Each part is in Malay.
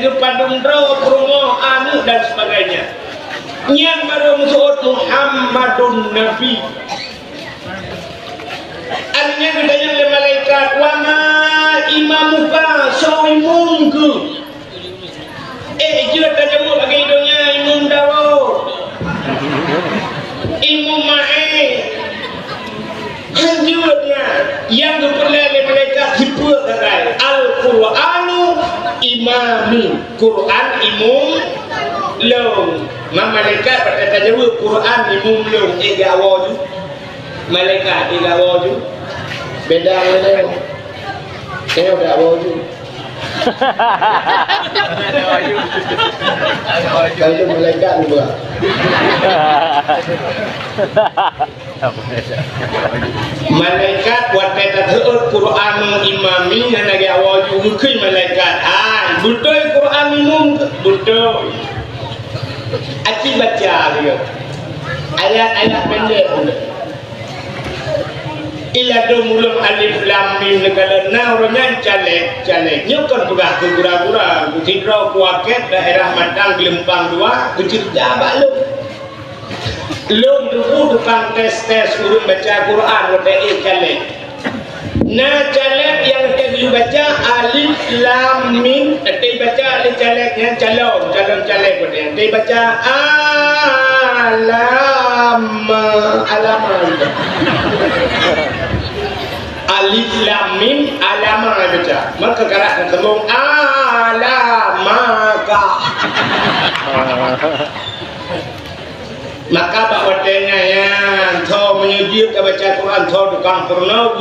ke padung dro promo anu dan sebagainya. Yang baru musuh Muhammadun Nabi. Artinya katanya oleh malaikat, wa ma imamuka sawimungku. Dia tanya mu lagi hidungnya imum dawo. Imum mae. Lanjutnya yang diperoleh oleh malaikat hibur katanya Al-Qur'anu imami. Quran imum long. Malaikat pada tanya Quran imum long. Gak awal malaikat gak awal beda mana saya udah awal kalau malaikat juga malaikat buat kata terus Quran imami yang lagi awal juga malaikat betul Quran imam betul aci baca dia ayat-ayat pendek ila do mulung alif lam mim negala naurnya caleg nyokon pegah ke gura-gura kudro kuaket daerah Madang Gelempang 2 kecil jabak lu dulu tukang tes urut baca Quran rodai caleg nah caleg yang kita baca alif lam mim tapi baca alif calegnya calon caleg rodai dia baca alam alif lam mim alama baca maka karak ketemu alamaka maka bawa tanya yang thau menyujud ke baca Quran thau tukang porno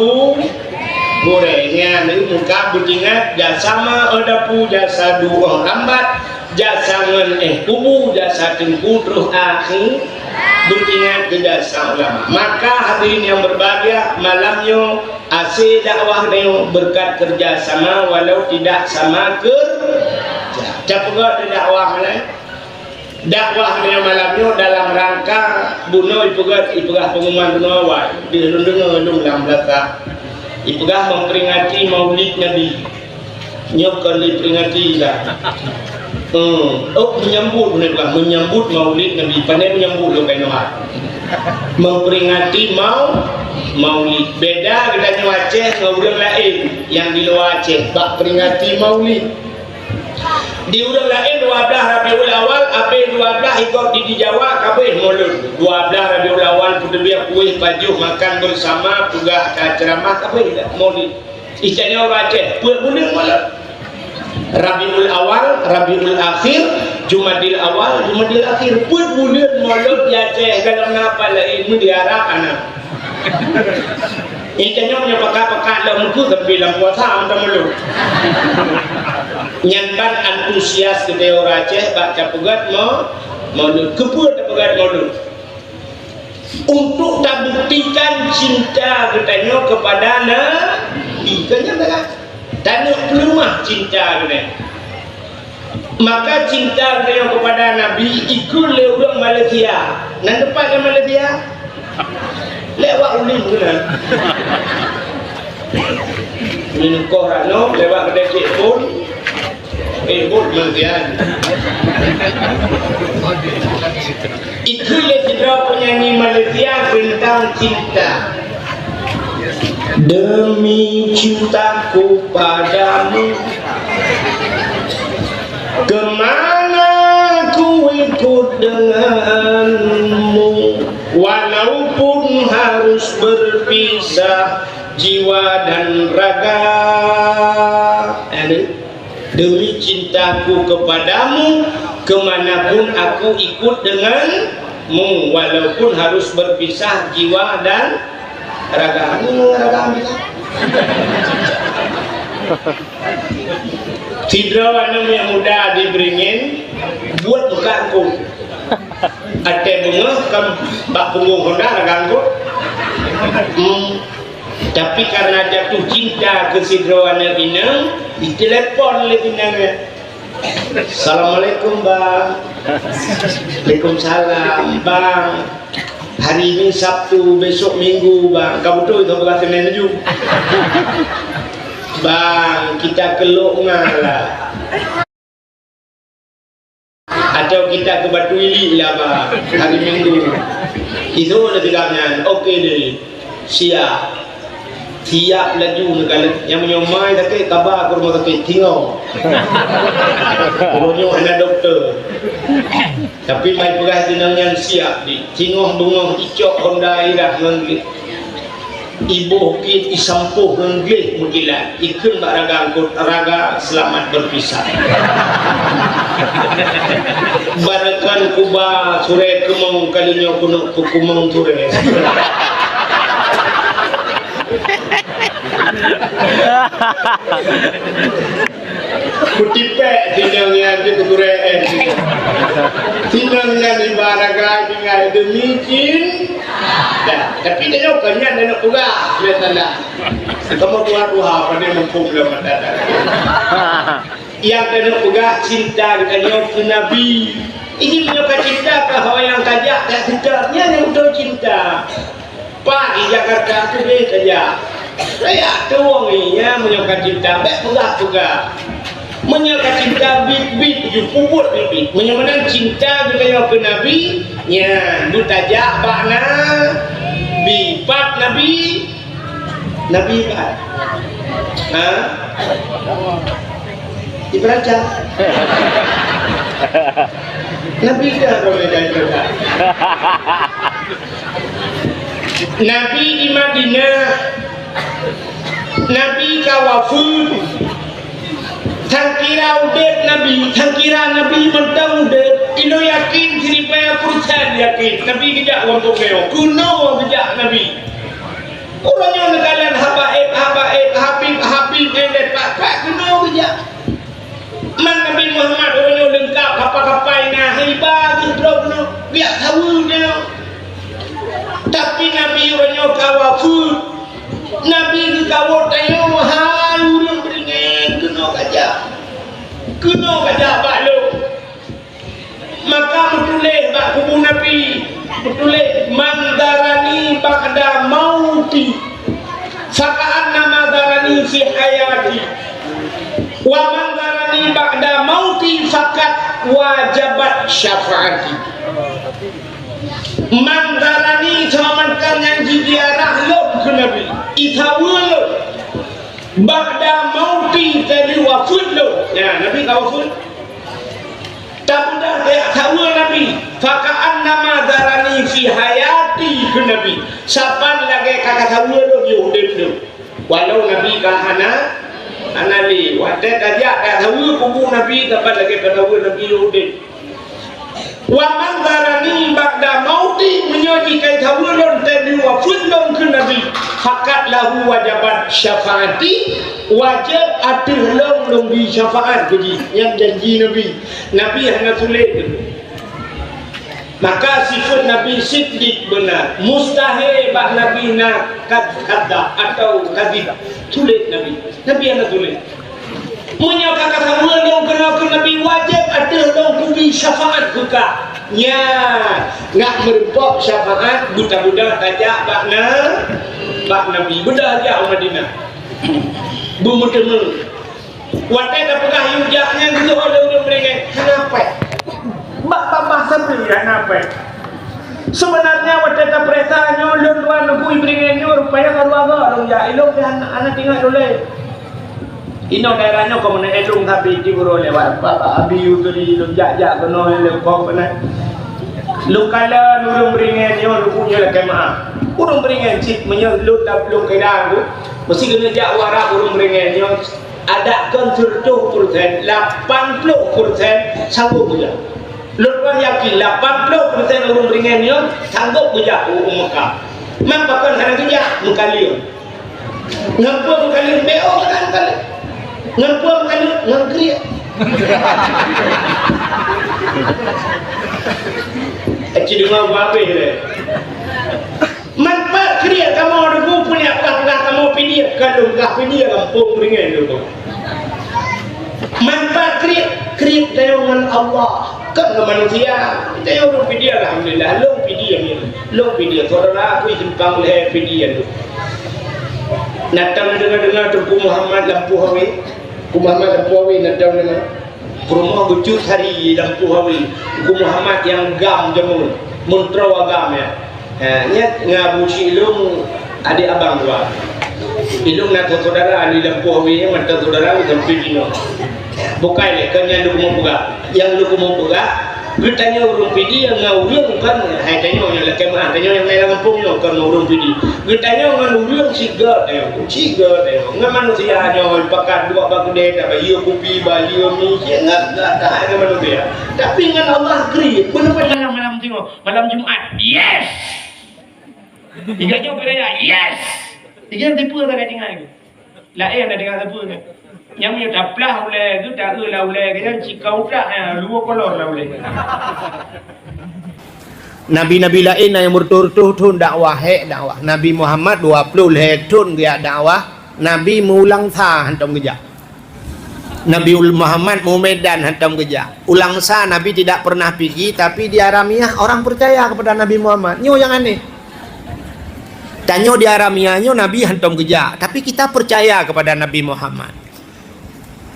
gorengnya ini muka budingat jasa ma ada pu jasa dua lambat jasa ngen kubu jasa tengku terus akhir budingat ke jasa ulama. Maka hadirin yang berbahagia malamnya asih dakwah dengan berkat kerjasama walau tidak sama kerja. Capura dakwah mana? Dakwah dengan malamnya dalam rangka bunuh ipegah pengumuman bunuh awal di lundung dalam belakang. Ipegah memperingati Maulid Nabi. Nyok kali peringati lah. Menyambut Maulid Nabi. Pandai menyambut lo kain Noah. Memperingati Maulid. Beda kita Aceh ngurang lain yang di luar Aceh. Bak peringati Maulid. Di urang lain 12 Rabiul Awal, abe 12 ikut di Jawa kabeh Maulid. 12 Rabiul Awal kudu biar kuih baju makan bersama juga ceramah kabeh Maulid. Istilahnya orang Aceh, buat bulan Maulid. Rabiul Awal, Rabiul Akhir, Jumadil Awal, Jumadil Akhir. Buat bulan Maulid ya Aceh kalau ngapa lain diarah anak. Ikannya punya pakat-pakat lah muka tapi dalam puasa macam Maulid. Nyamban antusias ke orang Aceh baca pegat Maulid keput pegat Maulid untuk tak buktikan cinta katanya kepada Nabi katanya tanya pelumah cinta katanya maka cinta katanya kepada Nabi ikut lewat Malaysia nan depan Malaysia lewat ulim kan ini korano lewat kedai cik pun bud mengkian itulah kita penyanyi Malaysia tentang cinta demi cintaku padamu kemana ku ikut denganmu walaupun harus berpisah jiwa dan raga demi cintaku kepadamu kemanapun aku ikut denganmu walaupun harus berpisah jiwa dan raga. Tidro anu yang muda diberingin buat bukanku ate bunga kam bak punggung honda ganggu tapi karena jatuh cinta ke Sidro anak Inang ditelepon oleh Inangnya. Assalamualaikum bang. Waalaikumsalam bang. Hari ini Sabtu, besok Minggu bang. Kau betul itu berkata menuju bang, kita keluk ngalah. kita ke Batu Ili lah bah, hari Minggu. Itu ada tiganya. Okey deh. Siap laju negara yang menyomai tak kabar ke rumah sakit tinggal. Orangnya ada doktor. Tapi mai perah jenengan siap di tinggal bungong icok Honda irah ngenglit. Ibu kit isampuh ngenglit mukilan. Ikun bak raga angkut raga selamat berpisah. Barakan kuba sore kemong kalinya kuno kumong sore. Kutipek tinggalnya di kutureen tinggalnya di barang tinggal demikian tapi dia nyokannya dia nak pugak kelihatan lah kamu dua pada mumpung dalam mata yang dia nak pugak cinta kita nyok ke Nabi ini menyokak cinta kah yang tajak tak sedapnya yang betul cinta Pak di Jakarta tu dia tajak saya tuang ni ya menyokak cinta baik pugak menyokak cinta bit you puput bit menyokak cinta bila ke Nabi nya du tajak bakna bipat Nabi Pak dibaca Nabi dah berada Nabi di Madinah Nabi kawafud thang kira udet Nabi thang kira Nabi mentang udet ilo yakin siripaya percaya yakin Nabi kejak untuk leo kuno kejak Nabi orangnya negalan habaib habib endet pak kuno kejak man Nabi Muhammad orangnya lengkap apa-apa nah hebat kuno biar tahu dia tapi Nabi orangnya kawafud Nabi ke kawat tayo mahal urang beringat kena kajak bak lo maka betulis bak kubu Nabi betulis mandarani ba'da mauti faka'anna mandarani fi hayati wa mandarani ba'da mauti fakat wajabat syafaati mandarani samankan yang didiarah lo ke Nabi itawul ba'da mauti tadi wafud lo ya Nabi kawafud tak mudah dia tawul Nabi faka'anna madarani fi hayati ke Nabi sapan lagi kakak tawul lo diudip lo walau Nabi kahana anali wadah kajak kat tawul kubu Nabi dapat lagi tawul Nabi diudip wa mandarani ba'da mauti menyojikan tawulun tadi wafud lo ke Nabi fakat lahu wajabat syafaati wajib atur long di syafaat jadi yang janji Nabi hanya tulis maka sifat Nabi siddiq benar mustahil bah Nabi nak kata atau kadhib tulis Nabi hanya tulis menyokak kata long kena ke Nabi wajib atur long kubi syafaat buka nya nak merupak syafaat budak-budak tajak bak Nabi budak aja Madinah bumutemu watai dah pegah yujaknya gitu ada udah mereka kenapa bak bahasa pilihan apa sebenarnya watai dah peretanya ulun tuan nukui beringannya rupanya karuaga dong ya ilong anak tinggal dulu ino daerahnya kau mana elong tapi diburu lewat bapak abiu tadi ilong jak kono elong kau pernah lu kala nurung beringannya lu punya kemah urung beringan cip menyelut daplung kedang tu mesti kena jak warah urung beringannya ada kan 70% 80% sanggup punya luar yakin 80% urung beringannya sanggup punya Mekah mampakan sana kerja mengkalian ngampun mengkalian beo kan kali ngampun mengkalian ngangkriya Cik dengar apa ni? Manfaat kriya kamu ada punya apa kamu pilih kalau enggak pilih kampung ringan dulu. Manfaat kriya dengan Allah kan manusia kita yang orang pilih alhamdulillah long pilih saudara aku simpang leh pilih tu. Natang dengar Tengku Muhammad Lampu Hawi, Natang dengar Kurma gucut hari lampu hawi ku Muhammad yang gam jamun muntro agam ya. Nyat ngabuci ilung adik abang dua. Ilung nak saudara di lampu hawi yang mata saudara udah pidino. Bukan le kan yang lu mau buka. Yang lu mau buka Gutanya urung pidi yang ngawulang kan, hai tanya yang laki mah, tanya yang lain kampung yang kan urung pidi. Gutanya ngawulang siga, nggak manusia nyawa pakai dua bagde, tapi iyo kopi, iyo mie, nggak ada manusia. Tapi dengan Allah kiri, pun malam tengok, malam Jumat, yes. Tiga jam beraya, yes. Tiga tipu tak ada tinggal. Lain ada tinggal tipu ni. Yang punya daplah oleh tu tak lah oleh kita cikau tak dua kolor lah oleh. Nabi-nabi lain yang berturut-turut dakwah dakwah. Nabi Muhammad 20 tahun dia dakwah. Nabi mengulang sa hantam kerja. Nabi Muhammad mau medan hantam kerja. Ulang sa Nabi tidak pernah pergi, tapi di Aramiah orang percaya kepada Nabi Muhammad. Nyo yang aneh. Tanya di Aramiahnya Nabi hantam kerja, tapi kita percaya kepada Nabi Muhammad.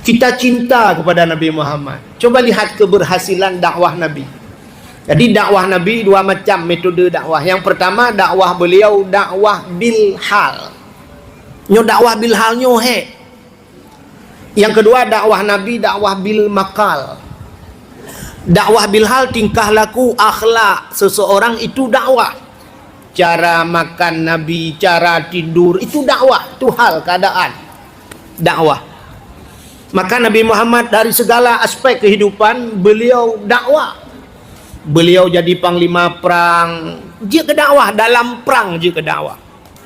Kita cinta kepada Nabi Muhammad. Coba lihat keberhasilan dakwah Nabi. Jadi dakwah Nabi dua macam metode dakwah. Yang pertama dakwah beliau dakwah bil hal. Nyo dakwah bil hal nyo he. Yang kedua dakwah Nabi dakwah bil makal. Dakwah bil hal tingkah laku akhlak seseorang itu dakwah. Cara makan Nabi, cara tidur itu dakwah, itu hal keadaan dakwah. Maka Nabi Muhammad dari segala aspek kehidupan beliau dakwah. Beliau jadi panglima perang, dia ke dakwah, dalam perang dia ke dakwah.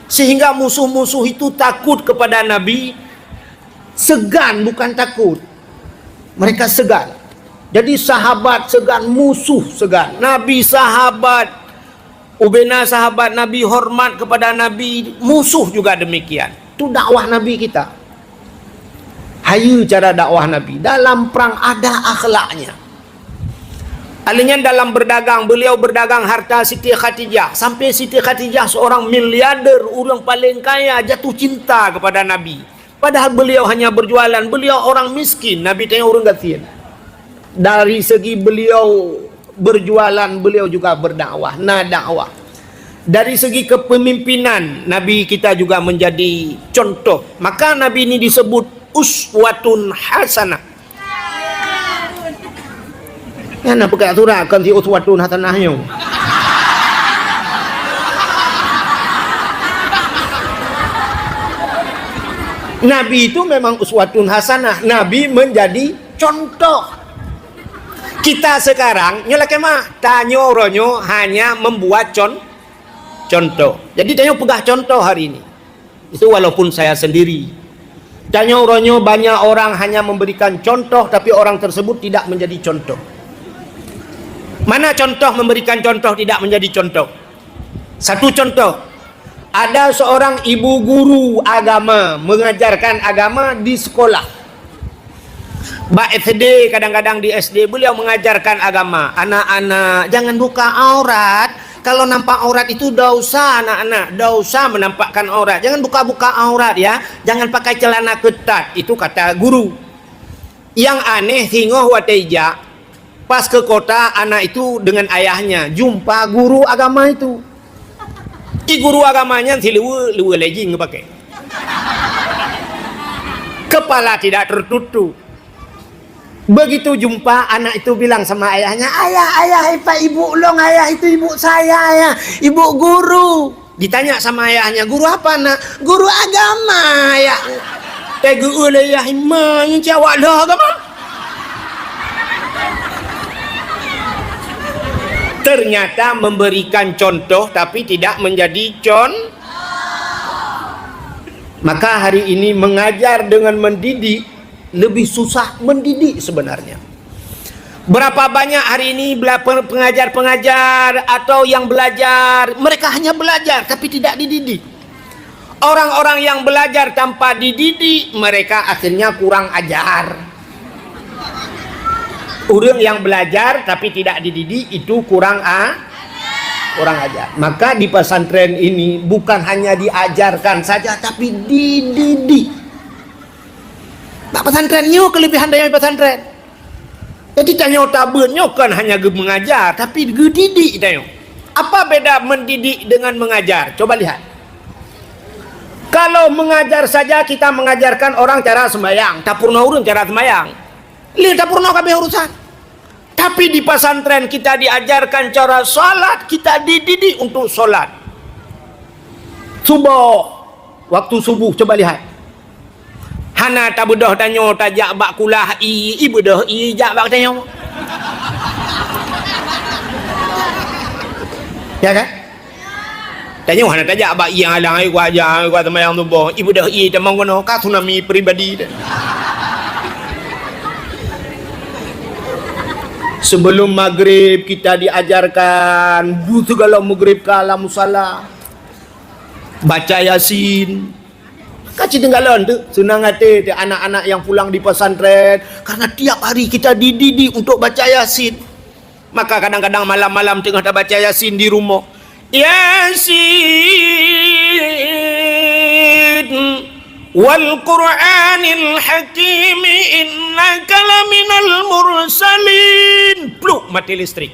Sehingga musuh-musuh itu takut kepada Nabi, segan bukan takut. Mereka segan. Jadi sahabat segan, musuh segan. Nabi sahabat, Ubena sahabat Nabi hormat kepada Nabi, musuh juga demikian. Itu dakwah Nabi kita. Hayu cara dakwah Nabi. Dalam perang ada akhlaknya. Alanya dalam berdagang, beliau berdagang harta Siti Khadijah. Sampai Siti Khadijah seorang miliarder, orang paling kaya, jatuh cinta kepada Nabi. Padahal beliau hanya berjualan, beliau orang miskin. Nabi tanya orang gatian. Dari segi beliau berjualan, beliau juga berdakwah. Nah dakwah. Dari segi kepemimpinan, Nabi kita juga menjadi contoh. Maka Nabi ini disebut uswatun hasanah. Ya nak pakai aturan kan si uswatun hasanahnya. Nabi itu memang uswatun hasanah. Nabi menjadi contoh. Kita sekarang nyola kemah tanyo ronyo hanya membuat contoh. Jadi tanyo pegah contoh hari ini. Itu walaupun saya sendiri. Tanya orangnya banyak orang hanya memberikan contoh, tapi orang tersebut tidak menjadi contoh. Mana contoh memberikan contoh tidak menjadi contoh? Satu contoh, ada seorang ibu guru agama mengajarkan agama di sekolah. Mbak SD, kadang-kadang di SD beliau mengajarkan agama. Anak-anak jangan buka aurat. Kalau nampak aurat itu dosa anak-anak, dosa menampakkan aurat. Jangan buka-buka aurat ya, jangan pakai celana ketat. Itu kata guru. Yang aneh singoh wateja, pas ke kota anak itu dengan ayahnya jumpa guru agama itu. Guru agamanya si luwe lagi ngepakai. Kepala tidak tertutup. Begitu jumpa anak itu bilang sama ayahnya, ayah pak ibu long, ayah itu ibu saya, ayah ibu guru. Ditanya sama ayahnya, guru apa nak? Guru agama ya. Tegu oleh ayah imah yang jawab lah agama. Ternyata memberikan contoh tapi tidak menjadi Maka hari ini mengajar dengan mendidik lebih susah mendidik sebenarnya. Berapa banyak hari ini pengajar-pengajar atau yang belajar, mereka hanya belajar tapi tidak dididik. Orang-orang yang belajar tanpa dididik, mereka akhirnya kurang ajar. Orang yang belajar tapi tidak dididik itu kurang ajar. Maka di pesantren ini bukan hanya diajarkan saja tapi dididik. Pak pesantren yuk, kelebihan dari pesantren. Jadi tanya tabennya kan hanya mengajar, tapi didik tanya. Apa beda mendidik dengan mengajar? Coba lihat. Kalau mengajar saja kita mengajarkan orang cara sembahyang, tak purna urun cara sembahyang. Lihat tak purna kabeh urusan. Tapi di pesantren kita diajarkan cara salat, kita dididik untuk salat. Subuh, waktu subuh coba lihat. Hana tak bedah tanya tajak bak kulah i bedah i jak bak tanya. Ya kan? Tanya hana tajak bak i yang alang ai gua ajar gua temayang tu boh. I bedah i temang kono ka tsunami pribadi. Sebelum maghrib kita diajarkan bu segala maghrib kala musalla. Baca Yasin. Kaci tinggalan tu senang hati anak-anak yang pulang di pesantren karena tiap hari kita dididik untuk baca Yasin. Maka kadang-kadang malam-malam tengah dah baca Yasin di rumah. Yasin wal Qur'anil Hakim innaka laminal mursalin. Pluk mati listrik.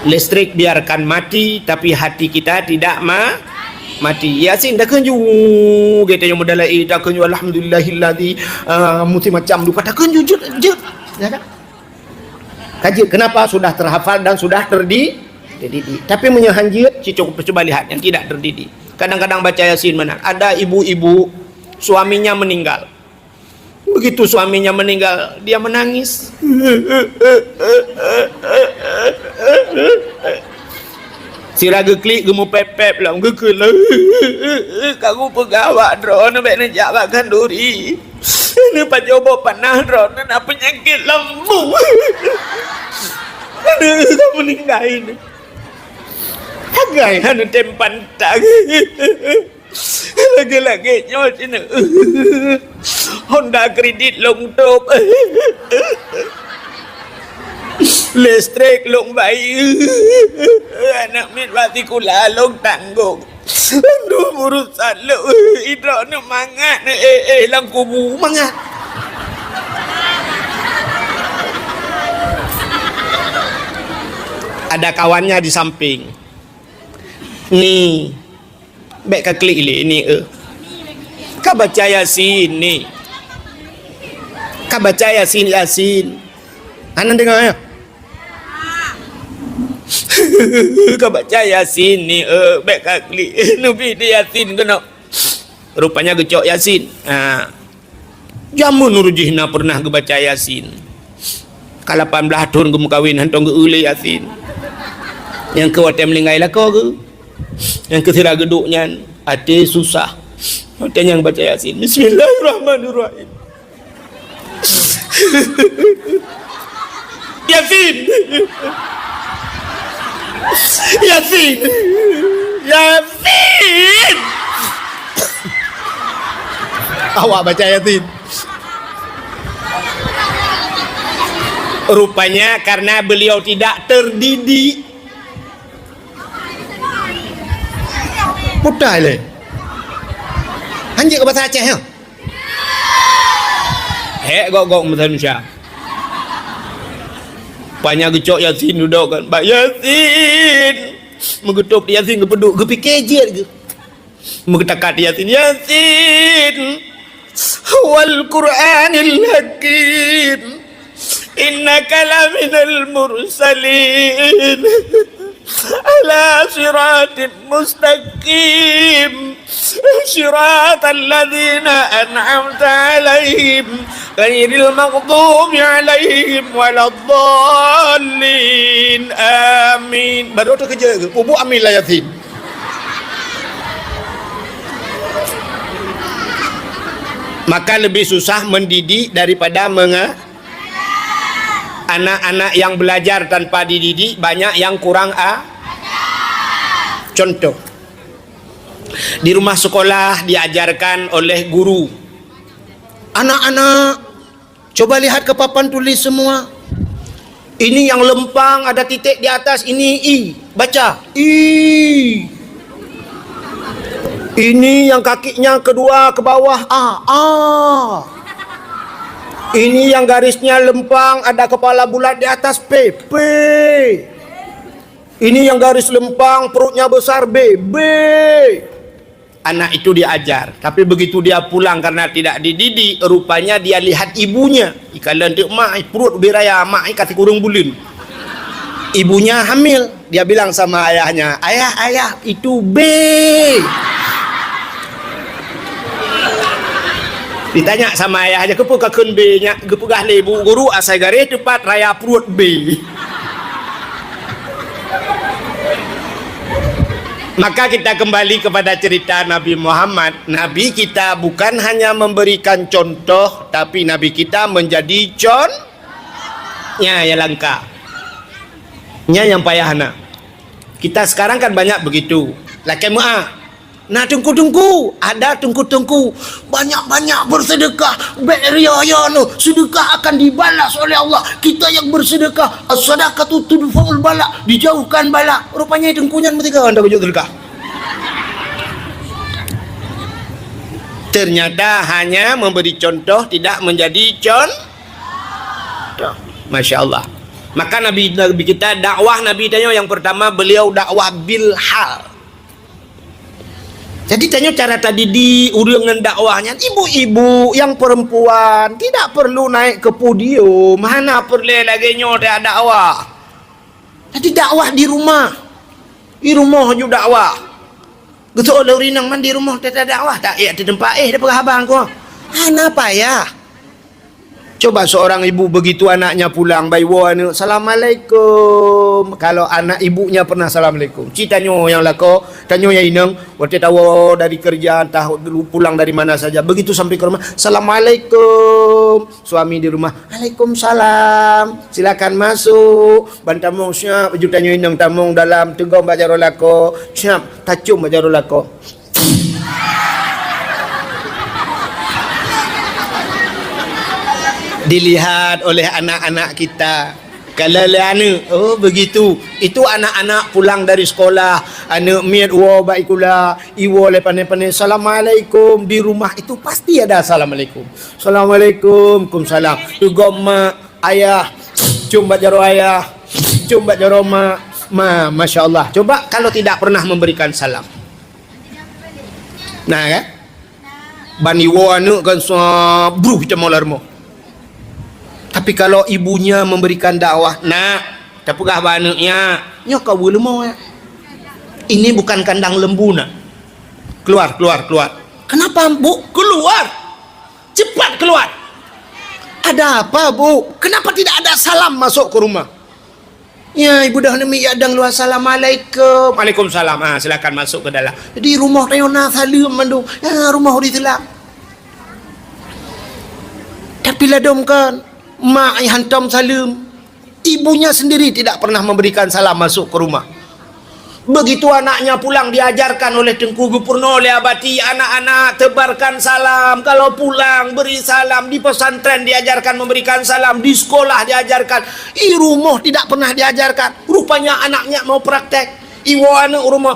Listrik biarkan mati tapi hati kita tidak mati. Yasin dah kenju kita yang modal ai dah kenju alhamdulillahilladzi muti macam lupa dah kenju je ya kan. Kaji kenapa sudah terhafal dan sudah terdidik. Tapi menyahanjit coba lihat yang tidak terdidik. Kadang-kadang baca Yasin mana ada ibu-ibu suaminya meninggal. Begitu suaminya meninggal dia menangis. Si raga klik gemu pep-pep lah ngekul lah. Kamu pegawai drone nak nak bakkan duri. Ini pak coba panah drone nak penyakit lambung. Kamu meninggal ini. Hagai hanu tempan tak. Lagi-lagi nyawa sini. Honda kredit long top. Listrik long bayi. Anak mit bati kula long tanggung. Aduh urusan lo. Idrak nak mangat. Lang kubu mangat. Ada kawannya di samping. Ni. Baik ka klik ni Ka baca Yasin ni. Ka baca Yasin. Anak dengar ya? Kau baca Yasin ni baik kali nubi dia Yasin kena rupanya gecok Yasin. Jamun nurujihna pernah baca Yasin ka 18 tahun kamu kahwin hantong geule Yasin yang ke watem lingai lah kau ke yang ke sira geduknya ate susah hotel yang baca Yasin. Bismillahirrahmanirrahim. Yasin Yasin Yasin awak baca Yasin. Rupanya karena beliau tidak terdidik. Mudah le anjing ke bahasa Aceh ya gok bahasa Indonesia. Banyak gecok Yasin duduk kan. Pak Yasin. Mengetup Yasin ke peduk. Ke pikir ke. Mengetakat Yasin. Yasin. Wal Qur'anil Hakim. Innaka laminal mursalin. Ala siratin mustaqim. Siratal ladzina an'amta alaihim. Ghairil maghdubi alaihim waladdallin. Amin. Baru tu kerja ke? Pubu amin lah Yasin. Maka lebih susah mendidik daripada anak-anak yang belajar tanpa dididik banyak yang kurang Contoh di rumah sekolah diajarkan oleh guru. Anak-anak coba lihat ke papan tulis semua. Ini yang lempang ada titik di atas, ini I. Baca I. Ini yang kakinya kedua ke bawah A. Ini yang garisnya lempang, ada kepala bulat di atas, PP. Ini yang garis lempang, perutnya besar, BB. Anak itu diajar, tapi begitu dia pulang karena tidak dididik, rupanya dia lihat ibunya. Ikalan tu mak perut beraya, mak kata kurung bulin. Ibunya hamil, dia bilang sama ayahnya, ayah itu B. Ditanya sama ayahnya, kepu kakun B nya, kepu gahle bu guru asai garis tepat raya perut B. Maka kita kembali kepada cerita Nabi Muhammad. Nabi kita bukan hanya memberikan contoh, tapi Nabi kita menjadi contohnya yang langka. Nya yang payahna. Kita sekarang kan banyak begitu. Laki mu'ah. Nah tungku-tungku. Ada tungku-tungku. Banyak-banyak bersedekah. Sedekah akan dibalas oleh Allah. Kita yang bersedekah. As-sadaqatu tudfa'ul bala. Dijauhkan bala. Rupanya tungkunya mereka anda wujud sedekah. Ternyata hanya memberi contoh, tidak menjadi contoh. Masya Allah. Maka Nabi kita dakwah Nabi tanya yang pertama, beliau dakwah bil hal. Jadi tanya cara tadi di urunan dakwahnya, ibu-ibu yang perempuan tidak perlu naik ke podium, mana perlu lagi nyoda dakwah. Jadi dakwah di rumah juga dakwah. Getuk oleh rinang man di rumah tidak dakwah, tak ya di tempat dapat abang ko. Ana payah. Coba seorang ibu begitu anaknya pulang, baywa ni, Assalamualaikum. Kalau anak ibunya pernah Assalamualaikum. Citanya yang lako, tanya yang inang, waktu tahu dari kerja, tahu dulu pulang dari mana saja. Begitu sampai ke rumah, Assalamualaikum. Suami di rumah, Waalaikumsalam. Silakan masuk. Bantamong siap, baju tanya inang tamong dalam tegong bajaro lako. Siap, tacum bajaro lako. Dilihat oleh anak-anak kita. Kalau anak, oh begitu. Itu anak-anak pulang dari sekolah, anak miat wa baikula, iwo le pane-pane Assalamualaikum di rumah itu pasti ada Assalamualaikum. Assalamualaikum, Waalaikumsalam. Juga mak, ayah, cumbat jaro ayah, cumbat jaro mak. Masya Allah. Coba kalau tidak pernah memberikan salam. Nah kan? Bani wa anak kan bruh kita mau larmo. Tapi kalau ibunya memberikan dakwah, nak, tapugah banaknya, nyo kau boleh mau ya. Ini bukan kandang lembu nak. Keluar. Kenapa bu? Keluar. Cepat keluar. Ada apa bu? Kenapa tidak ada salam masuk ke rumah? Ya ibu dah nemi adang luar Assalamualaikum. Waalaikumsalam. Silakan masuk ke dalam. Jadi rumah rayona salim mandu. Ya rumah di telak. Tapi ladom kan. Mak hantam salam, ibunya sendiri tidak pernah memberikan salam masuk ke rumah. Begitu anaknya pulang diajarkan oleh Tengku Gubernur oleh Abati, anak-anak tebarkan salam, kalau pulang beri salam, di pesantren diajarkan memberikan salam, di sekolah diajarkan, di rumah tidak pernah diajarkan. Rupanya anaknya mau praktek. Iwo anak rumah,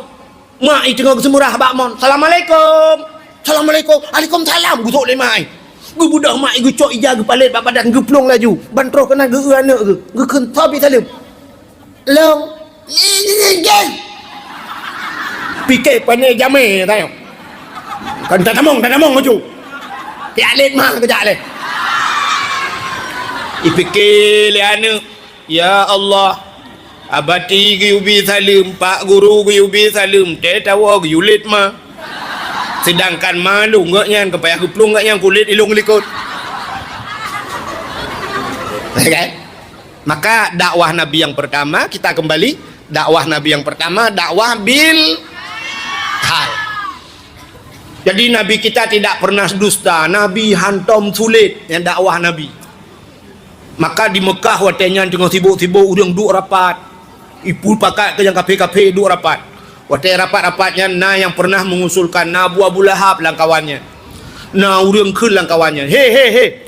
mak itu tengah semurah bakmon, Assalamualaikum, Waalaikumsalam, gutuk le mai. Gue budak mak gue cok ija gue palet badan gue plong laju bantroh kena gue anak gue kentap salim long pikir pane jame tayo kan tatamong maju tialet mah kejak le ipikir le anak ya Allah abati gue ubi salim pak guru gue ubi salim te tawo gue ulit mah. Sedangkan malu enggaknya kepayah geplung enggaknya kulit ilung likut. Okay? Maka dakwah Nabi yang pertama, kita kembali dakwah Nabi yang pertama, dakwah bil hal. Jadi Nabi kita tidak pernah dusta, Nabi hantam sulit yang dakwah Nabi. Maka di Mekah watenya tengah sibuk-sibuk udang duk rapat. Ibu pakai ke yang kafe-kafe duk rapat. Waktu rapat-rapatnya, yang pernah mengusulkan Abu Lahab langkawannya, urang ke langkawannya, he,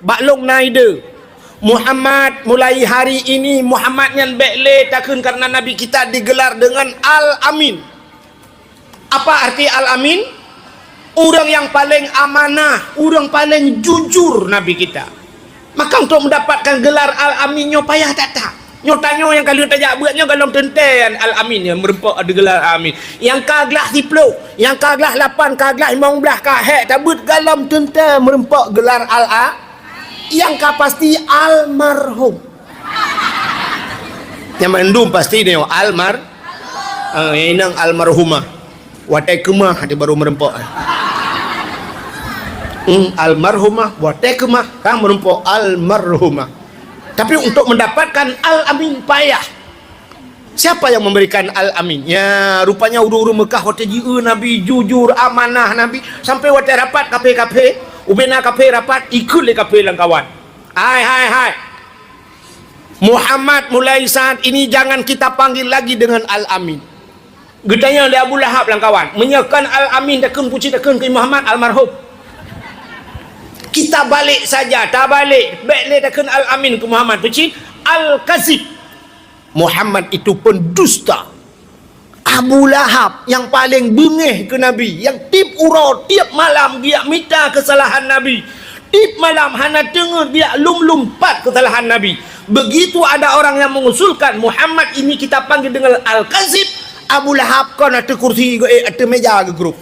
baklong naide Muhammad mulai hari ini Muhammad yang bekle takun karena Nabi kita digelar dengan Al-Amin. Apa arti Al-Amin? Orang yang paling amanah, orang paling jujur Nabi kita. Maka untuk mendapatkan gelar Al-Amin nyo payah tak? Nyo tanya yang kalau tajak buatnya galong tenten Al-Amin yang merempak ada gelar Al-Amin. Yang kaglah 10, yang kaglah 8, kaglah 15 kahek tabut galong tenten merempak gelar Al-A. Yang pasti almarhum. Yang mendum pasti dia yang almarhumah. Watai kemah dia baru merempak. Almarhumah watai kemah kan merempak almarhumah. Tapi untuk mendapatkan Al-Amin payah. Siapa yang memberikan Al-Amin? Ya, rupanya uru-uru Mekah watai jiu Nabi jujur amanah Nabi sampai watai rapat kafe-kafe, ubena kafe rapat ikut le kafe lang kawan. Hai. Muhammad mulai saat ini jangan kita panggil lagi dengan Al-Amin. Getanya oleh Abu Lahab lang kawan. Menyekan Al-Amin takkan puji takkan ke Muhammad almarhum. Kita balik saja, tak balik. Baiklah takkan Al-Amin ke Muhammad. Puji Al-Kazib. Muhammad itu pendusta. Abu Lahab yang paling bengih ke Nabi, yang tip urau tiap malam dia minta kesalahan Nabi. Tip malam hana dengar dia lum-lumpat kesalahan Nabi. Begitu ada orang yang mengusulkan Muhammad ini kita panggil dengan Al-Kazib, Abu Lahab kan ada kursi ada meja ke grup.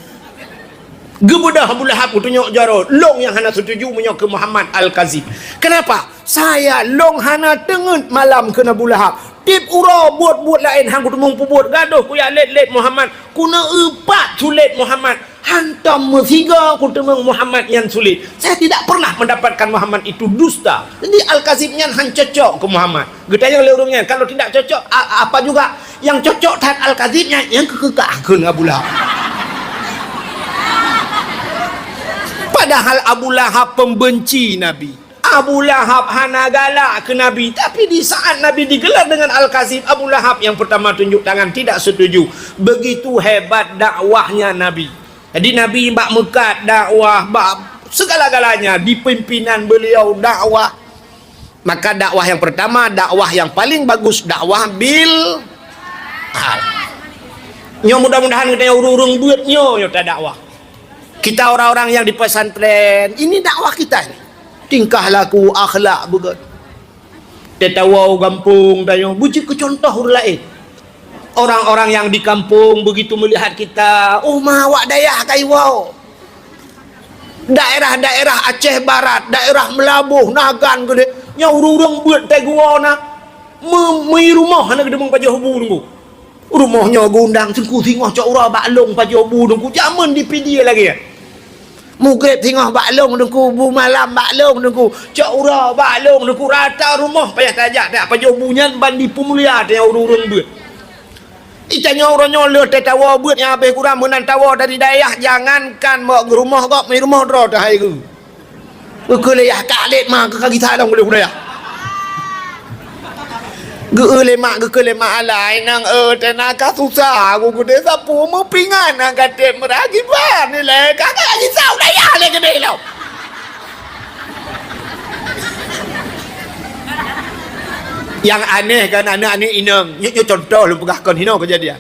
Gebedah Abu Lahab tunjuk jaro long yang hana setuju menyok ke Muhammad Al-Kazib. Kenapa? Saya long hana tengut malam ke Abu Lahab. Tip uro buat lain hang kudu buat gaduh ku ya let Muhammad. Kuna empat sulit Muhammad. Hantam mesiga kudu Muhammad yang sulit. Saya tidak pernah mendapatkan Muhammad itu dusta. Jadi Al-Kazibnya han cocok ke Muhammad. Getanya oleh orangnya kalau tidak cocok apa juga yang cocok dengan Al-Kazibnya yang kekekahkeun Abu Lahab. Padahal Abu Lahab pembenci Nabi. Abu Lahab hana galak ke Nabi. Tapi di saat Nabi digelar dengan Al-Kazib, Abu Lahab yang pertama tunjuk tangan tidak setuju. Begitu hebat dakwahnya Nabi. Jadi Nabi bak mekat dakwah, bak segala-galanya di pimpinan beliau dakwah. Maka dakwah yang pertama, dakwah yang paling bagus, dakwah bil hal. Nyo mudah-mudahan kita urung buat nyo tak dakwah. Kita orang-orang yang di pesantren, ini dakwah kita ini. Tingkah laku, akhlak begitu. Tetawau kampung dayo, buji ke contoh lain. Orang-orang yang di kampung begitu melihat kita, oh mawak dayah kaiwau. Daerah-daerah Aceh Barat, daerah Melabuh, Nagan gede, nyaurung buat teguau nak, mei rumah anak gedemang pajobu nunggu. Rumahnya gundang sengku tengah cak urah baklong pajobu nunggu, zaman di PD lagi ya. Mugrib tengah baklong nunggu, bu malam baklong nunggu, cak urah baklong nunggu rata rumah payah tajak tak pajobunya bandi pemulia dia urung buat. Itanya orang nyolot tawa buat yang habis kurang menan tawa dari daerah jangankan mau ke rumah kok mai rumah dro dah hai ke. Ke leyah kalet mah ke kaki talong boleh budaya. Ge lemak ke lemak alai nang tenaga susah aku gede sapu mau pingan nang kate meragi ban ni le kakak lagi sau dayah le gede lo. Yang aneh kan anak-anak inang nyu contoh lu pegahkan hino kejadian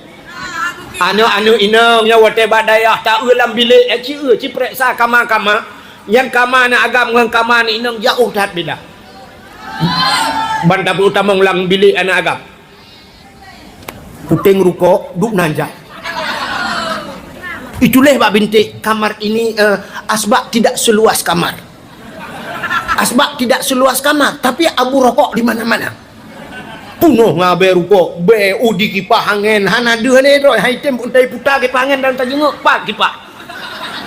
anak-anak inang yang wate badayah tak ulam bilik ci periksa kamar-kamar yang kamar nak agam dengan kamar ni inang jauh dah beda banda utama ulang bilik anak agam puting rukuk duk nanjak itulah bab bintik kamar ini asbak tidak seluas kamar tapi abu rokok di mana-mana punuh ngabe ruko be udi kipas angin hana deuh le roi hai tem untai putar kipas angin dan tajenguk pat kipas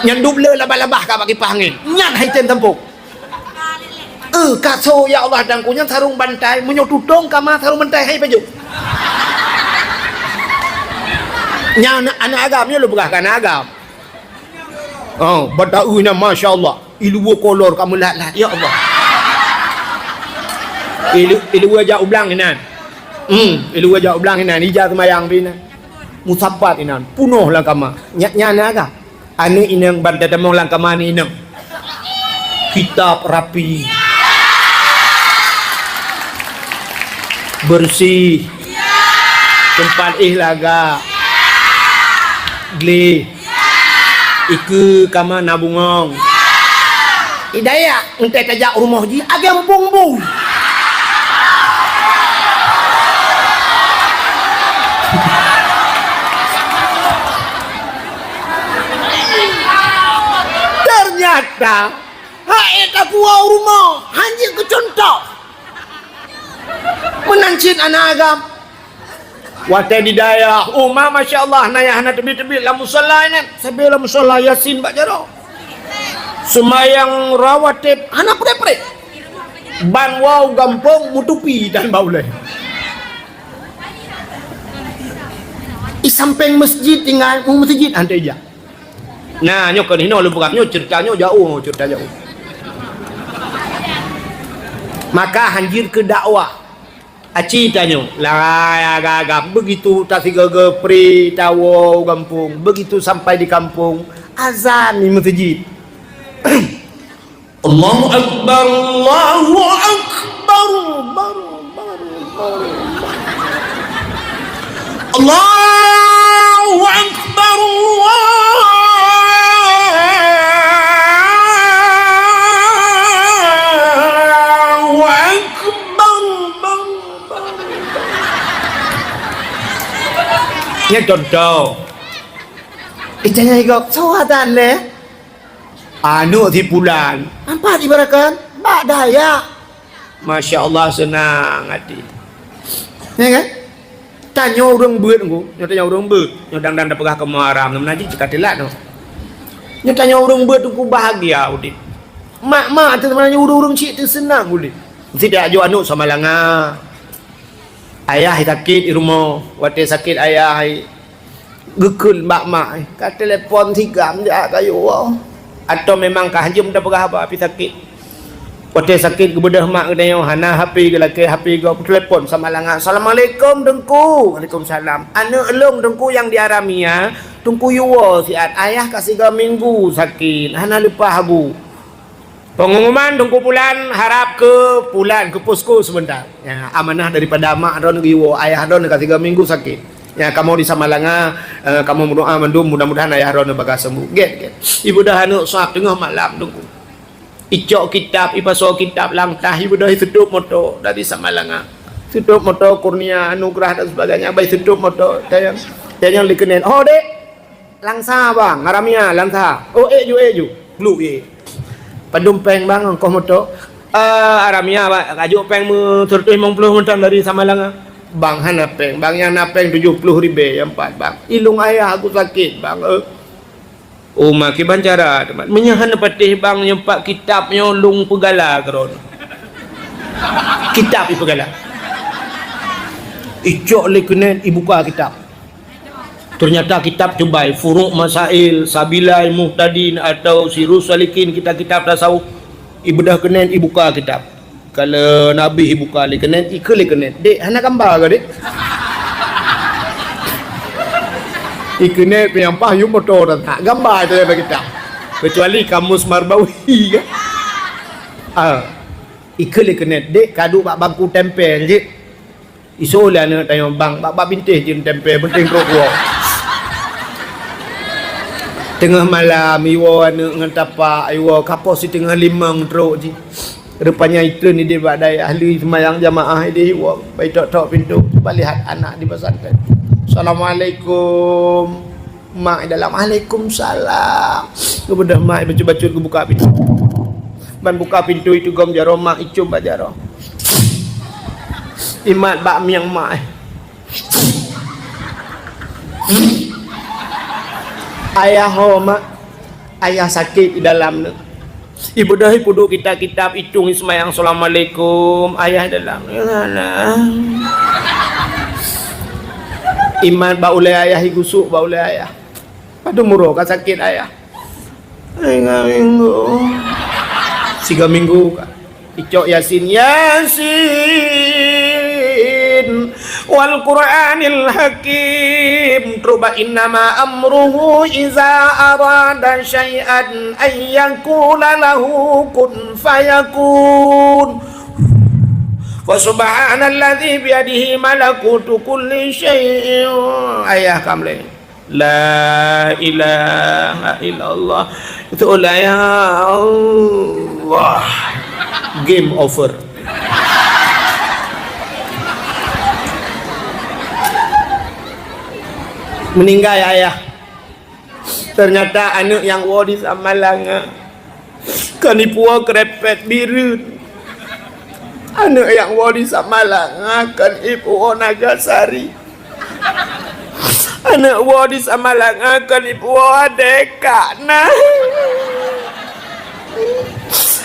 nyan duble labah-labah ka kipas angin nyan hai tem tampuk kaso ya Allah dan kunya sarung bantai munyo tutong kama sarung bantai hai baju nyan anak agamnya lu begah kan agam badaunya masyaallah ilu kolor kamu lah ya Allah ilu aja ublang inan ilu aja ublang inan ija semayang bina musabat inan punuh lang kama nyana ka ane inang banda damong lang kama ni inang kitab rapi bersih tempat ihlaga gli iku kama nabungong Hidayah entai tajak rumah ji agam bung-bung. Ternyata hak eta buah rumah hanya kecontoh menancin anak agam. Watai di daya umah Masya Allah nayah anak tebi-tebi la musalla ini sabila musalla yasin bak jaro semayang rawatib anak pre-pre ban wow gampong mutupi dan bauleh i samping masjid tinggal masjid antai ja. Nah nyok ni no lu bukan nyok ceritanya jauh cerita jauh. Maka hanjir ke dakwah aci tanya lah agak begitu tak tiga pri tawo kampung begitu sampai di kampung azan di masjid. Allahu Akbar Allahu Akbar Allahu Akbar Allahu Akbar. Nya contoh itanya igok sawatan le anu di bulan apa dibarakan bak daya Masya Allah senang hati ya kan tanya orang beut aku tanya orang beut nyodang dan dapegah kemaram menaji cika telat no tanya orang beut aku bahagia udit mak tu sebenarnya orang cik tu senang udit tidak ajo anu sama langa ayah sakit di rumah wate sakit ayah gekul mak ka telepon 3 jam kayu atau memang kah jom dah perah apa api sakit wate sakit kebedah mak kedayo hana HP ke laki HP ke telepon sama langa assalamualaikum dengku waalaikumsalam anu elong dengku yang di Aramia tungku yuwa siat ayah kasih 3 minggu sakit hana lupa habu pengumuman dengku pulan harap ke pulan ke posko sebentar ya, amanah daripada mak don giwo ayah don kasih 3 minggu sakit ya kamu di Samalanga kamu berdoa mendum mudah-mudahan ayah don bagas sembuh get ibu dah anu soap tengah malam dengku icok kitab ipaso kitab langtah ibu dah hidup moto dari Samalanga hidup moto kurnia anugerah dan sebagainya baik hidup moto yang dikenin oh dek langsa bang ngaramia langsa oh eju blue padumpeng bang engkau moto aramia kaju peng mu 150 mentan dari Samalanga bang hanapeng bang yang napeng 70.000 yang 4 bang ilung ayah aku sakit bang maki bancara teman menyahan patih bang nyempak kitab nyolong pegala keron kitab pegala icok lekenen ibuka kitab ternyata kitab cobai furuk masail sabilai muhtadin atau sirus salikin kitab tasawuf ibu dah kenen ibuka kitab kalau nabi ibuka le kenen ikle kenen dek hana gambar ke dek ikene penyampah yuk motor tak gambar tu bagi kitab kecuali kamus marbawi kan ikle kenen dek kadu bak bangku tempel je isolah nak tanya bang bak bintih je tempel penting rokok tengah malam iwo anu ngentapa iwo kapos di tengah limang truk ji rupanya itu ni dia badai ahli semayang jamaah dia iwo baik tok pintu cuba lihat anak di pesantren assalamualaikum mak dalam waalaikumsalam kemudian mak baca-baca ke buka pintu ban buka pintu itu gom jaro mak icum bajaro imat bak miang mak ayah mak ayah sakit di dalam ni ibu dah duduk kita kitab hitung semayang assalamualaikum ayah dalam iman baulai ayah igusuk baulai ayah padu murah kan sakit ayah 3 minggu kan icok yasin wal Qur'anil Hakim truba innama amruhu iza arada syai'an ay yaqula lahu kun fayakun wa subhanalladzi biyadihi malakutu kulli syai'in ayah kamle la ilaha illallah itu ya wah, game over. Meninggal ayah. Ternyata anak yang wadis amalanga kanipua kerepet birun. Anak yang wadis amalanga kan ibu Nagasari. Anak wadis amalanga kan ibu Deka nah.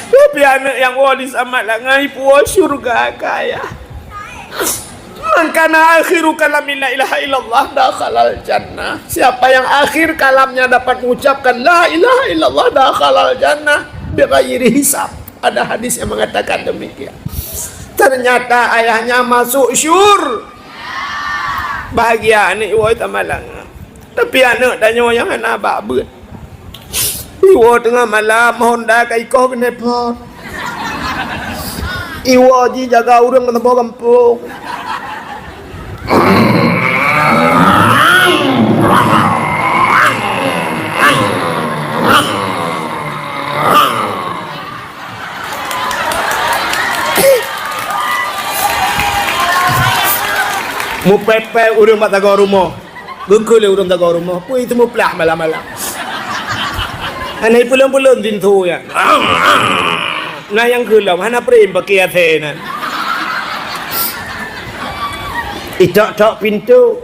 Tapi anak yang wadis amalanga ibu surga kaya. Mangkana akhiru kalamin la ilaha illallah dakhalal jannah. Siapa yang akhir kalamnya dapat mengucapkan la ilaha illallah dakhalal jannah bighairi hisab. Ada hadis yang mengatakan demikian. Ternyata ayahnya masuk syur. Bahagia anak iwa tamalang. Tapi anak tanya yang anak babut. Iwa tengah malam Honda kai kau kena pot. Iwa ji jaga urang kena bawa kampung. Mu pepe urang mak taga rumah. Gugul urang taga rumah. Pui itu mu pelah malam-malam. Anai pulang-pulang dintu ya. Nah yang gelam hana prem pakai athena. Itok-tok pintu.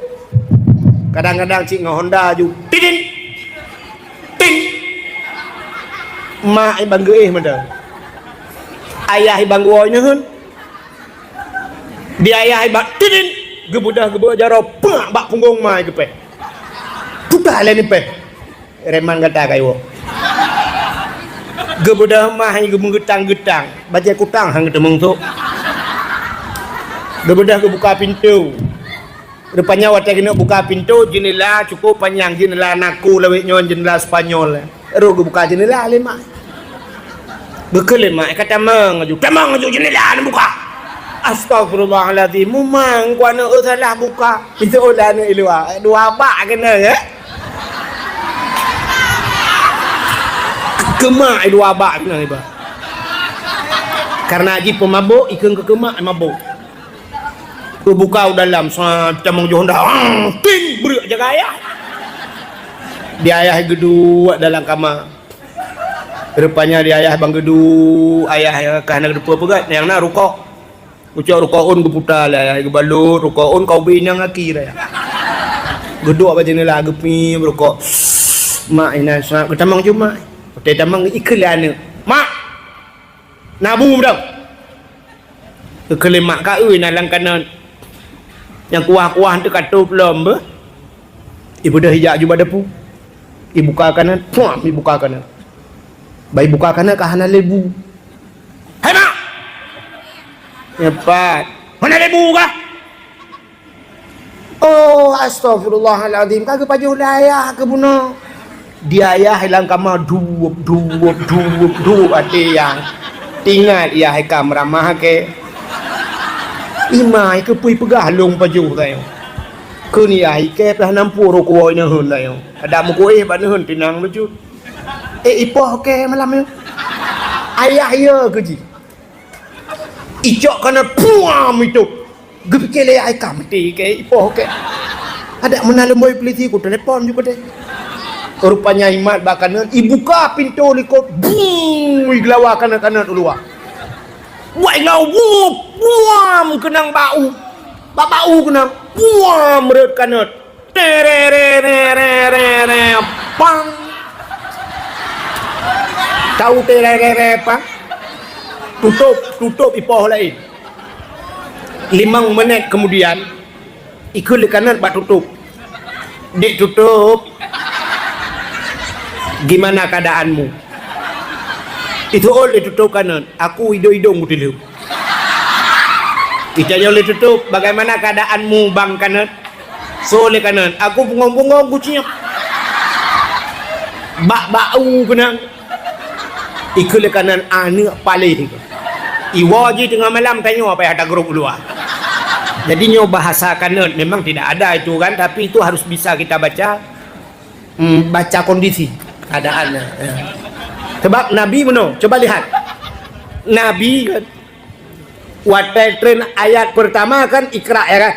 Kadang-kadang cik Honda ju. Tidin. Tin. Mak ibang geih mada. Ayah ibang goi nehun. Dia ayah ibang tidin. Gebudah jaro pak bak punggung mai ke pe. Putar le ni pe. Reman kata kai wo. Gebudah mah gemung getang-getang. Baca kutang hang temung tu. Gebudah buka pintu. Rupanya waktu kena buka pintu jendela cukup panjang jendela naku lewat nyon jendela Spanyol. Ru buka jendela le mak. Bekel mak kata mangaju. Tamang aju jendela ni buka. Astagfirullahaladzim. Memang kuana salah buka. Pintu olah ni ilua. Dua bak kena ya. Kemak dua bak kena iba. Karena haji pemabuk ikan ke kemak mabuk. Buka dalam camang Honda ting berak jaga ayah dia ayah gedu dalam kamar rupanya dia ayah bang gedu ayah kahana gedu pegat yang nak rukuk ucap rukuun geputar lah ayah gebalut rukuun kau binang akhir ya gedu apa jenis lah gepi berukuk mak ina sak ketamang cuma ketamang iklan mak nabu dah kekelemak kau nalang kanan yang kuah-kuah tu katup belum ber. Ibu dah hijak juga depu. Ibu buka kanan, puam ibu buka kanan. Bayi buka kanan ke hana lebu. Hai mak. Cepat. Mana lebu kah? Oh, astagfirullahaladzim. Kagak pajuh ayah ke bunuh. Dia ayah hilang kamar duup ada yang tinggal ia hai kamera mah ke. Imai ke pui pegalung paju tayo. Ke ni ai ke plah nampu ro ko ina hun tayo. Ada mu ko ban hun tinang lucu. Ipoh ke malam yo. Ayah ya ke ji. Ijok kana puam itu. Gepikele ai kamti ke ipoh ke. Ada menalem boy peliti ku telepon juga deh. Rupanya imat bakanan ibuka pintu likot. Bung iglawa kana keluar. Buat ngau buam kenang bau. Bau kenang buam merut kanut. Re pang. Tahu re pang. Tutup ipoh lain. 5 menit kemudian ikut di kanan bak tutup. Dik tutup. Gimana keadaanmu? Itu oleh tutup kanan. Aku hidung-hidung dulu. Kita oleh tutup. Bagaimana keadaanmu bang kanan? So oleh kanan. Aku bungong-bungong kucingnya. Bau kenang. Ikut oleh kanan. Anak paling. Iwa je tengah malam tanya apa yang ada grup luar. Jadi nyo bahasa kanan. Memang tidak ada itu kan. Tapi itu harus bisa kita baca. Baca kondisi keadaannya. Sebab Nabi mana? Coba lihat. Nabi kan watai tren ayat pertama kan ikra ya kan.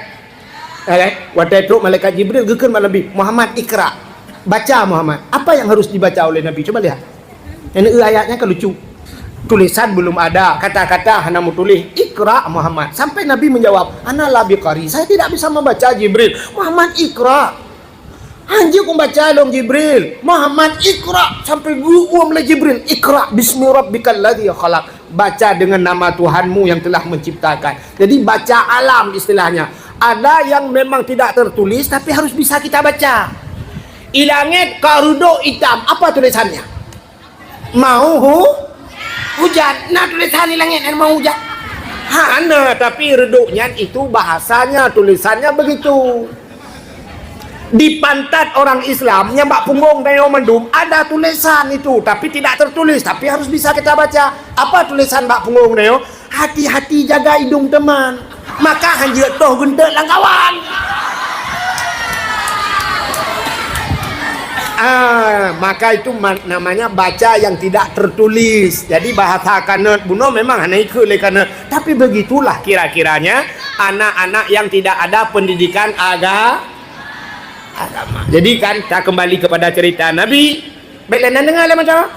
Watai tren malaikat Jibril gekeun Nabi Muhammad ikra. Baca Muhammad. Apa yang harus dibaca oleh Nabi? Coba lihat. Ini ayatnya kan lucu. Tulisan belum ada, kata-kata hanya mau tulis ikra Muhammad. Sampai Nabi menjawab, ana la biqari. Saya tidak bisa membaca Jibril. Muhammad ikra. Anjir aku baca dong Jibril. Muhammad ikra. Sampai guru oleh Jibril. Ikra bismi rabbikal ladzi khalaq. Baca dengan nama Tuhanmu yang telah menciptakan. Jadi baca alam istilahnya. Ada yang memang tidak tertulis tapi harus bisa kita baca. Ilangit karudo hitam. Apa tulisannya? Mau hujan. Nah tulisan ilangit mau hujan. Hana tapi reduknya itu bahasanya, tulisannya begitu. Di pantat orang Islam nyembak punggung dan mendum ada tulisan itu tapi tidak tertulis tapi harus bisa kita baca. Apa tulisan Mbak Punggung Neo? Hati-hati jaga hidung teman maka hanjir toh gentek langkawan. Maka itu namanya baca yang tidak tertulis. Jadi bahasa kanet buno memang hanya ikut kanet tapi begitulah kira-kiranya anak-anak yang tidak ada pendidikan agama. Jadi kan kita kembali kepada cerita Nabi. Baiklah dengar macam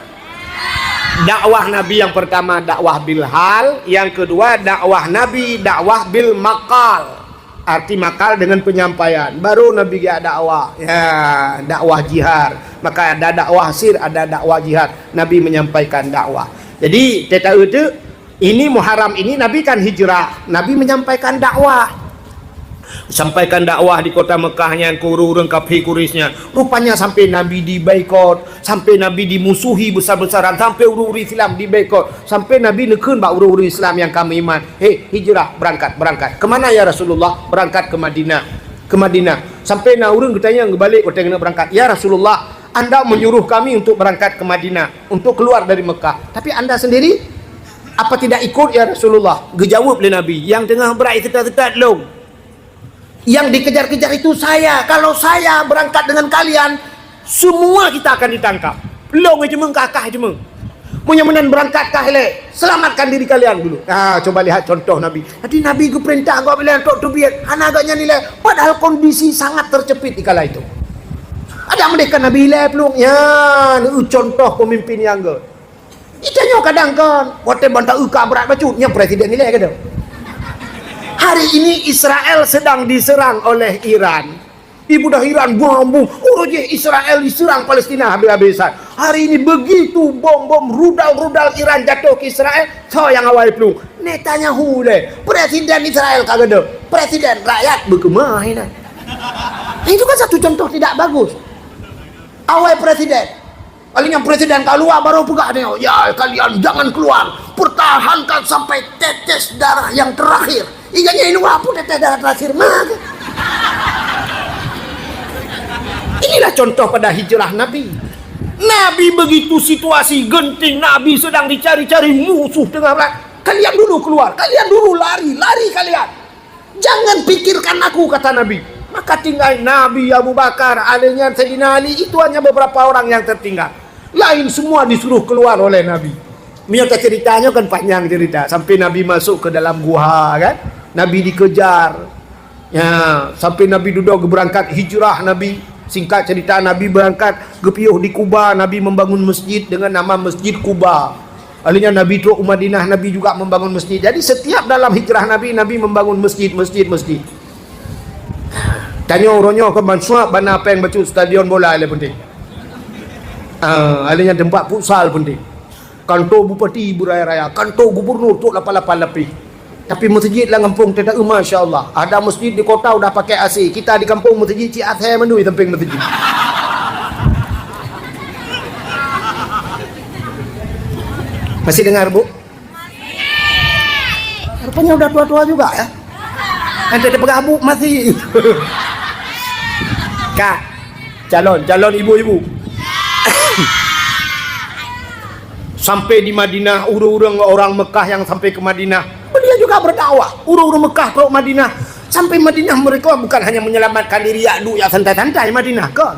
dakwah Nabi yang pertama dakwah bil hal, yang kedua dakwah Nabi dakwah bil maqal. Arti maqal dengan penyampaian. Baru Nabi ya dakwah, ya dakwah jihad. Maka ada dakwah sir, ada dakwah jihad. Nabi menyampaikan dakwah. Jadi teta itu ini Muharram ini Nabi kan hijrah. Nabi menyampaikan dakwah. Sampaikan dakwah di kota Mekahnya kururung kafir Quraisy-nya. Rupanya sampai Nabi dibaikot, sampai Nabi dimusuhi besar-besaran, sampai uri-uri Islam dibaikot, sampai Nabi nekeun ba uri-uri Islam yang kami iman. Hei, hijrah, berangkat. Kemana ya Rasulullah? Berangkat ke Madinah. Ke Madinah. Sampai na urang bertanya ngebalik kena berangkat. Ya Rasulullah, Anda menyuruh kami untuk berangkat ke Madinah, untuk keluar dari Mekah. Tapi Anda sendiri apa tidak ikut ya Rasulullah? Gejawab oleh Nabi, yang tengah berai ketat-ketat long. Yang dikejar-kejar itu saya. Kalau saya berangkat dengan kalian, semua kita akan ditangkap. Long cuma kakak cuma. Punya menan berangkat kahle. Selamatkan diri kalian dulu. Coba lihat contoh Nabi. Tadi Nabi ke perintah kau bilang tok tubiat. Anak agaknya nilai. Padahal kondisi sangat tercepit di kala itu. Ada mereka Nabi nilai pelung. Ya, ini contoh pemimpin yang ke. Itanya kadang kan. Waktu bantah uka berat bacutnya presiden nilai ke dah. Hari ini Israel sedang diserang oleh Iran. Ibu dah Iran bom. Israel diserang Palestina habis-habisan. Hari ini begitu bom rudal Iran jatuh ke Israel. So yang awal itu Netanyahu le. Presiden Israel kagak ada. Presiden rakyat berkemah ini. Itu kan satu contoh tidak bagus. Awal presiden. Paling yang presiden keluar baru pegah dia. Ya kalian jangan keluar. Pertahankan sampai tetes darah yang terakhir. Iganya ini apa tetes darah terakhir mah. Inilah contoh pada hijrah Nabi. Nabi begitu situasi genting, Nabi sedang dicari-cari musuh tengah belakang. Kalian dulu keluar, kalian dulu lari kalian. Jangan pikirkan aku, kata Nabi. Maka tinggal Nabi, Abu Bakar, adanya Sayyidina Ali, itu hanya beberapa orang yang tertinggal. Lain semua disuruh keluar oleh Nabi. Minyata ceritanya kan panjang cerita. Sampai Nabi masuk ke dalam gua kan. Nabi dikejar. Ya, sampai Nabi duduk berangkat hijrah Nabi. Singkat cerita Nabi berangkat gepiuh di Kuba. Nabi membangun masjid dengan nama Masjid Kuba. Alinya Nabi teruk Madinah, Nabi juga membangun masjid. Jadi setiap dalam hijrah Nabi membangun masjid. Tanya orangnya ke Mansua, bana apa yang baca stadion bola le penting. Alinya tempat futsal penting. Kantor Bupati Buraya-Raya, kantor Gubernur tu 88 lebih. Tapi masjid lah kampung tidak Masya Allah. Ada masjid di kota udah pakai AC. Kita di kampung masjid Ciathe mendui samping masjid. Masih dengar Bu? Rupanya udah tua-tua juga ya. Nanti ada pegabuk masih. Kak, calon ibu-ibu. Sampai di Madinah, urang-urang orang Mekah yang sampai ke Madinah, dia juga berdakwah. Urang-urang Mekah ke Madinah. Sampai Madinah mereka bukan hanya menyelamatkan diri ya santai-santai Madinah kan.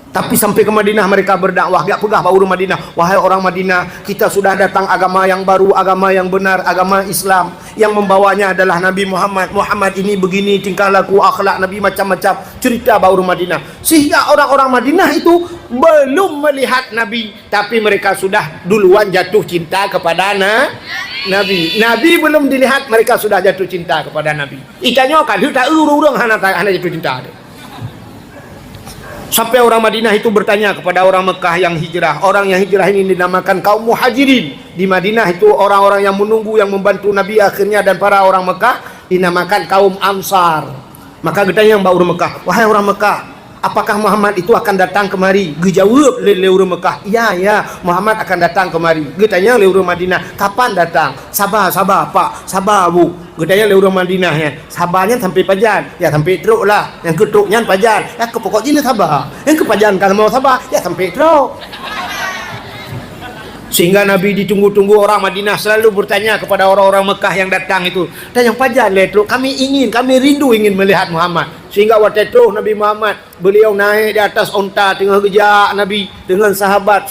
Tapi sampai ke Madinah mereka berdakwah, gak pegah baru Madinah. Wahai orang Madinah, kita sudah datang agama yang baru, agama yang benar, agama Islam. Yang membawanya adalah Nabi Muhammad. Muhammad ini begini tingkah laku, akhlak Nabi macam-macam. Cerita baru Madinah. Sehingga orang-orang Madinah itu belum melihat Nabi, tapi mereka sudah duluan jatuh cinta kepada Nabi. Nabi belum dilihat, mereka sudah jatuh cinta kepada Nabi. Itanya kan, tak urung hana jatuh cinta. Sampai orang Madinah itu bertanya kepada orang Mekah yang hijrah. Orang yang hijrah ini dinamakan kaum muhajirin. Di Madinah itu orang-orang yang menunggu, yang membantu Nabi akhirnya, dan para orang Mekah dinamakan kaum Ansar. Maka ditanya yang orang Mekah, wahai orang Mekah, apakah Muhammad itu akan datang kemari? Dijawab oleh orang Mekah, ya Muhammad akan datang kemari. Ditanya oleh orang Madinah, kapan datang? Sabar pak, sabar bu. Gedaya le orang Madinah ya. Sabarnya sampai pajan. Ya sampai teruk lah. Yang ketuknya pajan. Ya ke pokok jenis sabar. Yang ke pajan kalau mau sabar, ya sampai teruk. Sehingga Nabi ditunggu-tunggu orang Madinah selalu bertanya kepada orang-orang Mekah yang datang itu. Dan yang pajan le teruk. Kami rindu ingin melihat Muhammad. Sehingga waktu itu Nabi Muhammad, beliau naik di atas onta tengah gejak Nabi dengan sahabat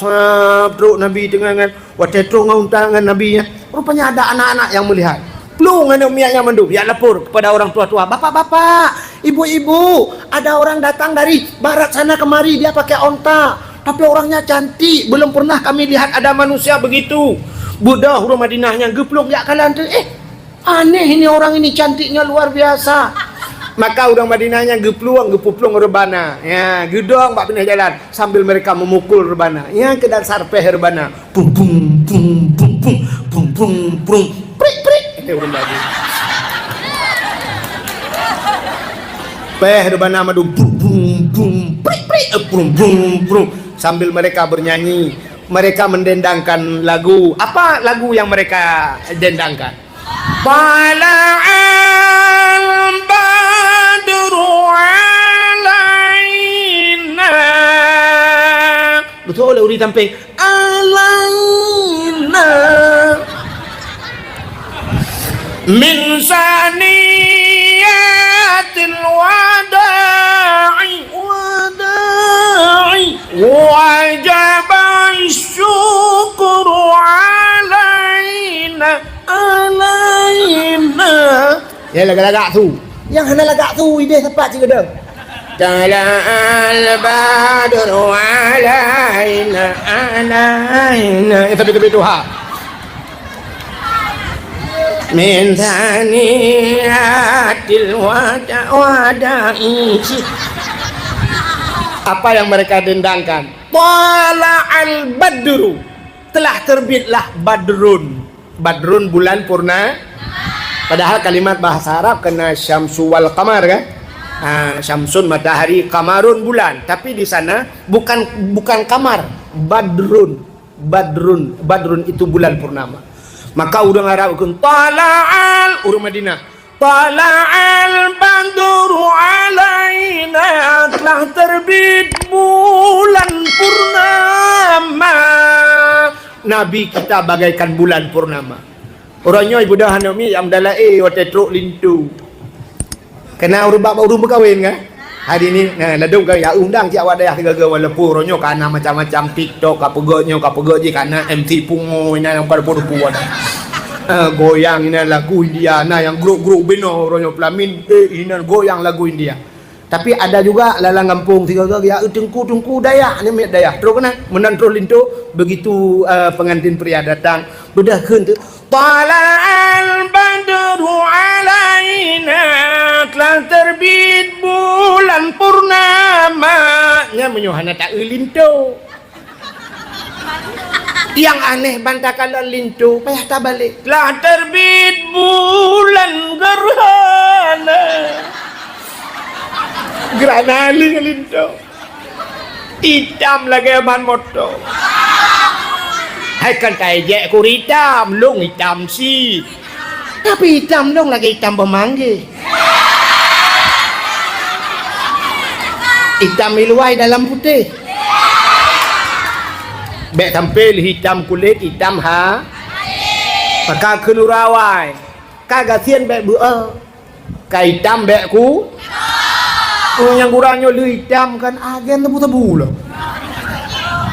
teruk Nabi dengan waktu itu unta dengan Nabi ya. Rupanya ada anak-anak yang melihat. Plung ada miaknya mendung, ya lapor kepada orang tua-tua, bapak-bapak, ibu-ibu, ada orang datang dari barat sana kemari, dia pakai onta, tapi orangnya cantik, belum pernah kami lihat ada manusia begitu. Budak huruf Madinahnya geplung, ya kalian tuh, aneh ini orang ini, cantiknya luar biasa. Maka orang Madinahnya gepuplung rebana, ya gedong mbak pindah jalan sambil mereka memukul rebana, ya ke dasar peh rebana, pung pung pung pung pung pung pung pung, prik prik. Peh rebana madu bum bum bum prik prik bum bum bum, sambil mereka bernyanyi, mereka mendendangkan lagu. Apa lagu yang mereka dendangkan? Bala'al badru alaina. Betul uri tamping alaina min saniyatil wada'i wajaba syukru alaina. Ya lagak-lagak tu. Yang hana lagak tu ide tepat juga dah. Tala'al badru alaina alaina. Itu betul ha. Min thaniyatil wada'i. Apa yang mereka dendangkan? Tala'al badru. Telah terbitlah badrun. Badrun bulan purna. Padahal kalimat bahasa Arab kena syamsu wal qamar kan? Syamsun matahari, qamarun bulan. Tapi di sana bukan kamar, badrun itu bulan purnama. Maka urang Arab kun tala'al urang Madinah. Tala'al badru alaina, telah terbit bulan purnama. Nabi kita bagaikan bulan purnama. Orangnya ibu dah hanami yang dalai waktu truk lintu. Kena urang berkahwin kan? Hari ni ladung kau ya undang cak wadah tiga walaupun orangnya kana macam-macam TikTok apa je kana MC pungo ina yang pada puan. Goyang ina lagu India na yang grup-grup beno orangnya pelamin ina goyang lagu India. Tapi ada juga lalang kampung tiga ya tengku Dayak ni miat Dayak. Terus kena menan terus lintu begitu pengantin pria datang bedah keun tu tala'al badru alaina, telah terbit bulan purnama. Nya menyuhana tak lintu. Yang aneh bantah kalau lintu payah tak balik. Telah terbit bulan gerhana. Gerhana lintu. Hitam lagi ban motor. Hai kan tai jek ku hitam, long hitam si. Tapi hitam long lagi hitam pemanggi. Hitam miluai dalam putih. Bek tampil hitam kulit, hitam ha. Maka kelurawai. Kagak sien bek beuh. Ka hitam bek ku. Yang kurangnya lu hitam kan agen tebu-tebu lah.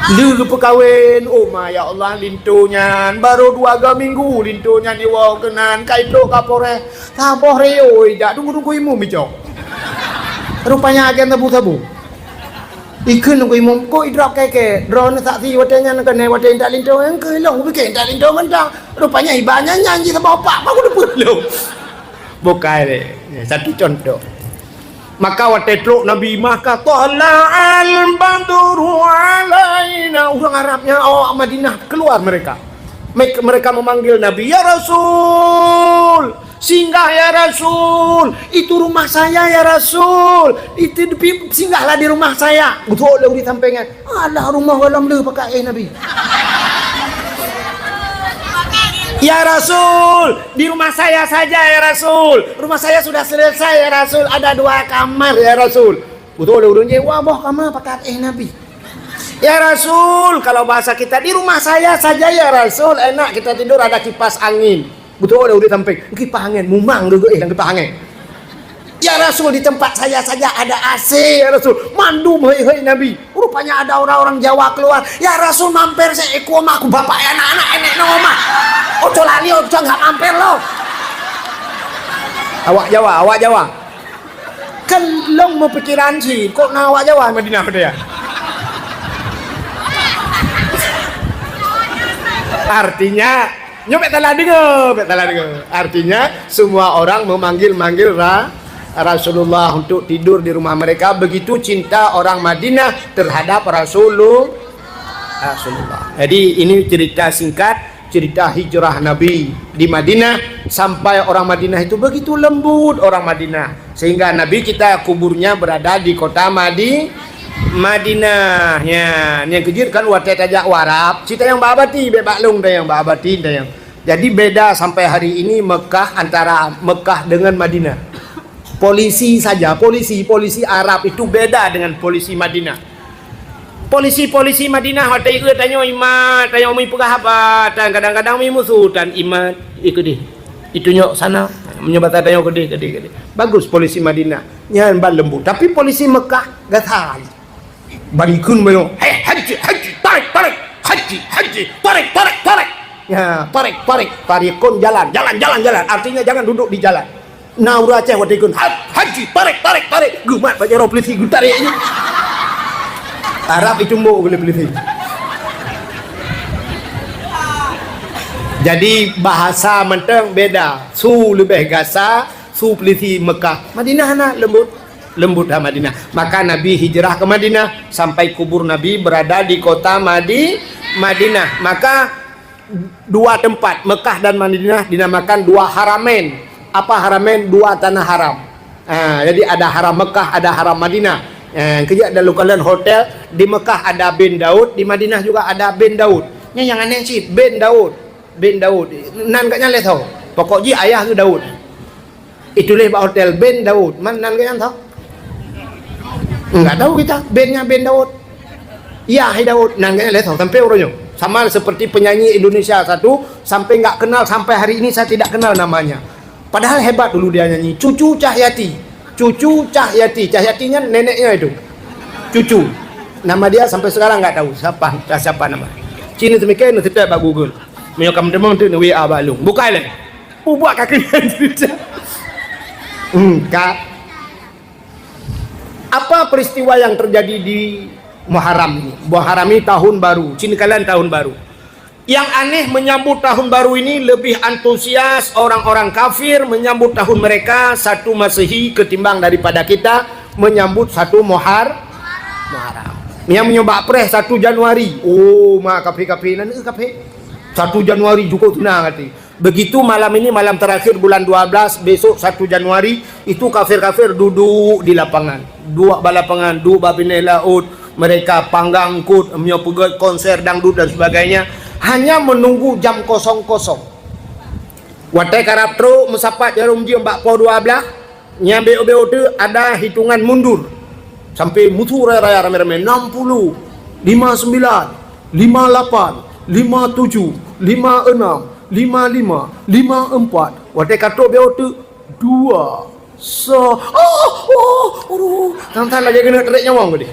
Lu perkahwin, oh ma ya Allah lintunya baru 2 minggu lintunya diwa kenan kaito kapore tapoh reo jak tunggu imu bico rupanya agen tabu ikun nunggu imu ko idrop keke drone tak ti watenya nak ne waten tak lintu yang ke long bikin tak lintu mentang rupanya ibanya nyanyi sama bapak aku dapat lu bukai deh satu contoh. Maka watetruk Nabi maka tala'al badru alaina. Orang Arabnya orang Madinah keluar mereka memanggil Nabi, ya Rasul, singgah ya Rasul, itu rumah saya ya Rasul, itu singgahlah di rumah saya. Betul lah disampaikan. Alah rumah walam le pakai Nabi. Ya Rasul, di rumah saya saja ya Rasul. Rumah saya sudah selesai ya Rasul. Ada 2 kamar ya Rasul. Betul ada urunnya, wah boh kamar pakai Nabi. Ya Rasul, kalau bahasa kita di rumah saya saja ya Rasul. Enak kita tidur ada kipas angin. Betul ada udah sampai kipas angin, mumang dulu kipas angin. Ya Rasul, di tempat saya saja ada AC ya Rasul. Mandu hei Nabi. Rupanya ada orang-orang Jawa keluar. Ya Rasul mampir saya aku sama aku bapak anak-anak enek nang omah. Ojo lali ojo enggak mampir lo. Awak Jawa. Kan long mau pikiran sih, kok nawak Jawa Madinah dia. Artinya nyopet telah dengar. Artinya semua orang memanggil Rasulullah untuk tidur di rumah mereka. Begitu cinta orang Madinah terhadap Rasulullah. Jadi ini cerita singkat, cerita hijrah Nabi di Madinah. Sampai orang Madinah itu begitu lembut orang Madinah, sehingga Nabi kita kuburnya berada di kota Madinah. Ya, yang kejir kan watet aja warap. Cita yang babati bebaklung yang babati yang. Jadi beda sampai hari ini Mekah antara Mekah dengan Madinah. Polisi saja, polisi Arab itu beda dengan polisi Madinah. Polisi Madinah hotel itu tanya imat, tanya umi pegah apa, dan kadang-kadang umi musuh dan imat ikut deh. Itu nyok sana menyebata tanya gede. Bagus polisi Madinah, nyan lembut. Tapi polisi Mekah gatal. Barikun bayo, haji, tarik, haji, tarik. Ya, tarikun jalan. Artinya jangan duduk di jalan. Naura ceh wadikun haji tarik gumat baca roh peliti tarik ini Arab itu mau boleh peliti. Jadi bahasa menteng beda. Su lebih gasa, su peliti Mekah. Madinah nak lembut Madinah. Maka Nabi hijrah ke Madinah sampai kubur Nabi berada di kota Madinah. Maka 2 tempat Mekah dan Madinah dinamakan 2 haramen. Apa haramen? 2 tanah haram. Jadi ada haram Mekah, ada haram Madinah. Kerja ada lokalan hotel di Mekah ada bin Daud, di Madinah juga ada bin Daud. Ini yang aneh sih, bin Daud. Nan katnya lihat tahu. Pokoknya ayah tu Daud. Itulah hotel bin Daud. Mana nan katnya tahu? Enggak tahu kita. Binnya bin Daud. Ya, hai Daud. Nan katnya lihat tahu. Sampai orangnya. Sama seperti penyanyi Indonesia satu sampai enggak kenal sampai hari ini saya tidak kenal namanya. Padahal hebat dulu dia nyanyi. Cucu Cahyati. Cahyatinya neneknya itu. Cucu. Nama dia sampai sekarang enggak tahu siapa nama. Cina demikian nanti tak Google. Menyokam demang tu WA balung. Buka le. Buat kaki cerita. Apa peristiwa yang terjadi di Muharram ini? Muharram ini tahun baru. Cina kalian tahun baru. Yang aneh menyambut tahun baru ini lebih antusias orang-orang kafir menyambut tahun mereka 1 Masehi ketimbang daripada kita menyambut 1 Muharram. Yang menyebab pres 1 Januari. Oh, mak kafir-kafir nan kafir. 1 Januari cukup tenang hati. Begitu malam ini malam terakhir bulan 12, besok 1 Januari itu kafir-kafir duduk di lapangan. Dua balapangan, dua babine laut, mereka panggang kut, menyopegat konser dangdut dan sebagainya. Hanya menunggu jam kosong. Watai karap tro mesapat jarum jam 12 nya beo tu ada hitungan mundur sampai mutu raya rame-rame 60 59 58 57 56 55 54 watai kato beo tu 2 tantan lagi kena terik nyawang tadi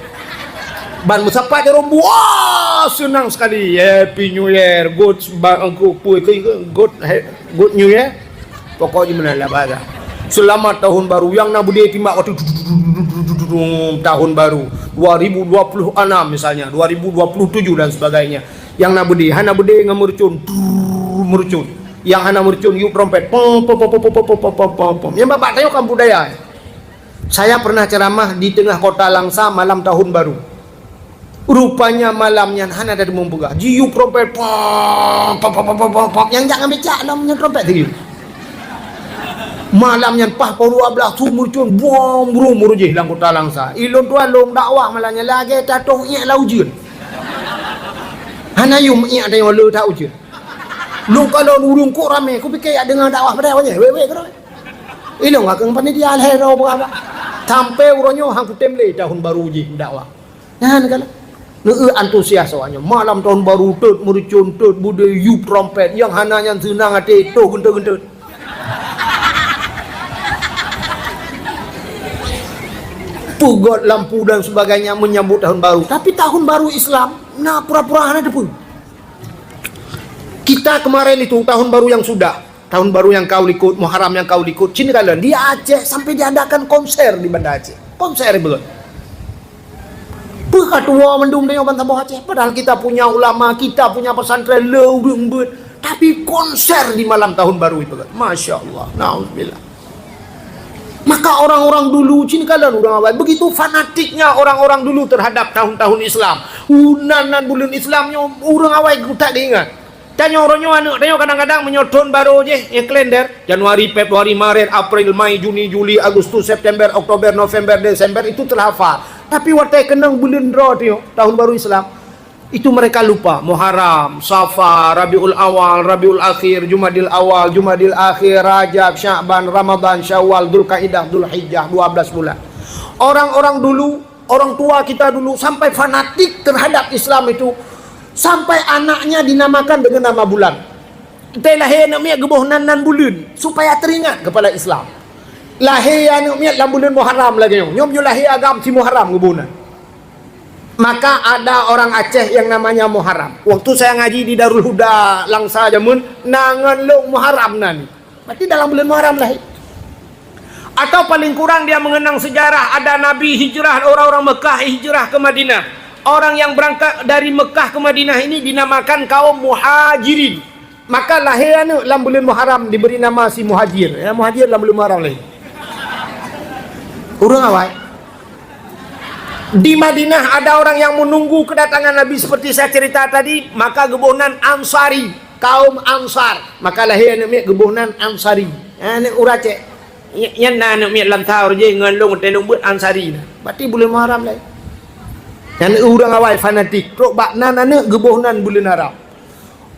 ban musapat dia rombu, wah senang sekali, happy new year, good new year, pokoknya mana lah bahasa. Selamat tahun baru yang nak budaya timbak waktu tahun baru 2026 misalnya, 2027 dan sebagainya. Yang nak budaya, hana budaya dengan mercun, yang hana mercun yuk trompet, yang bapak tahu kan budaya. Saya pernah ceramah di tengah kota Langsa malam tahun baru. Rupanya malamnya hana dari membuka jiu trompet yang jangan becak namanya trompet tadi. Malamnya pah puluh 12 sumur cun buang burung murujih lang kota Langsa. Ilon tuan long dakwah malahnya lagi tatoh iak lau jun. Hana yum iak ada yang lu tahu jun. Lu kalau urung kok rame ku fikir dengan dakwah pada awalnya wewe kau. Ilong akang panitia alhero apa. Sampai uronyo hang kutemle tahun baru ji dakwah. Nah kan antusias soalnya malam tahun baru tut mercun tut budaya yup trompet yang hananya senang hati itu gentut-gentut pugot lampu dan sebagainya menyambut tahun baru. Tapi tahun baru Islam nah pura-pura ada pun kita kemarin itu tahun baru yang sudah tahun baru yang kau ikut Muharram yang kau ikut sini kalian di Aceh sampai diadakan konser di Banda Aceh konser betul. Ketua mendung dengan bantah Aceh. Padahal kita punya ulama, kita punya pesantren lembut, tapi konser di malam tahun baru itu kan. Masya Allah. Nauzubillah. Maka orang-orang dulu, sini kalian orang awal begitu fanatiknya orang-orang dulu terhadap tahun-tahun Islam. Unanan bulan Islamnya orang awal tak diingat. Tanya orangnya anak, tanya kadang-kadang menyodon baru je, ya kalender Januari, Februari, Maret, April, Mei, Juni, Juli, Agustus, September, Oktober, November, Desember itu terhafal. Tapi waktu kenang bulan Rabiul tahun baru Islam itu mereka lupa. Muharram, Safar, Rabiul Awal, Rabiul Akhir, Jumadil Awal, Jumadil Akhir, Rajab, Sya'ban, Ramadan, Syawal, Dzulqa'dah, Dzulhijjah 12 bulan. Orang-orang dulu, orang tua kita dulu sampai fanatik terhadap Islam itu sampai anaknya dinamakan dengan nama bulan. Kita lahir namanya gebuh nan bulan supaya teringat kepada Islam. Lahir namanya dalam bulan Muharram lagi nyom lahir agam si Muharram gebunan. Maka ada orang Aceh yang namanya Muharram. Waktu saya ngaji di Darul Huda Langsa Jamun nangan lo Muharram nani. Berarti dalam bulan Muharram lahir. Atau paling kurang dia mengenang sejarah ada Nabi hijrah orang-orang Mekah hijrah ke Madinah. Orang yang berangkat dari Mekah ke Madinah ini dinamakan kaum Muhajirin. Maka lahir dalam bulan Muharram diberi nama si Muhajir. Ya, Muhajir dalam bulan Muharram lahir. Urang awal. Di Madinah ada orang yang menunggu kedatangan Nabi seperti saya cerita tadi, maka gebunan Ansari, kaum Ansar. Maka lahir namanya gebunan Ansari. Ini urace. Yang namanya lantar je ngelong telung buat Ansari. Berarti bulan Muharram lahir. Yang orang awal fanatik. Rok baknan anak gebunan bulan Arab.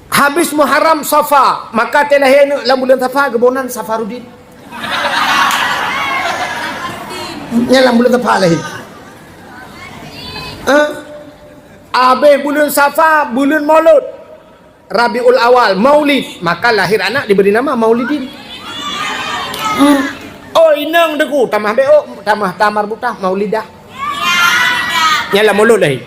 Habis Muharram Safar, maka terlahir dalam bulan Safar gebunan Safaruddin. Yang dalam bulan Safar lahir. Habis bulan Safar, bulan Maulud, Rabiul Awal, Maulid, maka lahir anak diberi nama Maulidin. Oh inang deku, tamah beo, tamah tamar butah, Maulidah. Yang dalam Maulud lahir.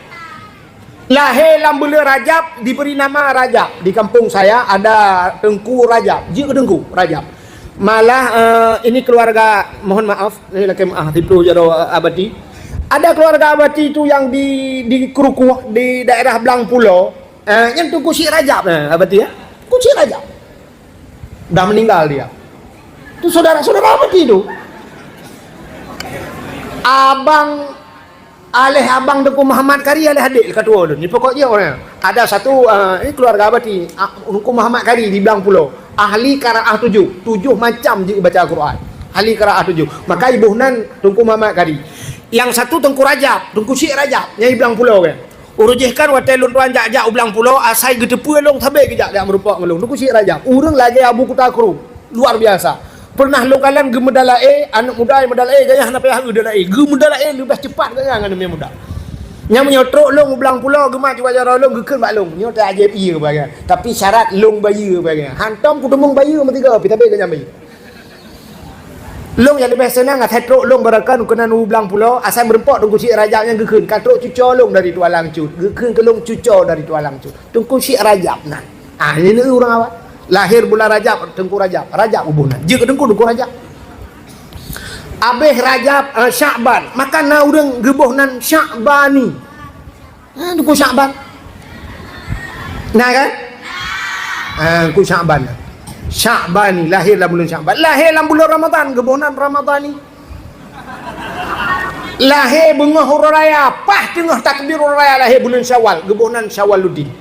Lahir dalam bulan Rajab diberi nama Rajab. Di kampung saya ada Tengku Rajab. Jika Tengku Rajab. Malah ini keluarga, mohon maaf, ini lagi maaf Ibnu Jaro Abadi. Ada keluarga Abadi itu yang di Kerukuh di daerah Belang Pulau, yang Tengku Syekh Rajab Abadi ya. Tengku Syekh Rajab. Dah meninggal dia. Itu saudara-saudara Abadi itu. Abang Tengku Muhammad Kari alih adik ketua tu. Ni pokoknya orang. Ada satu ini keluarga Abadi, Tengku Muhammad Kari di Belang Pulau. Ahli qiraah 7 macam dia baca Al-Quran. Ahli qiraah 7. Maka ibuhnan Tengku Muhammad Kari. Yang satu Tengku Rajab, Tengku Syekh Rajab, nyai Belang Pulau kan. Urujihkan watai luntuan jak-jak Belang Pulau asai gedepu long tabe kejak dia merupak ngelung. Tengku Syekh Rajab. Urang lagi Abu Kutakru. Luar biasa. Pernah lo kalian gemedalae anak muda medalae gaya hana payah gedalae. Gemedalae lebih cepat gaya ngana muda. Nya menyotrok long Belang Pulau gemah cuba cara long gekeun bak long. Nyo tak ajaib ieu bagai. Tapi syarat long bayi bagai. Hantam ku demung bayi mati ke tapi ganya bayi. Long yang lebih senang ngat hetrok long barakan kena ublang pulau asal berempok tunggu si rajab yang gekun katrok cucor long dari tua langcut gekun ke long cucor dari tua langcut tunggu si rajab nah ini orang awak lahir bulan rajab tengku rajab hubungan jika tengku rajab abih rajab syakban maka na urang gebohnan syakbani tengku syakban nah kan tengku syakban Sya'bani lahir dalam bulan Sya'ban, lahir dalam bulan Ramadan, gebonan Ramadani. Lahir bunga huruf raya, pah tengah takbir huruf raya lahir bulan Syawal, gebonan Syawaluddin.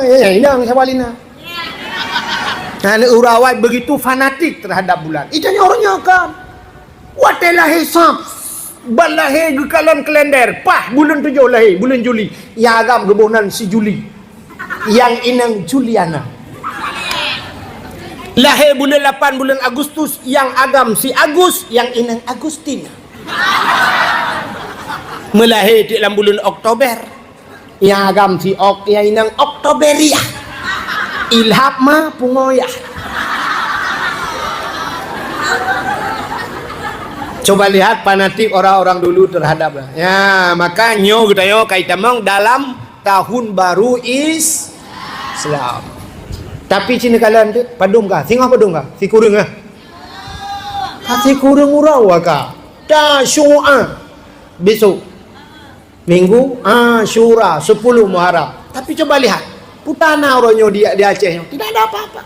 Ini yang Syawalina. Nah, urawat begitu fanatik terhadap bulan. Itanya orangnya kan. Watelah hisab. Balahir gekalan kalender, pah bulan 7 lahir, bulan Juli. Ya agam gebonan si Juli. Yang inang Juliana lahir bulan 8 bulan Agustus yang agam si Agus yang inang Agustina melahir di dalam bulan Oktober yang agam si Ok yang inang Oktoberia Ilham ma pungoya. Coba lihat fanatik orang-orang dulu terhadap ya makanya kita yo kaitamang dalam tahun baru Islam. Tapi cina kalian tu padung kah? Singah padung kah? Si kurung kah? Si kurung urau kah? Tasyu'a besok Minggu Asyura 10 Muharram. Tapi coba lihat putana orangnya di Aceh tidak ada apa-apa.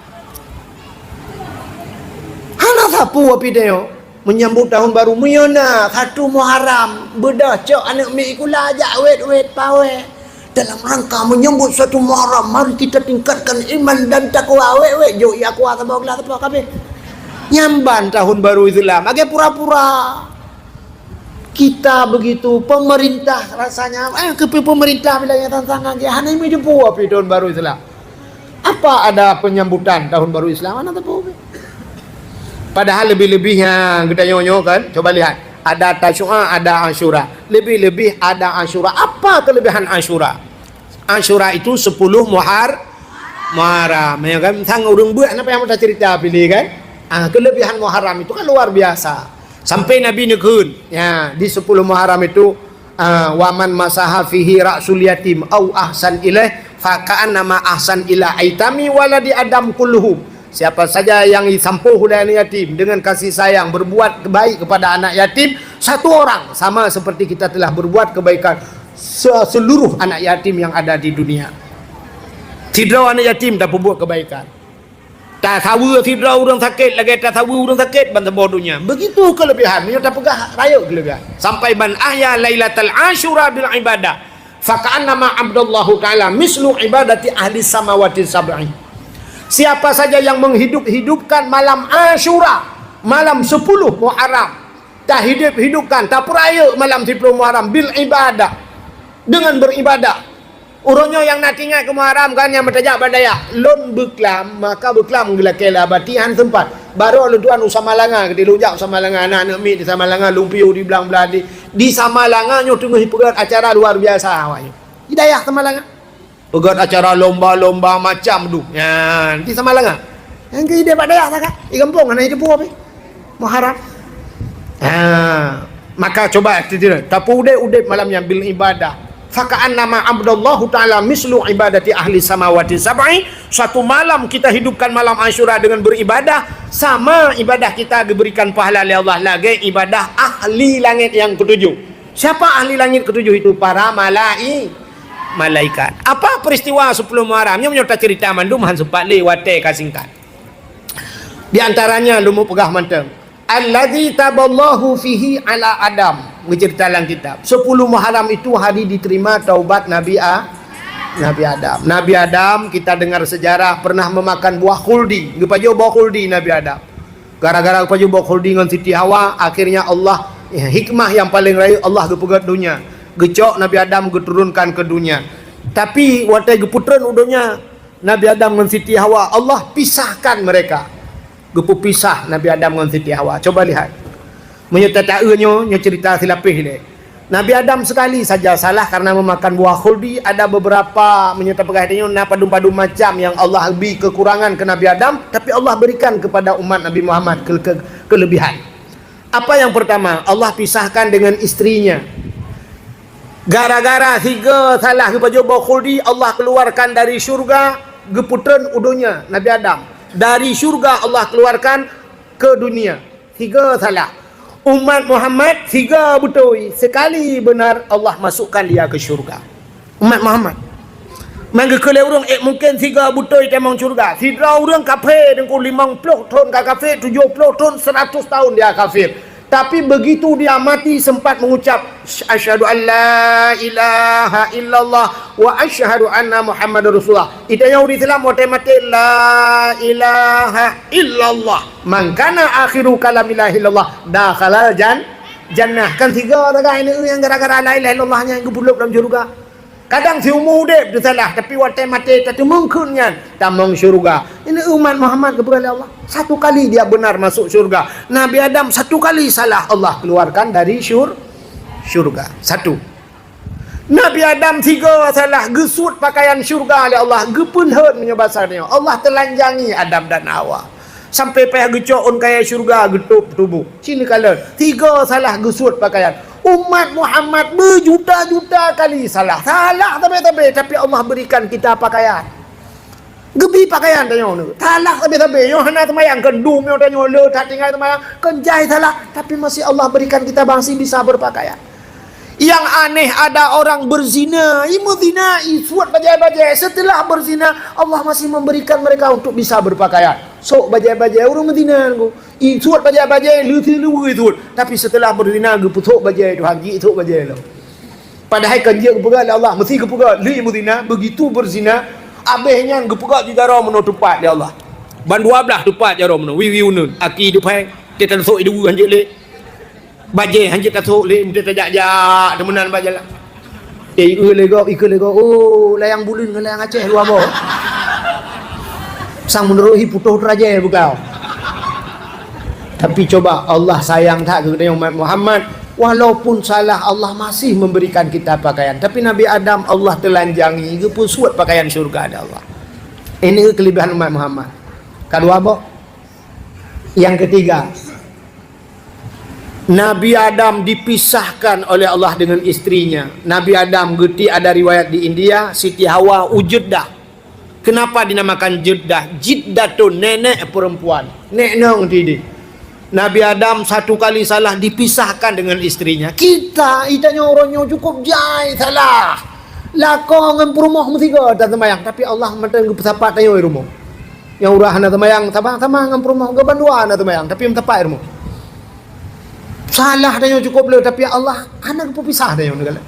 Hana sapu api dia menyambut tahun baru muyona 1 Muharram bedah cok anak mi ikula ajak wet pawe. Dalam rangka menyambut satu Muharram, mari kita tingkatkan iman dan takwa. Jok ya kuat apa gelas apa kabeh. Nyamban tahun baru Islam. Agak pura-pura. Kita begitu pemerintah rasanya ke pemerintah bilangnya tantangan dia hanya mi jumpu api tahun baru Islam. Apa ada penyambutan tahun baru Islam ana tahu. Padahal lebih-lebihnya kita nyonyo kan. Coba lihat. Ada Tasyu'a, ada Asyura. Lebih-lebih ada Asyura. Apa kelebihan Asyura? Asyura itu 10 Muharram. Ya kan? Sang urang buat apa yang kita cerita pilih kan? Kelebihan Muharram itu kan luar biasa. Sampai Nabi nekun. Ya, di 10 Muharram itu waman masaha fihi ra'sul yatim au ahsan ilaih fa nama ahsan ila aitami waladi adam kulluhum. Siapa saja yang disampuh oleh yatim dengan kasih sayang berbuat baik kepada anak yatim satu orang sama seperti kita telah berbuat kebaikan seluruh anak yatim yang ada di dunia. Tidak anak yatim tak berbuat kebaikan. Tak tahu tidak orang sakit lagi tak tahu orang sakit bantu bodohnya. Begitu kelebihan. Dia tak pegah raya kelebihan. Sampai ban ahya lailatul asyura bil ibadah. Fa ka'annama abdullahu ta'ala mislu ibadati ahli samawati sab'i. Siapa saja yang menghidupkan malam Asyura, malam 10 Muharram, tak hidupkan, tak peraya malam 10 Muharram bil ibadah, dengan beribadah. Orangnya yang nak tinggal ke Muharram kan yang bertajak badaya, lon beklam, maka beklam gelakela batihan tempat. Baru lu tuan usah malanga, di lujak usah malanga anak-anak mi di Samalanga lumpiu di belang beladi. Di Samalanga nyo tunggu hiburan acara luar biasa awaknya. Hidayah Samalanga. Pegat acara lomba-lomba macam tu. Ya, di Samalanga. Yang ke ide Pak Dayak tak? Di kampung anak itu apa? Muharram. Maka coba tidak. Tapi udah malam yang bil ibadah. Faka'an nama abdullahu ta'ala mislu ibadati ahli samawati sab'i. Satu malam kita hidupkan malam Asyura dengan beribadah sama ibadah kita diberikan pahala oleh Allah lagi ibadah ahli langit yang ketujuh. Siapa ahli langit ketujuh itu? Para malaikat. Apa peristiwa 10 Muharram? Nya menyerta cerita mandum han sempat lewate kasingkat. Di antaranya lu mau pegah manteng. Allazi taballahu fihi ala Adam. Mencerita dalam kitab. 10 Muharram itu hari diterima taubat Nabi Adam. Nabi Adam kita dengar sejarah pernah memakan buah khuldi. Gepajo buah khuldi Nabi Adam. Gara-gara gepajo buah khuldi dengan Siti Hawa, akhirnya Allah hikmah yang paling raya Allah gepegat dunia. Gecok Nabi Adam geturunkan ke dunia. Tapi waktu geputran udonya Nabi Adam dengan Siti Hawa, Allah pisahkan mereka. Gepu pisah Nabi Adam dengan Siti Hawa. Coba lihat. Menyertai nya cerita silapih ni. Nabi Adam sekali saja salah karena memakan buah khuldi. Ada beberapa menyertai perhatiannya padu-padu macam yang Allah beri kekurangan ke Nabi Adam, tapi Allah berikan kepada umat Nabi Muhammad kelebihan. Apa yang pertama? Allah pisahkan dengan istrinya. Gara-gara 3 salah kepada buah khuldi, Allah keluarkan dari syurga geputren udunya Nabi Adam. Dari syurga Allah keluarkan ke dunia. 3 salah. Umat Muhammad 3 betul. Sekali benar Allah masukkan dia ke syurga. Umat Muhammad. Mangga kalau orang mungkin 3 betul temang syurga. 3 orang kafir dengan 50 tahun kafir, 70 tahun, 100 tahun dia kafir. Tapi begitu dia mati sempat mengucap asyhadu an la ilaha illallah wa asyhadu anna muhammadar rasulullah. Itanya orang Islam mati la ilaha illallah. Man kana akhiru kalam la ilaha illallah dakhala jannah. Kan 3 orang ini yang gara-gara la ilaha illallahnya yang gebuluk dalam syurga. Kadang si umur dia salah, tapi waktu mati tak mungkinnya tamang syurga. Ini umat Muhammad kepada Allah. 1 kali dia benar masuk syurga. Nabi Adam 1 kali salah, Allah keluarkan dari syurga. 1. Nabi Adam 3 salah, gesut pakaian syurga oleh Allah, gepunheun menyebasarnya. Allah telanjangi Adam dan Hawa. Sampai payah gecok kaya syurga getup tubuh. Sini kala 3 salah gesut pakaian. Umat Muhammad berjuta-juta kali salah tapi Allah berikan kita pakaian. Gebi pakaian tanya ni. Salah tapi yo hana temayang kendum yo tanya le tak tinggal temayang kenjai salah tapi masih Allah berikan kita bangsi bisa berpakaian. Yang aneh ada orang berzina, imuzina, isuat bajai-bajai. Setelah berzina, Allah masih memberikan mereka untuk bisa berpakaian. Sok bajai-bajai orang berzina ku. Isuat bajai-bajai lu itu. Tapi setelah berzina ku putuk bajai tu haji itu bajai lo. Padahal kerja kepegat Allah mesti kepegat li imuzina begitu berzina abehnya kepegat di darah menutupat dia Allah. Ban 12 tupat darah menu wiwi unun. Aki dupai kita sok idu hanjik le. Bajai hanjit tasuk le minta tajak-jak temenan bajalah. Lego oh layang bulun dengan layang Aceh luar bawah. Sang meneruhi putuh raja bukan. Tapi coba Allah sayang tak kepada umat Muhammad, walaupun salah Allah masih memberikan kita pakaian. Tapi Nabi Adam Allah telanjangi ke pun suat pakaian syurga ada Allah. Ini kelebihan umat Muhammad. Kedua apa? Yang ketiga, Nabi Adam dipisahkan oleh Allah dengan istrinya. Nabi Adam geti ada riwayat di India, Siti Hawa Ujuddah. Kenapa dinamakan Jeddah? Jiddatun, nenek perempuan. Nek nong tidi. Nabi Adam 1 kali salah dipisahkan dengan istrinya. Kita itanya orangnya cukup jai salah. Lakon dengan perumah mesti ke tak temayang. Tapi Allah mata ngepesapat tayo rumah. Yang urah na temayang, tabang dengan perumah ke bandua na temayang. Tapi mentepat rumah. Salah dia cukup le tapi Allah anak pisah dia negala.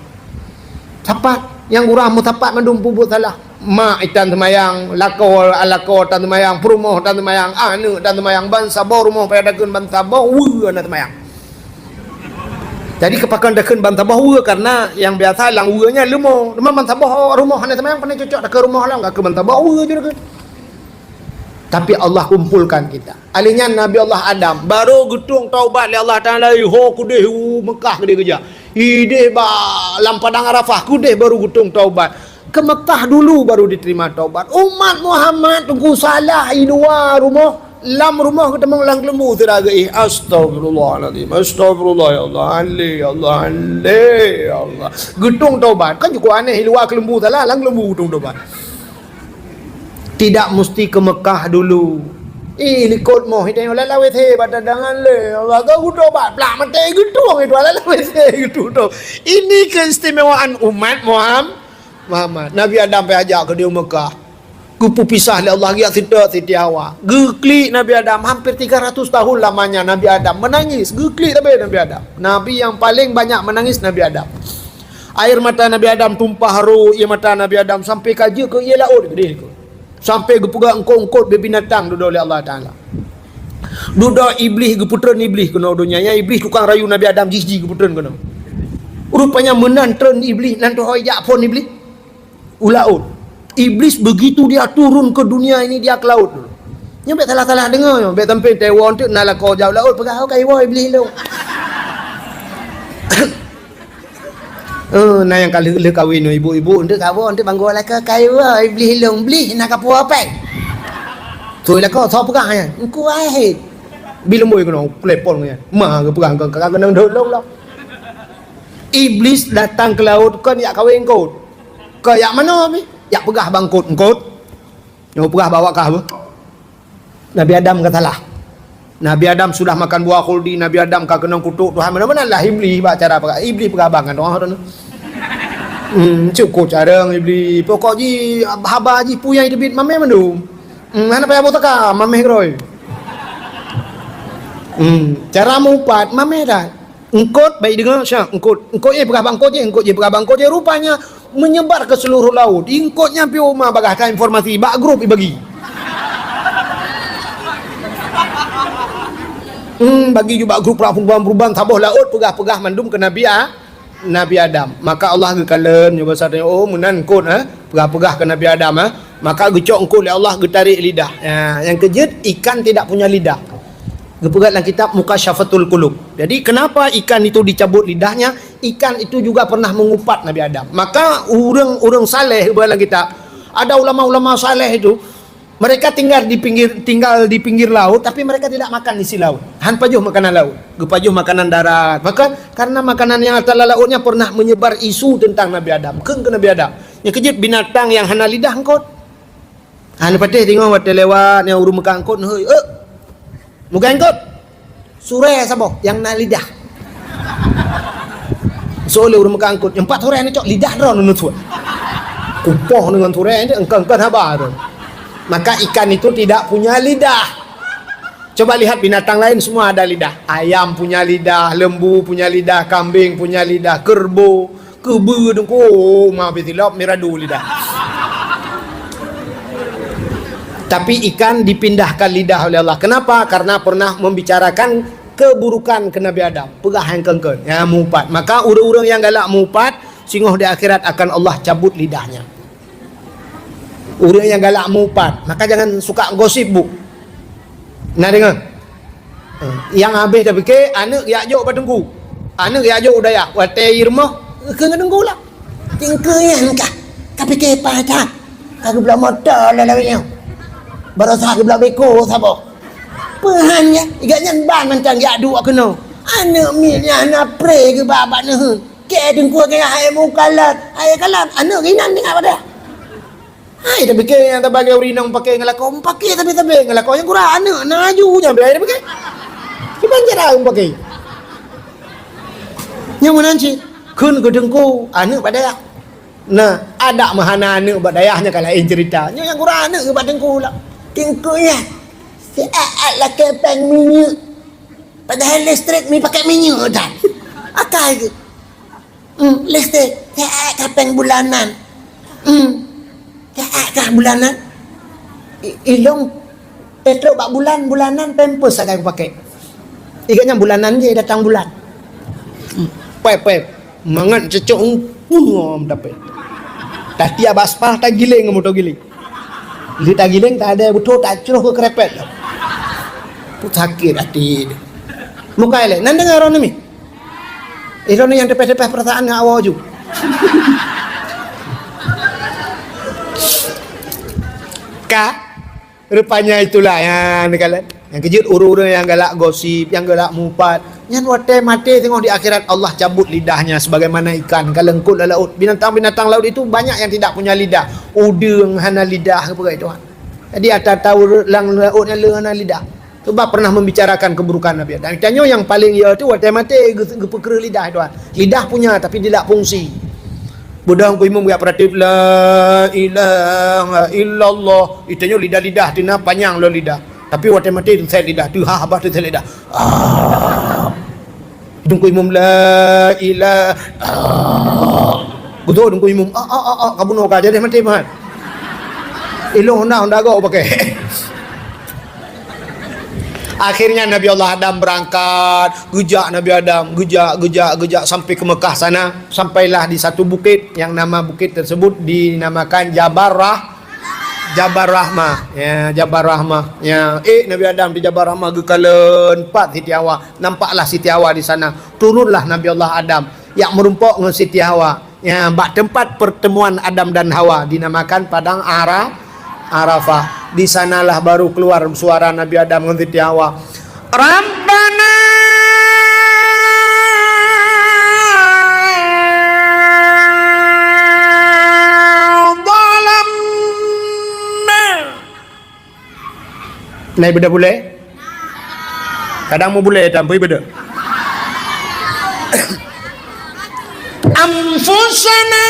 Tepat yang urang mu tepat mandum pubut salah. Mak itan temayang, lakor tan temayang, perumoh tan temayang, anu tan temayang bansa bau rumah pada dakeun banta bau ana temayang. Jadi kepakan dakeun banta bau karena yang biasa lang ueunya lemo, banta bau rumah ana temayang pandai cocok ke rumah lang ke banta bau je dakeun. Tapi Allah kumpulkan kita. Alihnya Nabi Allah Adam baru getung taubat li Allah Taala ho kudeh Mekah gede kerja. Ideh ba lam padang Arafah kudeh baru getung taubat. Ke Mekah dulu baru diterima taubat. Umat Muhammad tunggu salah luar rumah lam rumah ketemu lang lembu teraga astagfirullahalazim. Astagfirullah ya Allah. Ya Allah. Getung taubat. Kan cukup aneh luar lembu salah lang lembu getung taubat. Tidak mesti ke Mekah dulu. Likut moh itu yang lawe the pada dengan le. Allah kau tobat pelak mati gedung itu lawe the gitu tu. Ini keistimewaan umat Muhammad. Nabi Adam pergi ajak ke dia Mekah. Kupu pisah oleh Allah ya Siti Hawa. Geklik Nabi Adam hampir 300 tahun lamanya Nabi Adam menangis. Geklik tapi Nabi Adam. Nabi yang paling banyak menangis Nabi Adam. Air mata Nabi Adam tumpah haru ia mata Nabi Adam sampai kaji ke ia laut gede ke. Sampai gepugak engkau binatang duduk oleh Allah Ta'ala. Duduk iblis geputran iblis kena dunia. Ya iblis tukang rayu Nabi Adam jiji geputran kena. Rupanya menantren iblis nanti hoyak pun iblis ulaut. Iblis begitu dia turun ke dunia ini dia ke laut dulu. Nya bet salah-salah dengar yo. Bet tempe Taiwan tu nak kau jauh laut pegah kai wa iblis lu. Nah yang kali le kahwin no ibu-ibu untuk kawin untuk banggo lah ke kayu beli hilung beli nak apa apa. Tu lah kau tahu pegang ya. Engkau ai. Bila moi kena telepon ya. Mah ke pegang ke kena dolong lah. Iblis datang ke laut kan yak kahwin kau. Ke yak mana ni? Yak pegah bangkut engkau. Yang pegah bawa ke apa? Nabi Adam katalah. Nabi Adam sudah makan buah khuldi, Nabi Adam kau kena kutuk Tuhan mana-mana lah iblis buat cara apa? Iblis pegabangan orang tu. Cukup cara iblis. Pokok ji haba ji puyai debit mameh mandum. Mana payah botaka mameh groi. Cara mupat mameh dah. Engkot baik dengar syah, engkot pegabang engkot je pegabang je rupanya menyebar ke seluruh laut. Engkotnya pi rumah bagah informasi, bak grup bagi. Bagi juga grup perubahan tabuh laut pegah-pegah mandum ke Nabi Adam. Maka Allah gekalen juga sadanya menan kod pegah-pegah ke Nabi Adam maka gecok engkau oleh Allah getarik lidah. Yang kejut ikan tidak punya lidah. Gepegat dalam kitab Mukasyafatul Qulub. Jadi kenapa ikan itu dicabut lidahnya? Ikan itu juga pernah mengupat Nabi Adam. Maka orang saleh dalam kitab ada ulama-ulama saleh itu mereka tinggal di pinggir laut tapi mereka tidak makan isi laut. Han pajuh makanan laut, gepajuh makanan darat. Maka karena makanan yang atas lautnya pernah menyebar isu tentang Nabi Adam. Ke Nabi Adam. Yang kejut binatang yang hana lidah engkau. Han patih tengok waktu lewat yang urung makan engkau heuy. Muka engkau. Surai sabo yang na lidah. Soalnya urung makan engkau. Yang 4 surai ni cok lidah dah nunut. Kupoh dengan surai ni engkau habar tu. Maka ikan itu tidak punya lidah. Coba lihat binatang lain semua ada lidah. Ayam punya lidah, lembu punya lidah, kambing punya lidah, kerbau, kebu dengku, mabitilop miradu lidah. Tapi ikan dipindahkan lidah oleh Allah. Kenapa? Karena pernah membicarakan keburukan ke Nabi Adam. Pegah yang kengken, yang mupat. Maka orang-orang yang galak mupat, sungguh di akhirat akan Allah cabut lidahnya. Orang yang galak mupat, maka jangan suka gosip bu. Nah dengar, yang habis dah fikir, anak yak jok patengku, anak yak jok udaya, wate irmah, kena tengku lah. Tingkahnya kah, tapi ke pada, kau belah motor lah lawanya, baru sah belah beko sabo. Pehannya, igaknya ban macam yak dua kena. Anak milnya anak pre ke babak nehun, ke tengku ke ayah mukalat, ayah kalat, anak rinan dengan apa dah? Hai tapi ke yang terbagi urinang pakai ngelakau pakai tapi ngelakau yang kurang anak naju jangan berani pakai. Gimana cara pakai? Yang mana sih? Kun ke dengku anak pada. Nah ada mahana anak buat dayahnya kalau yang cerita. Yang kurang anak ke dengku lah. Dengkunya seat lah kepeng minyak. Padahal listrik ni pakai minyak dah. Akal ke? Listrik seat kepeng bulanan. Kah bulanan ilong petrol bak bulanan pampers akan aku pakai igaknya bulanan je datang bulan pep mangan cecok ngom dapat tak tiap baspah tak giling motor giling li tak giling tak ada betul tak curuh ke kerepet put sakit hati muka elek nan dengar orang ni yang tepeh-tepeh perasaan dengan awal ju. Rupanya itulah yang kalian yang kejut urut-urut yang galak gosip, yang galak mupat, yang wate mati tengok di akhirat Allah cabut lidahnya sebagaimana ikan kalengkut dalam laut. Binatang-binatang laut itu banyak yang tidak punya lidah. Udang hana lidah apa itu. Jadi ada tahu lang laut yang hana lidah. Sebab pernah membicarakan keburukan Nabi Adam. Tanya yang paling ya tu wate mati gepekera lidah itu. Lidah punya tapi tidak fungsi. Budang ku imam gak pratif la ilaha illallah. Itanya lidah-lidah tina panjang lo lidah. Tapi waktu mati tu saya lidah. Tu ha abah tu saya lidah. Budang ku imam la ilaha. Betul budang ku imam kamu nak aja deh mati mah. Ilo honda go pakai. Akhirnya Nabi Allah Adam berangkat, gejak Nabi Adam, gejak sampai ke Mekah sana, sampailah di satu bukit yang nama bukit tersebut dinamakan Jabal Rahmah. Ya, Jabal Rahmah. Ya, Nabi Adam di Jabal Rahmah gekalen 4 Siti Hawa. Nampaklah Siti Hawa di sana. Turunlah Nabi Allah Adam yang merumpok dengan Siti Hawa. Ya, bak tempat pertemuan Adam dan Hawa dinamakan padang Arafah. Di sanalah baru keluar suara Nabi Adam dengan Siti Hawa. Rabbana zalamna. Naik beda boleh? Kadang mau boleh tanpa beda. Anfusana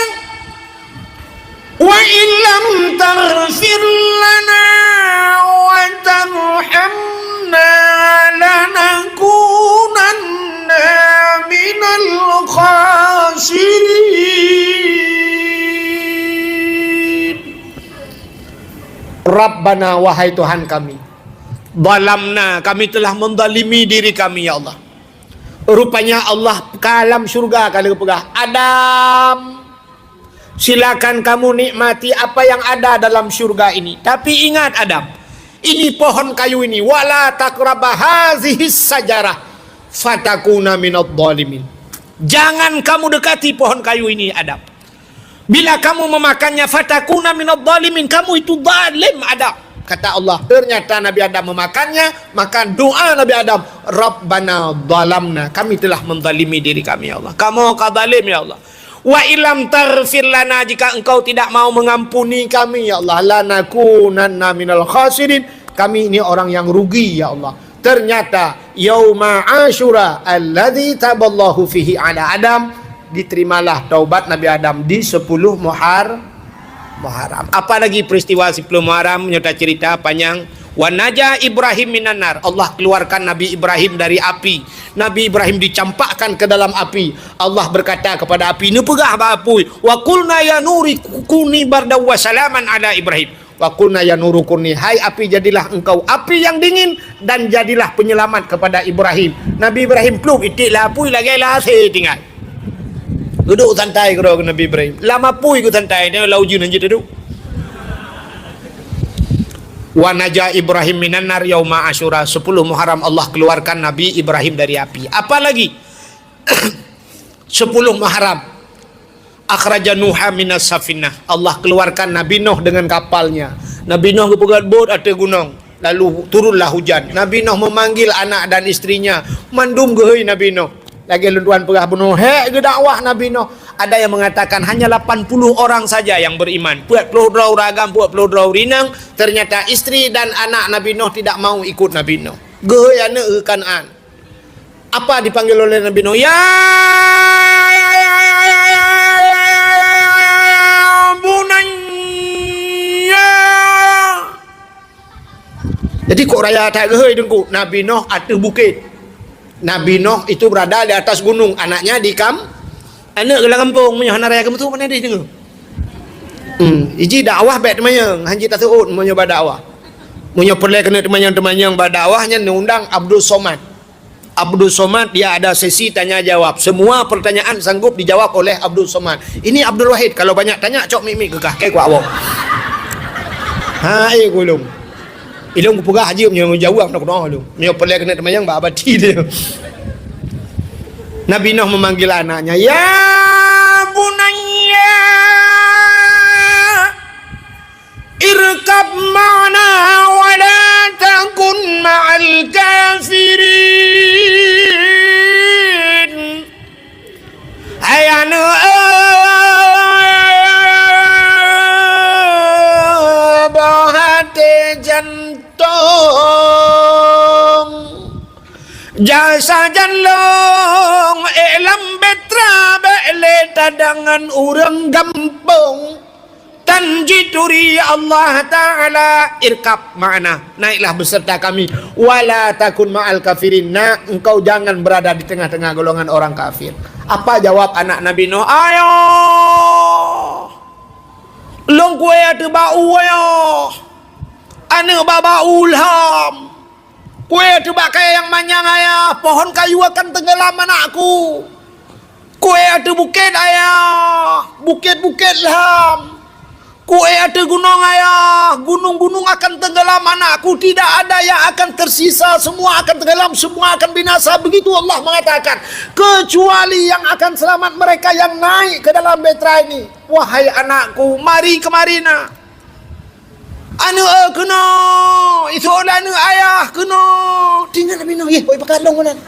wa illam taghfir lana wa tarhamna lanakunanna minal khasirin. Rabbana, wahai Tuhan kami, zalamna, kami telah menzalimi diri kami ya Allah. Rupanya Allah kalam syurga kali pegah. Adam, silakan kamu nikmati apa yang ada dalam syurga ini. Tapi ingat Adam, ini pohon kayu ini, wala taqraba hazihis sajarah fatakuna minadh dhalimin. Jangan kamu dekati pohon kayu ini Adam. Bila kamu memakannya fatakuna minadh dhalimin, kamu itu zalim Adam. Kata Allah, ternyata Nabi Adam memakannya, maka doa Nabi Adam, Rabbana zalamna, kami telah menzalimi diri kami ya Allah. Kamu kadzalim ya Allah. Wa ilam taghfir lana, jika engkau tidak mau mengampuni kami ya Allah, lanakunanna minal khasirin, kami ini orang yang rugi ya Allah. Ternyata yauma Asyura alladzi taballahu fihi ala Adam, diterimalah taubat Nabi Adam di 10 Muharram. Apa lagi peristiwa 10 Muharram? Nyata cerita panjang. Wa naja Ibrahim minan nar, Allah keluarkan Nabi Ibrahim dari api. Nabi Ibrahim dicampakkan ke dalam api. Allah berkata kepada api, "Nu pegah ba api. Wa qulna ya nuri kuni bardaw wa salaman ala Ibrahim." Wa qulna ya nuru kuni, hai api jadilah engkau api yang dingin dan jadilah penyelamat kepada Ibrahim. Nabi Ibrahim peluk itiklah api lagi lah tinggal. Duduk santai ke Nabi Ibrahim. Lama pui ku santai dia lau jun anjir duduk. Wa naja Ibrahim minan nar yauma Asyura, 10 Muharram Allah keluarkan Nabi Ibrahim dari api. Apa lagi? 10 Muharram akhraja Nuha minas safinah, Allah keluarkan Nabi Nuh dengan kapalnya. Nabi Nuh berpegat bot atas gunung, lalu turunlah hujan. Nabi Nuh memanggil anak dan istrinya, mandum gehoi Nabi Nuh. Lagi lunduan pegah bunuh, ke dakwah Nabi Nuh. Ada yang mengatakan hanya 80 orang saja yang beriman. Puat puluh draw ragam, puat puluh draw rinang. Ternyata istri dan anak Nabi Nuh tidak mau ikut Nabi Nuh. Gehoi anak Kan'an. Apa dipanggil oleh Nabi Nuh? Ya bunayya. Jadi kok raya tak gehoi dengku. Nabi Nuh atas bukit. Nabi Nuh itu berada di atas gunung, anaknya di anak gelang kampung punya hana raya kamu tu mana dia dengar. Iji dakwah baik temannya, hanji tak tahu menyoba dakwah. Munyo perle kena temannya berdakwahnya undang Abdul Somad. Abdul Somad dia ada sesi tanya jawab. Semua pertanyaan sanggup dijawab oleh Abdul Somad. Ini Abdul Wahid kalau banyak tanya cok mimik kekah kayak ku awak. Hai gulung. Ilung ku pegah haji punya jawab nak doa lu. Munyo perle kena temannya ba abadi dia. Nabi Nuh memanggil anaknya, ya bunayya irkab ma'na wa la takun ma'al kafirin. Hai anak bahate jantung jasa janlong elam betra bele tadangan urang gampung tanjituri Allah Ta'ala irkab ma'ana, naiklah beserta kami, wala takun ma'al kafirin, engkau jangan berada di tengah-tengah golongan orang kafir. Apa jawab anak Nabi Nuh? Ayo long kue ada bau ayo ane baba ulham kue coba kayak yang manyang ayah, pohon kayu akan tenggelam anakku. Kue ada bukit ayah, bukit-bukit lam. Kue ada gunung ayah, gunung-gunung akan tenggelam anakku, tidak ada yang akan tersisa, semua akan tenggelam, semua akan binasa. Begitu Allah mengatakan, kecuali yang akan selamat mereka yang naik ke dalam Betra ini. Wahai anakku, mari kemari nak. Anu kena, itu anu ayah kena. Tinggal Nabi Nuh, boleh pakai long kan?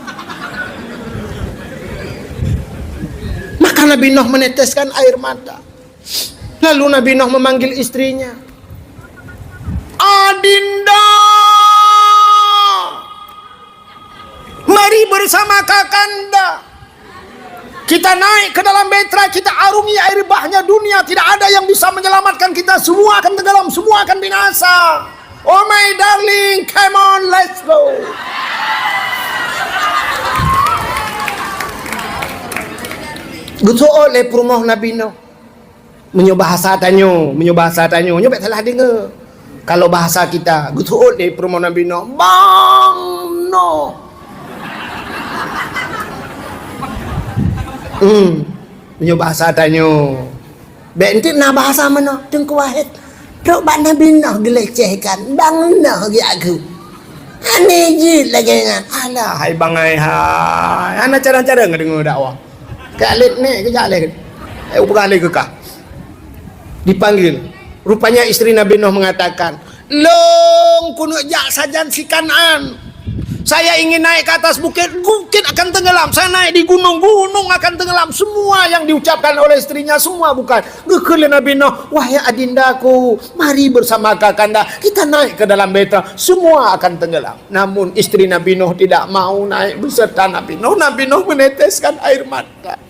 Maka Nabi Nuh meneteskan air mata. Lalu Nabi Nuh memanggil istrinya. Adinda, mari bersama kakanda. Kita naik ke dalam Betra, kita arungi air bahnya dunia. Tidak ada yang bisa menyelamatkan kita. Semua akan tenggelam, semua akan binasa. Oh my darling, come on, let's go. Gitu oleh perumah Nabi Nuh. Bahasa tanyo, nyobek salah dengar. Kalau bahasa kita, gitu oleh perumah Nabi Nuh. Bang Nuh. Bahasa tanyo. Bentik na bahasa mana? Tengku wahid. Dok bak Nabi Nuh gelecehkan. Bang Nuh gi aku. Ane je lagi dengan. Alah, hai bangai hai. Ana cara-cara ngedengar dakwah. Kalit ni kejak lagi. Upah ke kah? Dipanggil. Rupanya istri Nabi Nuh mengatakan, "Long kuno jak sajan si Kanan. Saya ingin naik ke atas bukit, bukit akan tenggelam. Saya naik di gunung, gunung akan tenggelam." Semua yang diucapkan oleh istrinya semua bukan. Gekele Nabi Nuh, "Wahai adindaku, mari bersama kakanda kita naik ke dalam Betra. Semua akan tenggelam." Namun istri Nabi Nuh tidak mau naik beserta Nabi Nuh. Nabi Nuh meneteskan air mata.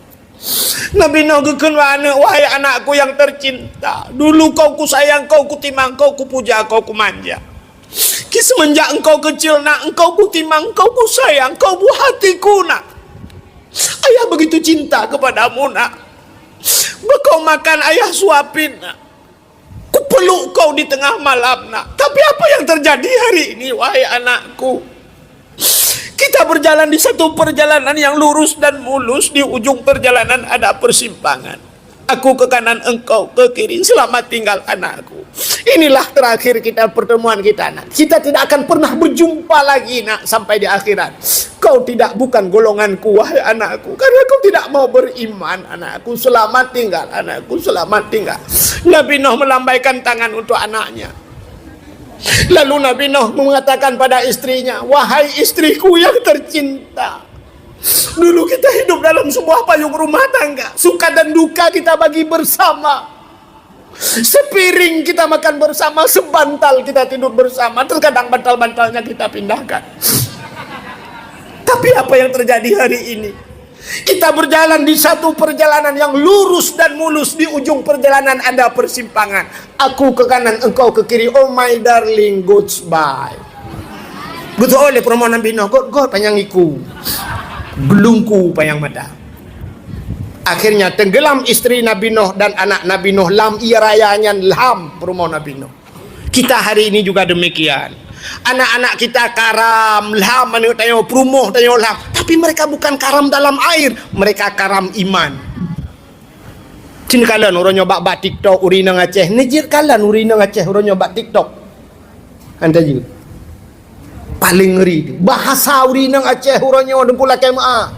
Nabi Nuh gekun wahai anakku yang tercinta, dulu kau ku sayang, kau ku timang, kau ku puja, kau ku manja. Semenjak engkau kecil nak, engkau ku timang, engkau ku sayang, kau bu hatiku nak. Ayah begitu cinta kepadamu nak. Kau makan ayah suapin nak. Ku peluk kau di tengah malam nak. Tapi apa yang terjadi hari ini wahai anakku? Kita berjalan di satu perjalanan yang lurus dan mulus. Di ujung perjalanan ada persimpangan. Aku ke kanan, engkau ke kiri. Selamat tinggal anakku. Inilah terakhir kita pertemuan kita nak. Kita tidak akan pernah berjumpa lagi nak sampai di akhirat. Kau bukan golonganku wahai anakku. Karena kau tidak mau beriman anakku. Selamat tinggal anakku. Selamat tinggal. Nabi Nuh melambaikan tangan untuk anaknya. Lalu Nabi Nuh mengatakan pada istrinya, "Wahai istriku yang tercinta, dulu kita hidup dalam sebuah payung rumah tangga. Suka dan duka kita bagi bersama. Sepiring kita makan bersama, sebantal kita tidur bersama. Terkadang bantal-bantalnya kita pindahkan. Tapi apa yang terjadi hari ini? Kita berjalan di satu perjalanan yang lurus dan mulus. Di ujung perjalanan ada persimpangan. Aku ke kanan, engkau ke kiri. Oh my darling, goodbye." Betul oleh permohonan Nabi Nuh. God panjang iku. Gelungku panjang mata. Akhirnya tenggelam istri Nabi Nuh dan anak Nabi Nuh. Lam ia rayanya lam permohonan Nabi Nuh. Kita hari ini juga demikian. Anak-anak kita karam, lam, tanya perumuh, tanya lam. Tapi mereka bukan karam dalam air, mereka karam iman. Cina kalan orang nyoba bak TikTok urina ngaceh. Nejir kalan urina ngaceh orang nyoba TikTok. Anda juga. Paling ngeri. Bahasa urina ngaceh orang nyoba dengkula kema.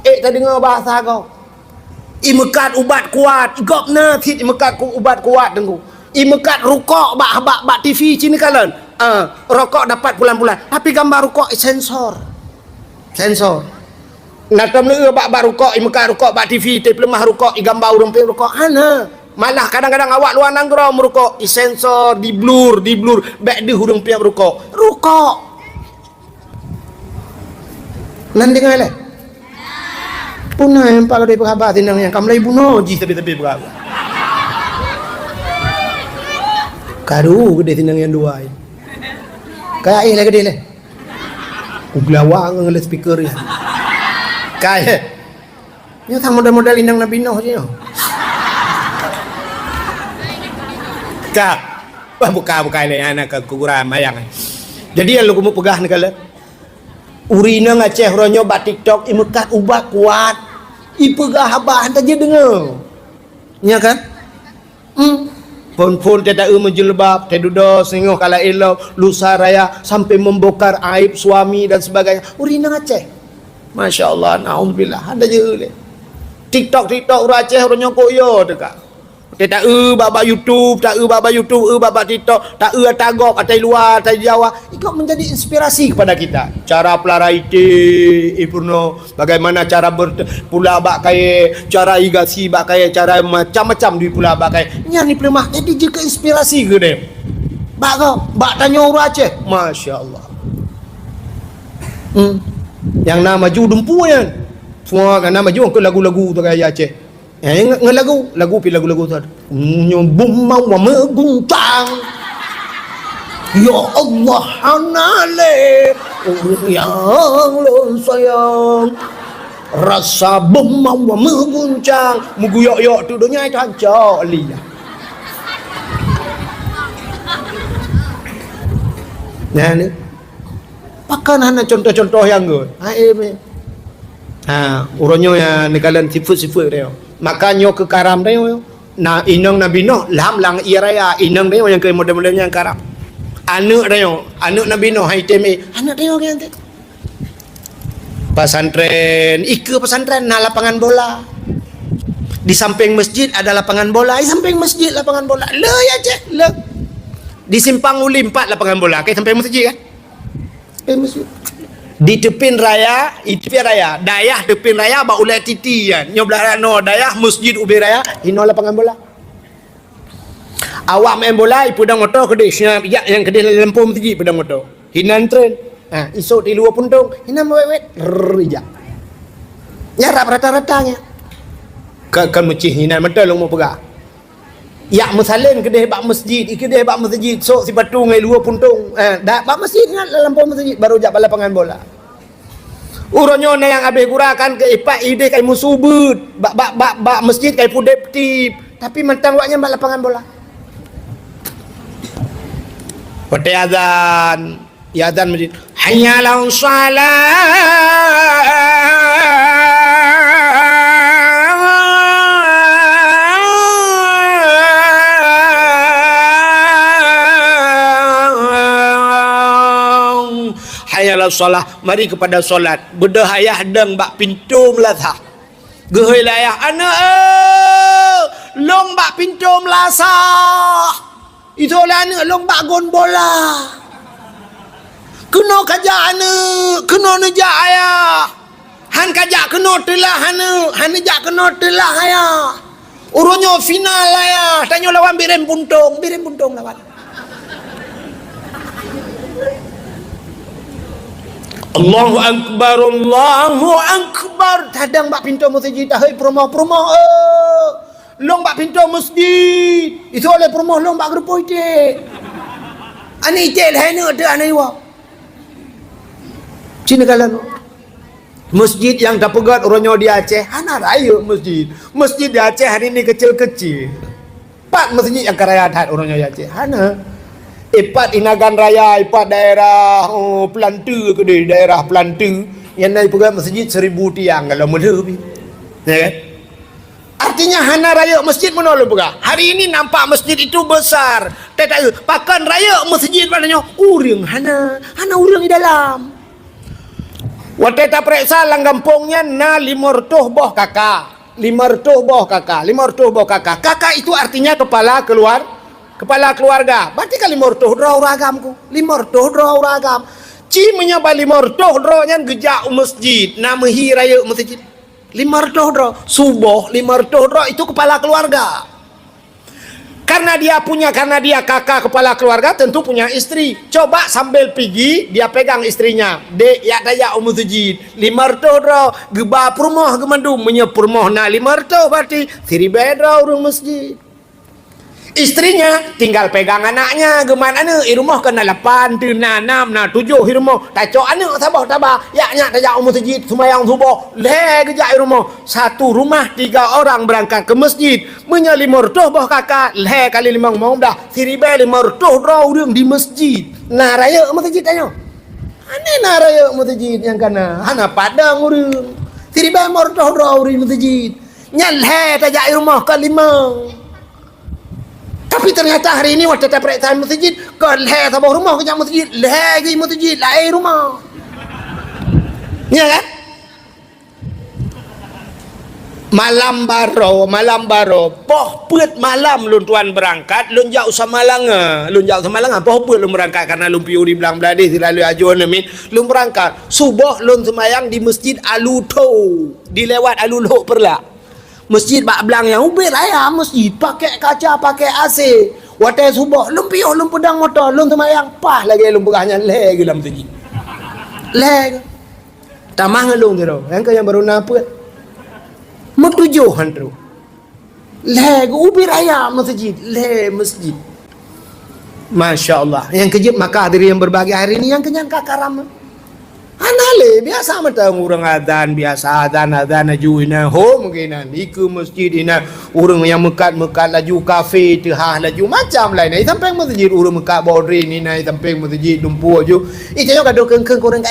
Tak dengar bahasa kau. Imekat ubat kuat, igopna tit imekat ubat kuat dengku. Imekat rukok bak TV cina kalan. Rokok dapat bulan-bulan, tapi gambar rokok sensor. Natam ni bak rokok, imekat rokok bak TV, tapi lemah rokok, gambar urang pe rokok. Ana. Malah kadang-kadang awak luar nangro merokok, sensor, di blur, bak di hurung pe rokok. Rokok. Nan dengar le. Punah yang pak dari berapa tinang yang kamlai bunuh ji tepi-tepi berapa. Karu gede tinang yang dua. Kayak lah gede lah. Uglawang ngeliat speaker ya. Kayak. Ini tak modal-modal indang Nabi Nuh je. Kak. Buka lah anak kekurangan mayang. Jadi yang lu kumu pegah ni kala. Urina ngaceh ronyo bat TikTok imekat ubah kuat. Ipegah abah hantar je dengar. Ya kan? Pun tidak menjelbab, tidak sengok kala elok, lusa raya sampai membongkar aib suami dan sebagainya. Urina Aceh. Masya Allah, naudzubillah. Ada je. TikTok orang Aceh orang nyokok yo dekat. Tak baba YouTube, tak baba YouTube, baba TikTok, tak tagok atai luar, atai Jawa. Ikut menjadi inspirasi kepada kita. Cara pelarai ipurno, bagaimana cara pula bak kaya, cara igasi bak kaya, cara macam-macam di pula bak kaya. Nyari pelemah jadi juga inspirasi ke dia. Bak kau, bak tanya orang Aceh. Masya Allah. Yang nama ju dumpu kan. Semua kan nama ju ke lagu-lagu tu kaya Aceh. Lagu tu ada. Bum mau meguncang. Ya Allah anale yang lo sayang. Rasa bum mau meguncang. Muguyok-yok tu dunia itu hancur liya. Nah ni. Pakan hana contoh-contoh yang gue. Uronyo yang nekalan sifat-sifat dia. Makanya ke karam dia. Na inang Nabi Nuh lam lang iraya inang dia yang ke model-modelnya yang karam. Anak dia, anak Nabi Nuh hai teme, anak dia yang tu. Pesantren, pesantren na lapangan bola. Di samping masjid ada lapangan bola, di samping masjid lapangan bola. Le ya je, le. Di Simpang Uli 4 lapangan bola, ke samping masjid kan? Masjid. Di tepin raya, dayah tepin raya ba ulai titi kan. Nyobelah no dayah masjid ubi raya, hino lapangan bola. Awak main bola pudang motor kedai ya yang kedai lampu masjid pudang motor. Hinan tren. Esok di luar puntung, hinan wet rija. Nyarap rata-ratanya. Kan mecih hinan betul lu mau pegang. Ya musalin kedai bak masjid, kedai bak masjid sok si batu ngai luar puntung. Dak bak masjid kan lampu masjid baru jak lapangan bola. Uronyo na yang abe gurakan ke ipak ide kai musubut, bak masjid kai pudep tip, tapi mentang waknya bak lapangan bola. Pada azan, ya azan masjid. Hayya 'alas shalah. Salah, mari kepada solat. Berdahayah deng bak pintu melasah. Gehilayah anak long bak pintu melasah. Itulah anak long bak gon bola. Kena kajak anak, kena nejak ayah. Han kajak kena telah anak, han nejak kena telah ayah. Urunyo final ayah. Tanya lawan birim puntung lawan. Allahu Akbar. Tadang bak pintu masjid hai promoh long bak pintu masjid itu oleh promoh long bak grupo ite ani ite lah ni ada ani wa cina kalan masjid yang dah pegat orangnya di Aceh hana raya masjid di Aceh hari ni kecil-kecil 4 masjid yang karaya hat orangnya di Aceh hana 4 Inagan Raya, 4 daerah Pelantu ke di daerah Pelantu yang naik pegang masjid 1000 tiang kalau lebih. Ya kan? Artinya hana raya masjid mana lu pegang? Hari ini nampak masjid itu besar. Tak pakan raya masjid maknanya uring hana uring di dalam. Waktu tak periksa lang kampungnya na 500 boh kakak. 500 boh kakak. Kakak itu artinya kepala keluarga. Berarti kan 500 draw ragamku. 500 draw ragam. Ci menyapa 500 draw nya gejak masjid. Nama hi raya masjid. 500 draw. Subuh 500 draw itu kepala keluarga. Karena dia kakak kepala keluarga tentu punya istri. Coba sambil pergi dia pegang istrinya. Dek ya daya masjid. 500 draw geba perumah gemandum menyepurmoh na 500 berarti 1000 draw urang masjid. Istrinya tinggal pegang anaknya geman anu irumah kena 8 tu 6 na 7 irumah tacok anu tabah yaknya tajak masjid sembahyang subuh le gejak irumah satu rumah 3 orang berangkat ke masjid menya 500 boh kakak le kali 5 mau dah 1000 500 draw urang di masjid nah raya masjid tanya ane nah raya masjid yang kana hana padang urang 1000 500 draw urang masjid nya le tajak irumah kali 5. Tapi ternyata hari ini waktu tak periksa masjid, kau leh tabah rumah ke masjid, leh ke masjid, lain rumah. Ya kan? Malam baro, poh put malam lun tuan berangkat, lun jauh sama langa, poh put lun berangkat karena lun piu di belang beladih selalu ajuan amin, lun berangkat, subuh lun semayang di masjid Aluto, dilewat Alulho perla, masjid bak belang yang ubir ayah masjid, pakai kaca, pakai AC, waktu subuh lun piu, lun pedang motor, lun semayang, pah lagi lun pegahnya leh dalam masjid, leh, tamang lun tu, yang kau yang baru nampak. Metujuhan tu leh ubi raya masjid masjid. Masya Allah. Yang kejip maka hadiri yang berbahagia hari ini yang kenyang kakaram anale biasa mata orang adan biasa adan ajuina ho mungkinan iku masjid ina orang yang mekat laju kafe tehah laju macam lain ai sampai masjid orang mekat bodri ni nai sampai masjid dumpu aju itu yo kado kengkeng orang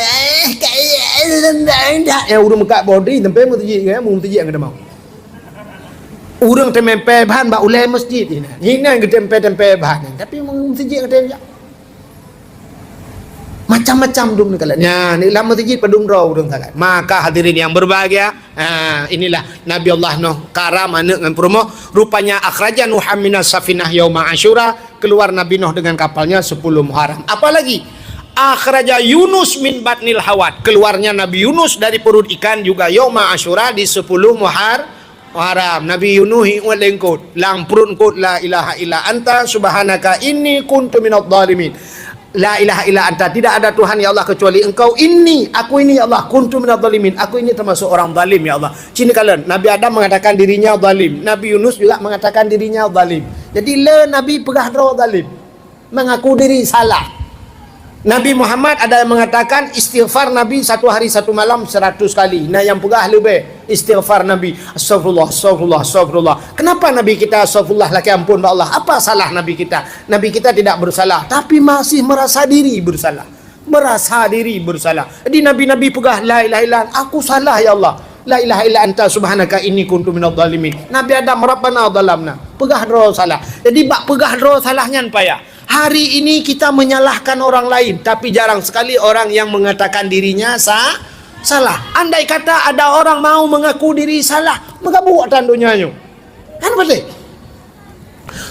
ya orang mekat bodri sampai masjid kan masjid yang ada mau orang tempe bahan ba ulai masjid ini yang tempe bahan tapi masjid ada macam-macam dum kalanya ni lama masjid padum raw dum salat. Maka hadirin yang berbahagia, inilah Nabi Allah Nuh karam anak dengan promo, rupanya akhraja Nuh minas safinah yauma Asyura, keluar Nabi Nuh dengan kapalnya 10 Muharram. Apalagi akhraja Yunus min batnil hawat, keluarnya Nabi Yunus dari perut ikan juga yauma Asyura di 10 Muharram. Nabi Yunus walengkot lang perut kot la ilaha illa anta subhanaka inni kuntu minadh dhalimin. La ilaha illa anta, tidak ada Tuhan ya Allah kecuali engkau, aku ini ya Allah kuntu minadh dhalimin, aku ini termasuk orang zalim ya Allah. Sini kalian, Nabi Adam mengatakan dirinya zalim, Nabi Yunus juga mengatakan dirinya zalim. Jadi Nabi pegah dro zalim, mengaku diri salah. Nabi Muhammad ada yang mengatakan istighfar Nabi satu hari satu malam 100 kali. Nah yang pegah lebih istighfar Nabi astagfirullah. Kenapa Nabi kita astagfirullah laki ampun Allah? Apa salah Nabi kita? Nabi kita tidak bersalah tapi masih merasa diri bersalah. Jadi Nabi-Nabi pegah la ilaha illa aku salah ya Allah. La ilaha illa anta subhanaka inni kuntu minadh dhalimin. Nabi Adam rabbana dhalamna. Pegah dro salah. Jadi bak pegah dro salahnya payah. Hari ini kita menyalahkan orang lain, tapi jarang sekali orang yang mengatakan dirinya salah. Andai kata ada orang mau mengaku diri salah, maka buat tandunya nyo. Kan betul?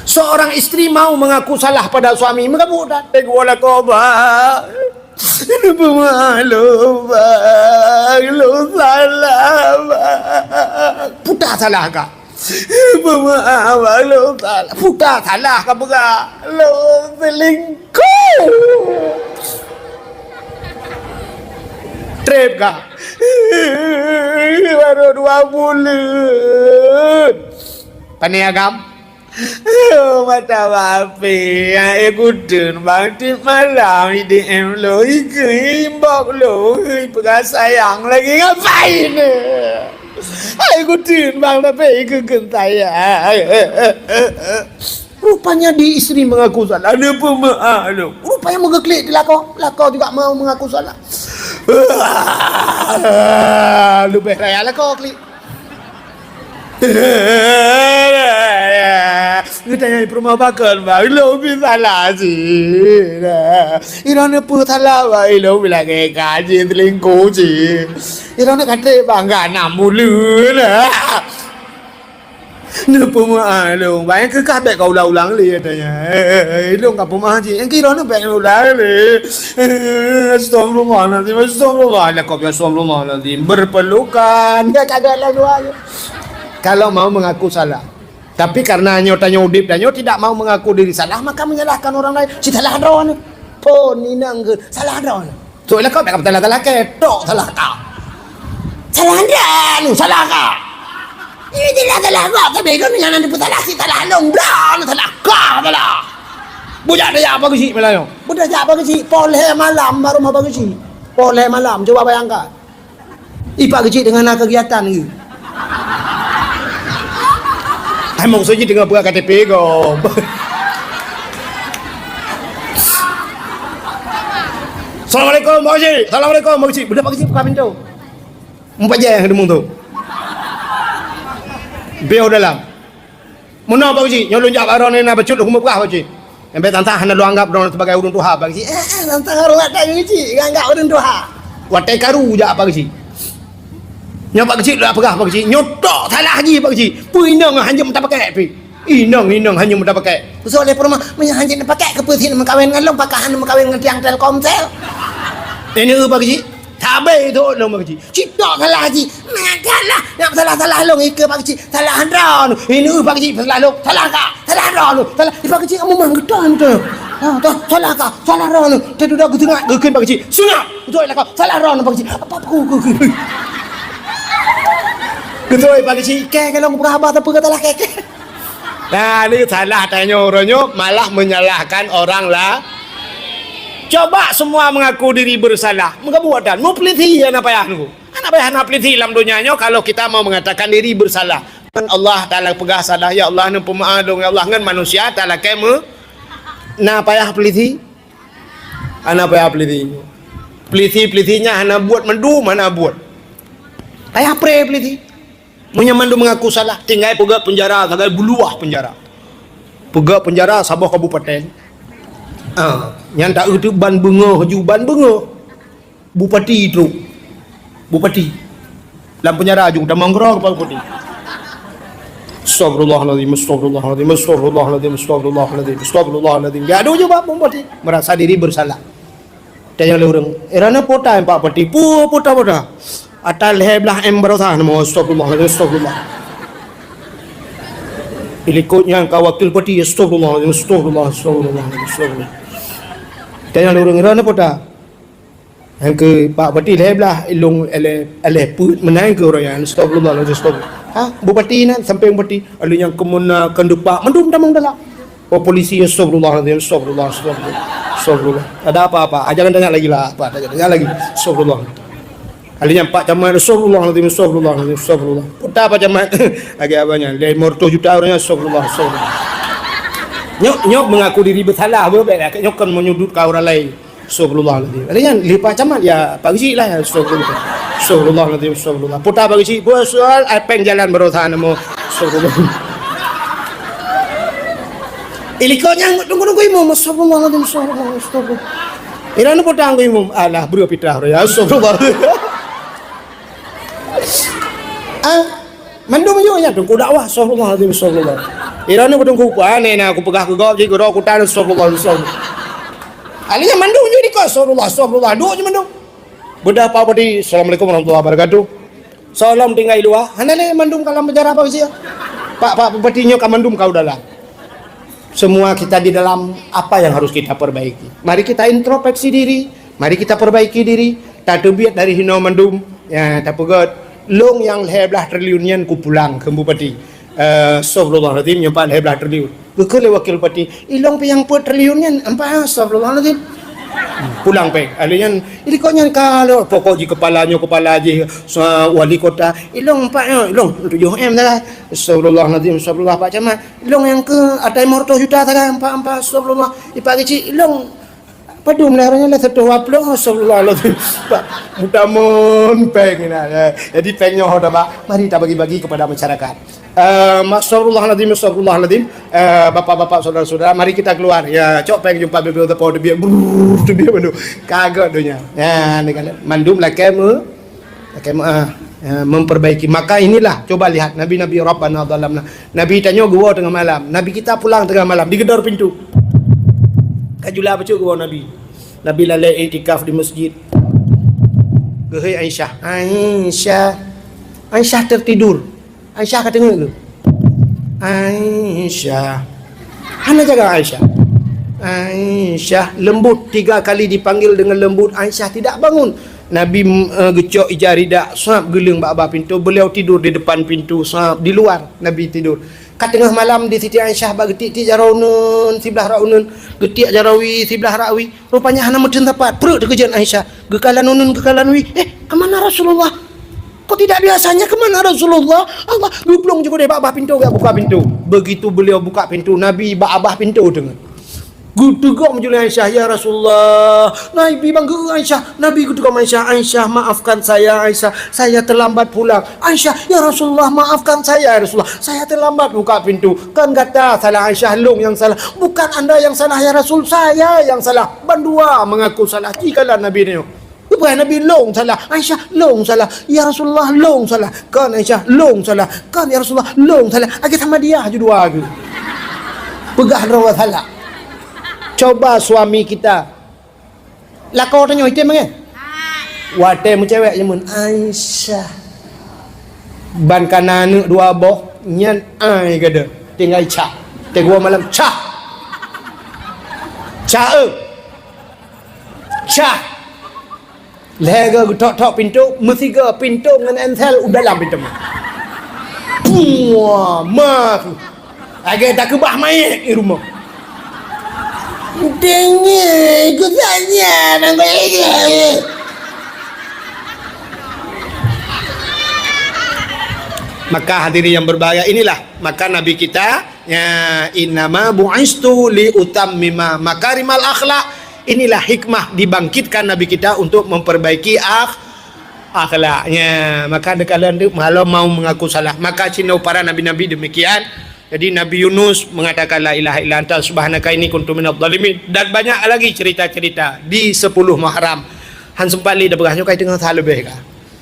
Seorang istri mau mengaku salah pada suami, maka buat wala koba. Pemalu salah. Putar salah kah? Putar salah ke pegah lo selingkuh trip kah baru 2 bulan paniagam mata bapi yang ikutin bang tip malam IDM lo imbok lo pegah sayang lagi ngapain ikutin bang tapi ikut saya. Rupanya di istri mengaku salah. Ada pemalu. Rupanya mengeklik di lakau juga mau mengaku salah. Lebih raya lakau klik. Tanya rumah bakal bang, lo bisa lah sih. Irana pun salah bang, lo bilang kaji selingkuh sih. Irana kata bang gak namulu lah. Ni pemah lo, bang ke kabek kau ulang li katanya. Lo gak pemah sih, yang kira ni bang ulang li. Astagfirullahaladzim, kau biar astagfirullahaladzim. Berpelukan, gak kagak lah dua. Kalau mau mengaku salah, tapi karena nyotanya udip dan nyot tidak mau mengaku diri salah, maka menyalahkan orang lain. Si salah drone, pun ini nanggur salah drone. Soalnya kau tak salah ketok salah kau. Salah kau. Ini tidak salah kau, tapi kau ni jangan diputar si salah long drone salah kau salah. Budak dia apa kesi malam? Budak dia apa kesi? Poleh malam baru mau apa kesi? Poleh malam, coba bayangkan. Ipak kecil dengan kegiatan ni. Emang saja dengan buka KTP kau. Assalamualaikum Pak Haji. Assalamualaikum Pak Haji. Budak Pak Haji buka pintu. 4 jam yang demung tu. Biar dalam. Mana Pak Haji? Nyolong jak barang ni nak becut hukum berah Pak Haji. Sampai tantang hana lu anggap orang sebagai urun Tuhan Pak Haji. Tantang orang ada Pak Haji, anggap urun Tuhan. Watai karu jak Pak Haji. Nyok Pak Haji lah perah Pak Haji. Nyotok salah lagi Pak Haji. Puinang hanya minta pakai pi. Inang hanya minta pakai. Soalnya perma hanya nak pakai ke putih nak kahwin dengan long pakai nak kahwin dengan tiang Telkomsel. Ini Pak Haji. Tabai tu long Pak Haji. Cita salah Haji. Ngagalah. Nak salah long ike Pak Haji. Salah handron. Ini Pak Haji salah long. Salah kak. Salah handron. Salah. Pak Haji kamu manggetan tu. Salah kak. Salah handron. Tadi dah aku tengok gekin Pak Haji. Sunat. Betul lah kau. Salah handron Pak Haji. Apa aku. Betul Pak Haji. Kalau aku berhabat apa kata lah kek. Nah, ini salah tanya orangnya malah menyalahkan orang lah. Coba semua mengaku diri bersalah. Muka buatan. Mau peliti ya nak payah nunggu. Anak payah nak peliti dalam dunianya kalau kita mau mengatakan diri bersalah. Allah Ta'ala pegah salah. Ya Allah ni pemaaf dong. Ya Allah kan manusia Ta'ala kemu. Nak payah peliti. Anak payah peliti. Peliti-pelitinya anak buat mendum mana buat. Payah pre peliti. Menyamandu mengaku salah. Tinggal pegak penjara. Tinggal buluah penjara. Pegak penjara Sabah Kabupaten. Yang tak itu ban bunga bupati itu dalam penjara juga dah manggrang Pak Bupati. Astagfirullahaladzim. Gaduh je Pak Bupati merasa diri bersalah. Tanya orang erana pota Pak Bupati pota atal heblah embarotah nama astagfirullah. Ilikutnya engkau wakil pati astagfirullah. Tanya orang erana pota yang ke Pak Bupati leblah ilung ele put menang ke orang yang astagfirullah. Bupati nak sampai bupati ada yang kemuna kendupak mendum damang dalam polisi astagfirullah. Ada apa-apa jangan tanya lagi lah apa tanya lagi astagfirullah. Ada yang Pak Camat astagfirullah. Pota Pak Camat lagi abangnya 500 juta orangnya astagfirullah. Nyok mengaku diri bersalah apa nyok kan menyudut ke orang lain. Astagfirullahaladzim. Ada yang Pak Camat ya Pak Haji lah astagfirullahaladzim. Pota Pak Haji buat soal apeng jalan berosaha nama astagfirullah. Ilikonya tunggu imam astagfirullahaladzim. Irana pota anggo imam alah bro pitah ya astagfirullah. Mandum yo nya tunggu dakwah astagfirullahaladzim. Irana pun tunggu ane na aku pegah ke gau jadi gua aku tahu astagfirullahaladzim. Alinya mandung jadi kau astagfirullah. Dua je mandung. Benda Pak Bupati. Assalamualaikum warahmatullahi wabarakatuh. Salam tinggal luar. Handale mandung kalau penjara apa sih? Pak Bupati nyo mandung kau dalam. Semua kita di dalam apa yang harus kita perbaiki. Mari kita introspeksi diri. Mari kita perbaiki diri. Tak terbiat dari hino mandum. Ya, tak pegat. Long yang heblah triliunian ku pulang ke Bupati. Astagfirullahaladzim nyumpah heblah triliun. Kekele wakil Bupati. Ilong pe yang per triliunian. Apa astagfirullahaladzim. Pulang pe. Alian ini koknya kalau pokok ji kepala je wali kota. Ilong pak ilong 7M dah. Astagfirullahaladzim. Astagfirullah Pak Camat. Ilong yang ke atai 500 juta dah. Empat astagfirullah. Ipagi ci ilong padum laranya lah satu waplong astagfirullahaladzim. Pak mudamun peng nah. Jadi pengnya hoda Pak. Mari kita bagi-bagi kepada masyarakat. Astagfirullahaladzim. Bapak-bapak saudara-saudara, mari kita keluar. Ya, cok pengen jumpa bebel tepo dia mandu. Kagak dunia. Ya, ni kan mandum lah kemu memperbaiki. Maka inilah coba lihat Nabi-nabi Rabbana dhalamna. Nabi tanya gua tengah malam. Nabi kita pulang tengah malam digedor pintu. Kajulah bacuk gua Nabi. Nabi lalai iktikaf di masjid. Gehei Aisyah tertidur. Aisyah kata dengar ke? Aisyah. Hana jaga Aisyah lembut 3 kali dipanggil dengan lembut. Aisyah tidak bangun. Nabi gecok ijaridak sahab geling bak pintu. Beliau tidur di depan pintu sahab di luar. Nabi tidur. Kat tengah malam di Siti Aisyah bak getik jarawun sebelah raunun getik jarawi sebelah rawi. Rupanya hana meden tepat. Perut kekejan Aisyah. Gekalan unun gekalan wi. Kemana Rasulullah? Kok tidak biasanya kemana Rasulullah? Allah gublong juga deh bak pintu gak buka pintu. Begitu beliau buka pintu Nabi bak pintu dengan. Gutegok menjual Aisyah, ya Rasulullah. Nabi bangga Aisyah. Nabi gutegok Aisyah, Aisyah maafkan saya Aisyah. Saya terlambat pulang. Aisyah, ya Rasulullah maafkan saya ya Rasulullah. Saya terlambat buka pintu. Kan kata salah Aisyah, long yang salah. Bukan anda yang salah ya Rasul, saya yang salah. Bandua mengaku salah. Jikalah Nabi ni. Bukan Nabi long salah. Aisyah long salah. Ya Rasulullah long salah. Kan Aisyah long salah. Kan ya Rasulullah long salah. Agak sama dia je dua aku. Pegah rawat salah. Coba suami kita lakau tanya hitam kan? Wate mu cewek jemun Aisyah. Ban kanan dua boh nyan ai gada. Tinggal cak. Tegua malam cak. Cak. Cak. Lega tok pintu, mestiga pintu dengan entel udah dalam pintu. Puah, maaf. Agak tak kebah main di rumah. Dengar, aku tanya nama ini. Maka hadirin yang berbahagia, inilah maka Nabi kita ya innama bu'istu li utammima makarimal akhlak. Inilah hikmah dibangkitkan Nabi kita untuk memperbaiki akhlaknya. Maka kalian kalau mau mengaku salah, maka cinau para nabi-nabi demikian. Jadi Nabi Yunus mengatakan la ilaha illa anta subhanaka inni kuntu minadh dhalimin, dan banyak lagi cerita-cerita di 10 Muharram. Han sempat li dah berahnya kai tengah hal lebih ka.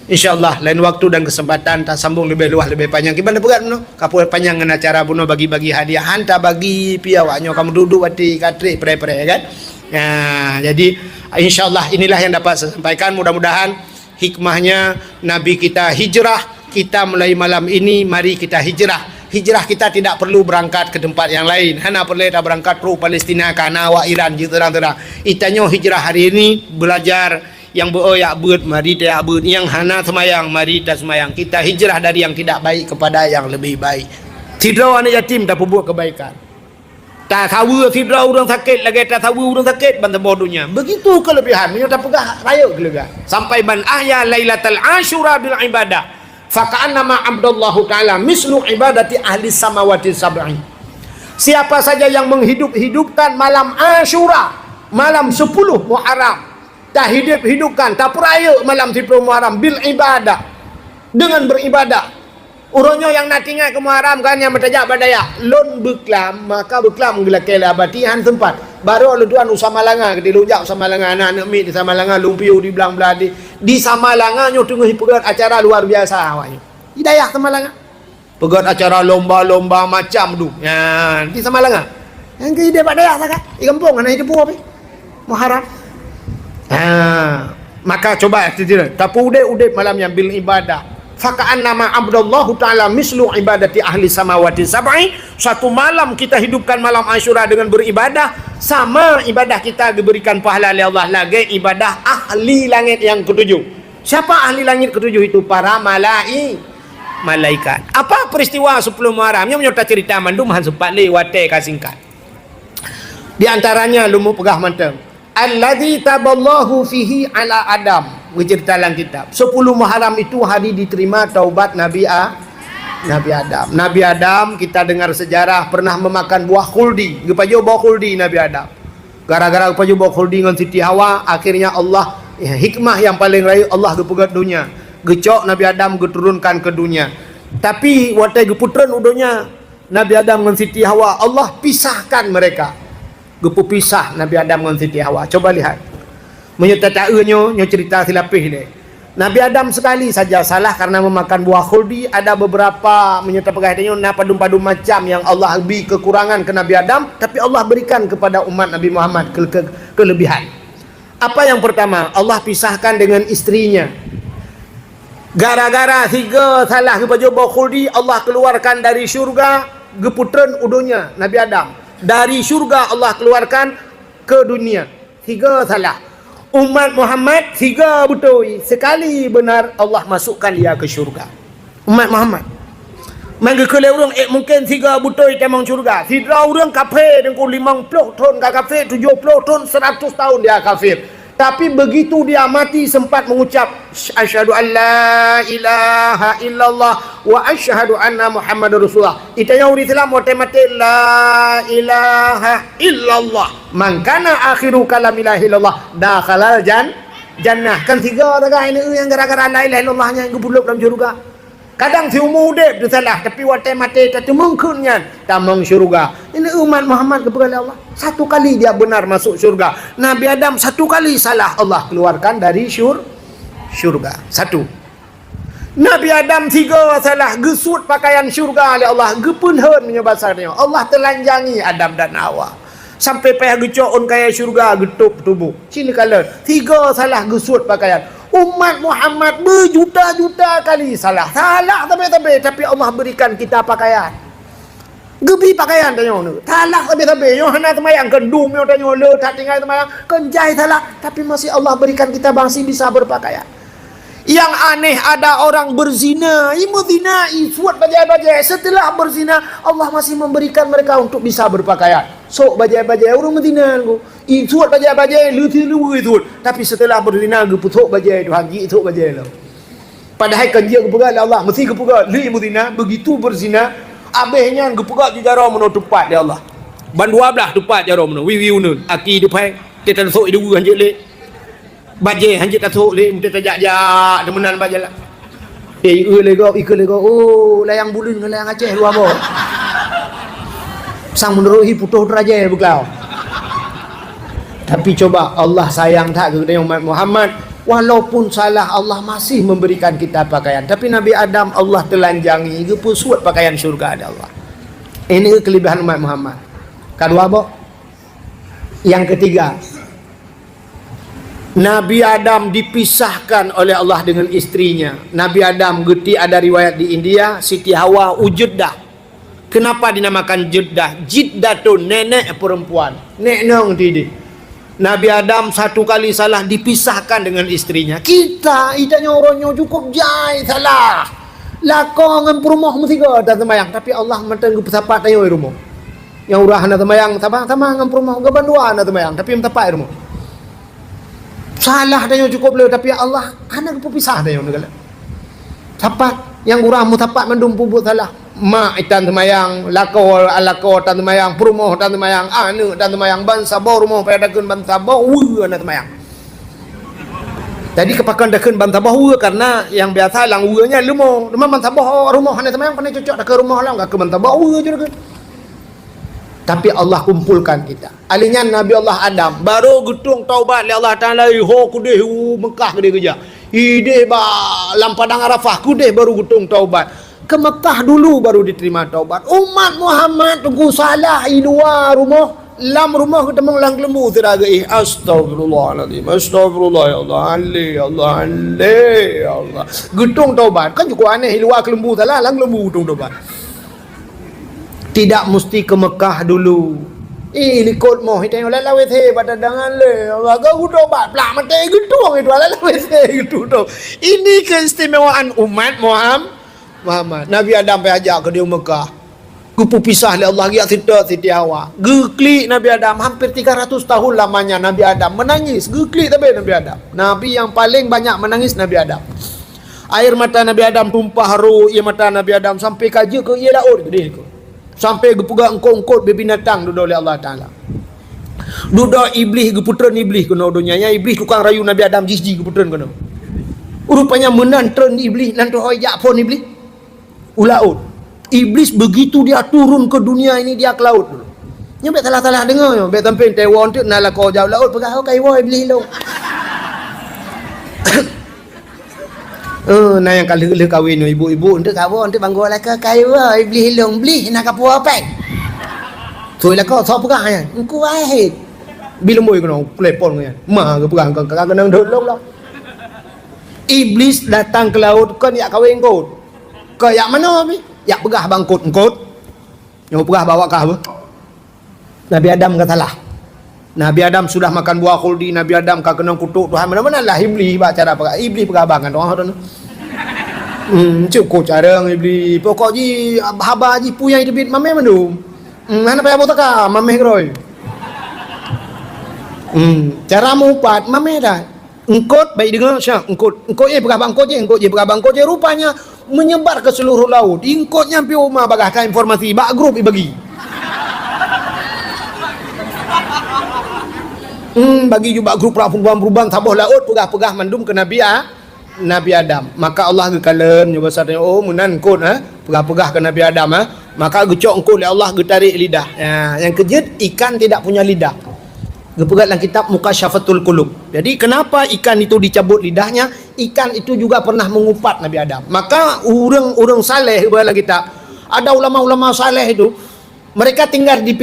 Insyaallah lain waktu dan kesempatan tak sambung lebih luas lebih panjang. Gimana berat no? Kapur panjang dengan acara buno bagi-bagi hadiah. Han tak bagi piawaknya kamu duduk wati katrik pre-pre kan. Ya, jadi insyaallah inilah yang dapat saya sampaikan. Mudah-mudahan hikmahnya Nabi kita hijrah, kita mulai malam ini mari kita hijrah. Hijrah kita tidak perlu berangkat ke tempat yang lain. Hana perlu kita berangkat pro Palestina karena awak Iran je terang-terang. Itanyo hijrah hari ini belajar yang beroyak beut mari tak beut, yang hana semayang mari tak semayang. Kita hijrah dari yang tidak baik kepada yang lebih baik. Tidra anak yatim tak buat kebaikan. Tak tahu tidra orang sakit lagi, tak tahu orang sakit bantu bodohnya. Begitu kelebihan, menyata pegah raya kelebihan. Sampai ban ahya lailatul asyura bil ibadah. Faka'annama abdallahu ta'ala mislu ibadati ahli samawati sab'i. Siapa saja yang menghidupkan malam Asyura, malam 10 Muharram, tak hidupkan, tak peraya malam 10 Muharram bil ibadah, dengan beribadah. Urangnya yang nak tinggal ke Muharram kan yang bertajak badaya lon beklam, maka beklam gelakela batihan tempat. Baru lu tuan Usama Langa ke dilujak Usama Langa anak-anak mi di Samalanga lumpiu di belang belah di Samalanga nyo tengah pegat acara luar biasa awaknya. Hidayah Samalanga. Pegat acara lomba-lomba macam tu. Ya, di Samalanga. Yang ke ide badaya sangat. Di kampung anak hidup apa? Muharram. Maka coba tidak. Tapi udah malam yang bil ibadah. Faka'annama abdallahu ta'ala mislu ibadati ahli samawati sab'i. Satu malam kita hidupkan malam Asyura dengan beribadah, sama ibadah kita diberikan pahala oleh Allah lagi ibadah ahli langit yang ketujuh. Siapa ahli langit ketujuh itu? Para malaikat. Apa peristiwa 10 Muharram yang menyerta cerita mandum han sempat lewate kasingkat. Di antaranya lumu pegah manteng alladzi taballahu fihi ala Adam. Cerita dalam kitab 10 Muharram itu hari diterima taubat Nabi Adam. Nabi Adam kita dengar sejarah pernah memakan buah khuldi. Gepajo buah khuldi Nabi Adam. Gara-gara gepajo buah khuldi dengan Siti Hawa, akhirnya Allah hikmah yang paling raya Allah gepegat dunia. Gecok Nabi Adam geturunkan ke dunia. Tapi watai geputran udonya Nabi Adam dengan Siti Hawa, Allah pisahkan mereka. Gepepisah Nabi Adam dengan Siti Hawa. Coba lihat. Menyertakannya cerita silapih dia. Nabi Adam sekali saja salah karena memakan buah khuldi. Ada beberapa menyertakannya padu-padu macam yang Allah beri kekurangan ke Nabi Adam, tapi Allah berikan kepada umat Nabi Muhammad kelebihan. Apa yang pertama? Allah pisahkan dengan istrinya. Gara-gara 3 salah kepada buah khuldi, Allah keluarkan dari syurga geputran udunya Nabi Adam. Dari syurga Allah keluarkan ke dunia. 3 salah. Umat Muhammad 3 betul. Sekali benar Allah masukkan dia ke syurga. Umat Muhammad. Mangga kele orang mungkin 3 betul temang syurga. 3 orang kafir dengan 50 tahun ke kafir, 70 tahun 100 tahun dia kafir. Tapi begitu dia mati sempat mengucap asyhadu an la ilaha illallah wa asyhadu anna muhammadar rasulullah. Itanya uri Islam mati la ilaha illallah. Man kana akhiru kalam la ilaha illallah dakhalal jannah. Kan tiga orang ini yang gara-gara la ilaha illallahnya yang gebuluk dalam syurga. Kadang si umur udip dia salah, tapi waktu mati tak mungkinnya tamang syurga. Ini umat Muhammad kepada Allah. Satu kali dia benar masuk syurga. Nabi Adam satu kali salah, Allah keluarkan dari syurga. Satu. Nabi Adam tiga salah, gesut pakaian syurga oleh Allah, gepunhen menyebasarnya. Allah telanjangi Adam dan Hawa. Sampai payah gecok kaya syurga getup tubuh. Sini kalian. Tiga salah gesut pakaian. Umat Muhammad berjuta-juta kali salah tapi Allah berikan kita pakaian. Gebi pakaian tanya orang. Salah tapi yang hendak temayang kendum yang tanya le tak tinggal temayang kenjai salah tapi masih Allah berikan kita masih bisa berpakaian. Yang aneh ada orang berzina, imudina, isuat bajai-bajai. Setelah berzina, Allah masih memberikan mereka untuk bisa berpakaian. Sok bajai-bajai orang berzina aku. Isuat bajai-bajai, lu itu. Tapi setelah berzina, aku putuk bajai, Tuhan itu bajai lah. Padahal kan dia kepegat Allah, mesti kepegat. Lu imudina, begitu berzina, abehnya kepegat di jarang menutupat dia Allah. Bandua belah tupat jarang menutup. Wiu nun, aki dupai, kita sok itu anjir le. Bajai hanjit tatuk le minta tajak-jak demenan bajai lah. Lego. Oh, layang bulun dengan layang Aceh luar bawah. Sang meneruhi putuh derajat berkelau. Tapi coba Allah sayang tak kepada umat Muhammad. Walaupun salah Allah masih memberikan kita pakaian. Tapi Nabi Adam Allah telanjangi. Dia pun suat pakaian syurga ada Allah. Ini kelebihan umat Muhammad. Kedua apa? Yang ketiga, Nabi Adam dipisahkan oleh Allah dengan istrinya. Nabi Adam geti ada riwayat di India, Siti Hawa Ujuddah. Kenapa dinamakan Jeddah? Jiddah tu nenek perempuan. Nek nong tidi. Nabi Adam satu kali salah dipisahkan dengan istrinya. Kita idanya orangnya cukup jai salah. Lakon dengan perumah mesti ke tak temayang. Tapi Allah mantan ke pesapat tanya rumah. Yang urah nak temayang, sama dengan perumah ke bandua nak temayang. Tapi mentepat rumah. Salah dia cukup le tapi Allah anak berpisah dia negala. Tapat yang urang mutapat mendum pubut salah. Mak itan temayang, lako tan temayang, perumoh tan temayang, anu tan temayang bangsa bau rumah pada dakun bangsa bau anak temayang. Tadi kepakan dakun bangsa bau karena yang biasa lang uanya lumo, bangsa bau rumah anak temayang pandai cocok dak rumah lang gak ke bangsa bau je dakun. Tapi Allah kumpulkan kita. Alinya Nabi Allah Adam baru getung taubat li Allah Taala ho kudeh Mekah gede kerja. Ide ba lam padang Arafah kudeh baru getung taubat. Ke Mekah dulu baru diterima taubat. Umat Muhammad tunggu salah di luar rumah, lam rumah ketemu lang lembu teragai. Astagfirullahalazim. Astagfirullah ya Allah. Allah. Getung taubat. Kan cukup aneh di luar lembu salah lang lembu getung taubat. Tidak mesti ke Mekah dulu. Likut moh kita yang lalu wethe pada dengan le. Agak udah bat pelak mati gedung itu lalu wethe gitu tu. Ini keistimewaan umat Muhammad. Nabi Adam pergi ajak ke dia Mekah. Kupu pisah oleh Allah giat Siti Hawa. Geklik Nabi Adam hampir 300 tahun lamanya Nabi Adam menangis. Geklik tapi Nabi Adam. Nabi yang paling banyak menangis Nabi Adam. Air mata Nabi Adam tumpah ru ia mata Nabi Adam sampai kaji ke ia laut tu dia. Sampai gepuga engkau-engkau binatang duduk oleh Allah Ta'ala. Duduk iblis geputran iblis kena dunia. Yang iblis tukang rayu Nabi Adam jiji geputran kena. Rupanya menantren iblis nanti hoyak pun iblis. Ulaut. Iblis begitu dia turun ke dunia ini dia ke laut dulu. Nyampe salah-salah dengar. Nyampe tampil tewon tu nak kau jauh laut pegah kaiwa iblis lu. Nah yang kali kahwin ibu-ibu untuk kahwin untuk bangga lah ke kaiwa iblis long beli nak apa apa. Tu lah kau sok pegang ya. Engkau ahid. Bila moy kena telepon kan. Mah ke pegang kena dolong lah. Iblis datang ke laut kan yak kahwin kau. Kau yak mana ni? Yak pegah bangkut engkau. Yang pegah bawa kah apa? Nabi Adam kata lah. Nabi Adam sudah makan buah khuldi. Nabi Adam kau kena kutuk Tuhan. Mana-mana lah iblis baca cara pegang. Iblis pegang bangan orang tu. Cukup cara iblis. Pokok ji haba ji puyai debit mameh mandum. Mana payah botaka mameh kroi. Cara mengupat mameda. Engkot baik dengar Syah, engkot berabang engkot je berabang engkot je rupanya menyebar ke seluruh laut. Engkot nyampe rumah bagahkan informasi, bak grup bagi. Bagi juga grup perubahan sabuh laut pegah-pegah mandum ke Nabi Adam. Maka Allah gekalen nyoba satnya munan engkot pegah-pegah ke Nabi Adam maka gecok engkot oleh Allah getarik lidah. Yang kejut ikan tidak punya lidah. Gepegat dalam kitab Mukasyafatul Qulub. Jadi kenapa ikan itu dicabut lidahnya? Ikan itu juga pernah mengupat Nabi Adam. Maka orang saleh dalam kitab, ada ulama-ulama saleh itu mereka tinggal di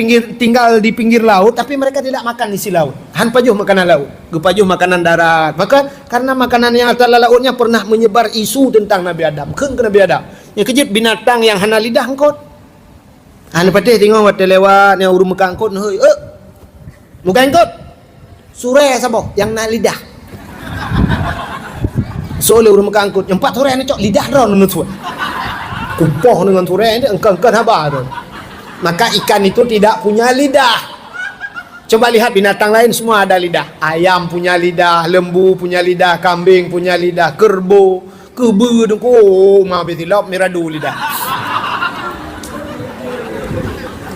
pinggir laut tapi mereka tidak makan isi laut. Han pajuh makanan laut, gepajuh makanan darat. Maka karena makanan yang atas lautnya pernah menyebar isu tentang Nabi Adam. Ke Nabi Adam. Yang kejut binatang yang hana lidah engkot. Han patih tengok waktu lewat yang urung muka engkot heuy. Muka engkot sure sabo yang nak lidah. Soalnya urung muka engkot yang 4 sure ni cok lidah ron menut. Kupoh dengan sure ni engkau habar tu. Maka ikan itu tidak punya lidah. Coba lihat binatang lain semua ada lidah. Ayam punya lidah, lembu punya lidah, kambing punya lidah, kerbau, kebe tu mah betilop miradu lidah.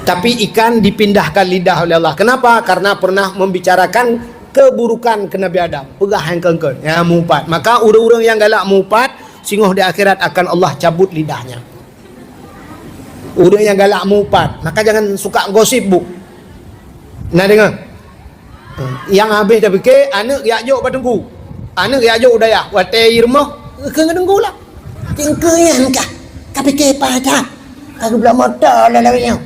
Tapi ikan dipindahkan lidah oleh Allah. Kenapa? Karena pernah membicarakan keburukan ke Nabi Adam. Pegah yang kengkeng, yang mengupat. Maka orang-orang yang galak mengupat, sungguh di akhirat akan Allah cabut lidahnya. Orang yang galak mengupat, maka jangan suka gosip bu. Nah dengar. Yang habis dah fikir, anak yakjuk batengku. Anak yakjuk daya. Watai rumah, kena dengku lah. Tingkayan kah? Kau fikir apa dah? Kau belah mata lah lawanya.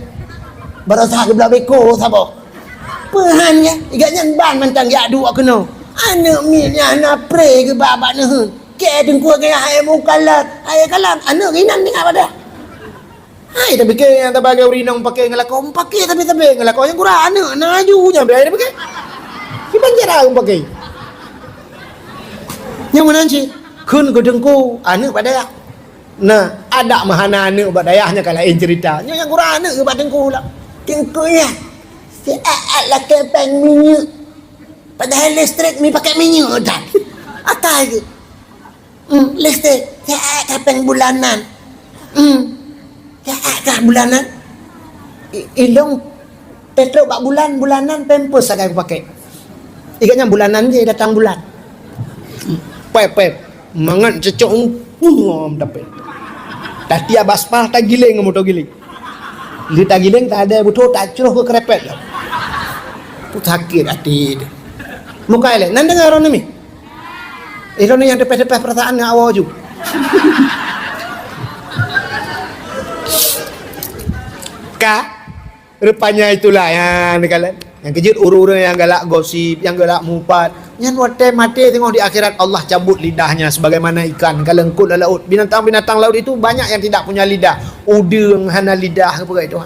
Berasa ke belah beko sabo. Pehan ya, igaknya ban mentang yak dua kena. Anak minya anak pre ke babak ne. Ke dengku ke hai mukalat. Hai kalang anak rinan ni apa dah? Hai tapi ke yang tak bagi urinang pakai ngelakau pakai tapi ngelakau yang kurang anak naju nya biar pakai. Kita jarang pakai. Yang mana sih? Kun ke dengku anak pada. Nah, ada mahana anak buat dayahnya kalau cerita. Yang kurang anak ke dengku lah. Tengkunya si aat lah kepeng minyak padahal listrik ni pakai minyak dah atas ke listrik si aat kepeng bulanan si aat kah bulanan ilong petrol bak bulanan pempos akan aku pakai igaknya bulanan je datang bulan pep mangan cecok ngom dapat tadi abaspal tak giling motor giling dia tak giling tak ada betul tak curuh ke kerepet lah. Tu sakit hati dia. Muka elek. Nan dengar orang ni. Orang ni yang depan-depan perasaan dengan awal ju. Rupanya itulah yang dikala. Yang kejut orang-orang yang galak gosip, yang galak mupat, yang watai mati tengok di akhirat Allah cabut lidahnya sebagaimana ikan kalengkut dalam laut. Binatang-binatang laut itu banyak yang tidak punya lidah. Udang hana lidah apa itu.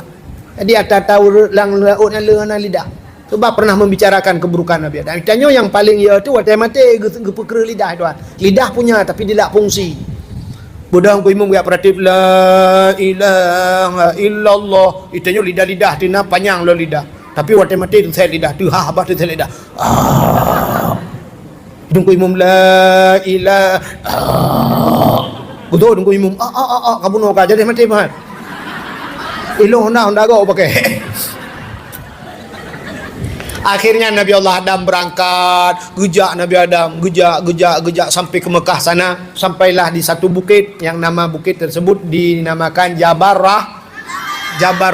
Jadi ada tahu lang laut yang hana lidah. Sebab pernah membicarakan keburukan Nabi Adam. Ditanya yang paling ya tu watai mati gepekera lidah itu. Lidah punya tapi tidak fungsi. Budang ku imam gak perhatif la ilaha illallah. Itanya lidah-lidah tina panjang lo lidah. Tapi waktu mati tu saya lidah tu habah tu saya lidah. Dungku imam la ilaha. Betul dungku imam kamu nak jadi mati mah. Ilo honda kau pakai. Akhirnya Nabi Allah Adam berangkat, gejak Nabi Adam, gejak sampai ke Mekah sana, sampailah di satu bukit yang nama bukit tersebut dinamakan Jabal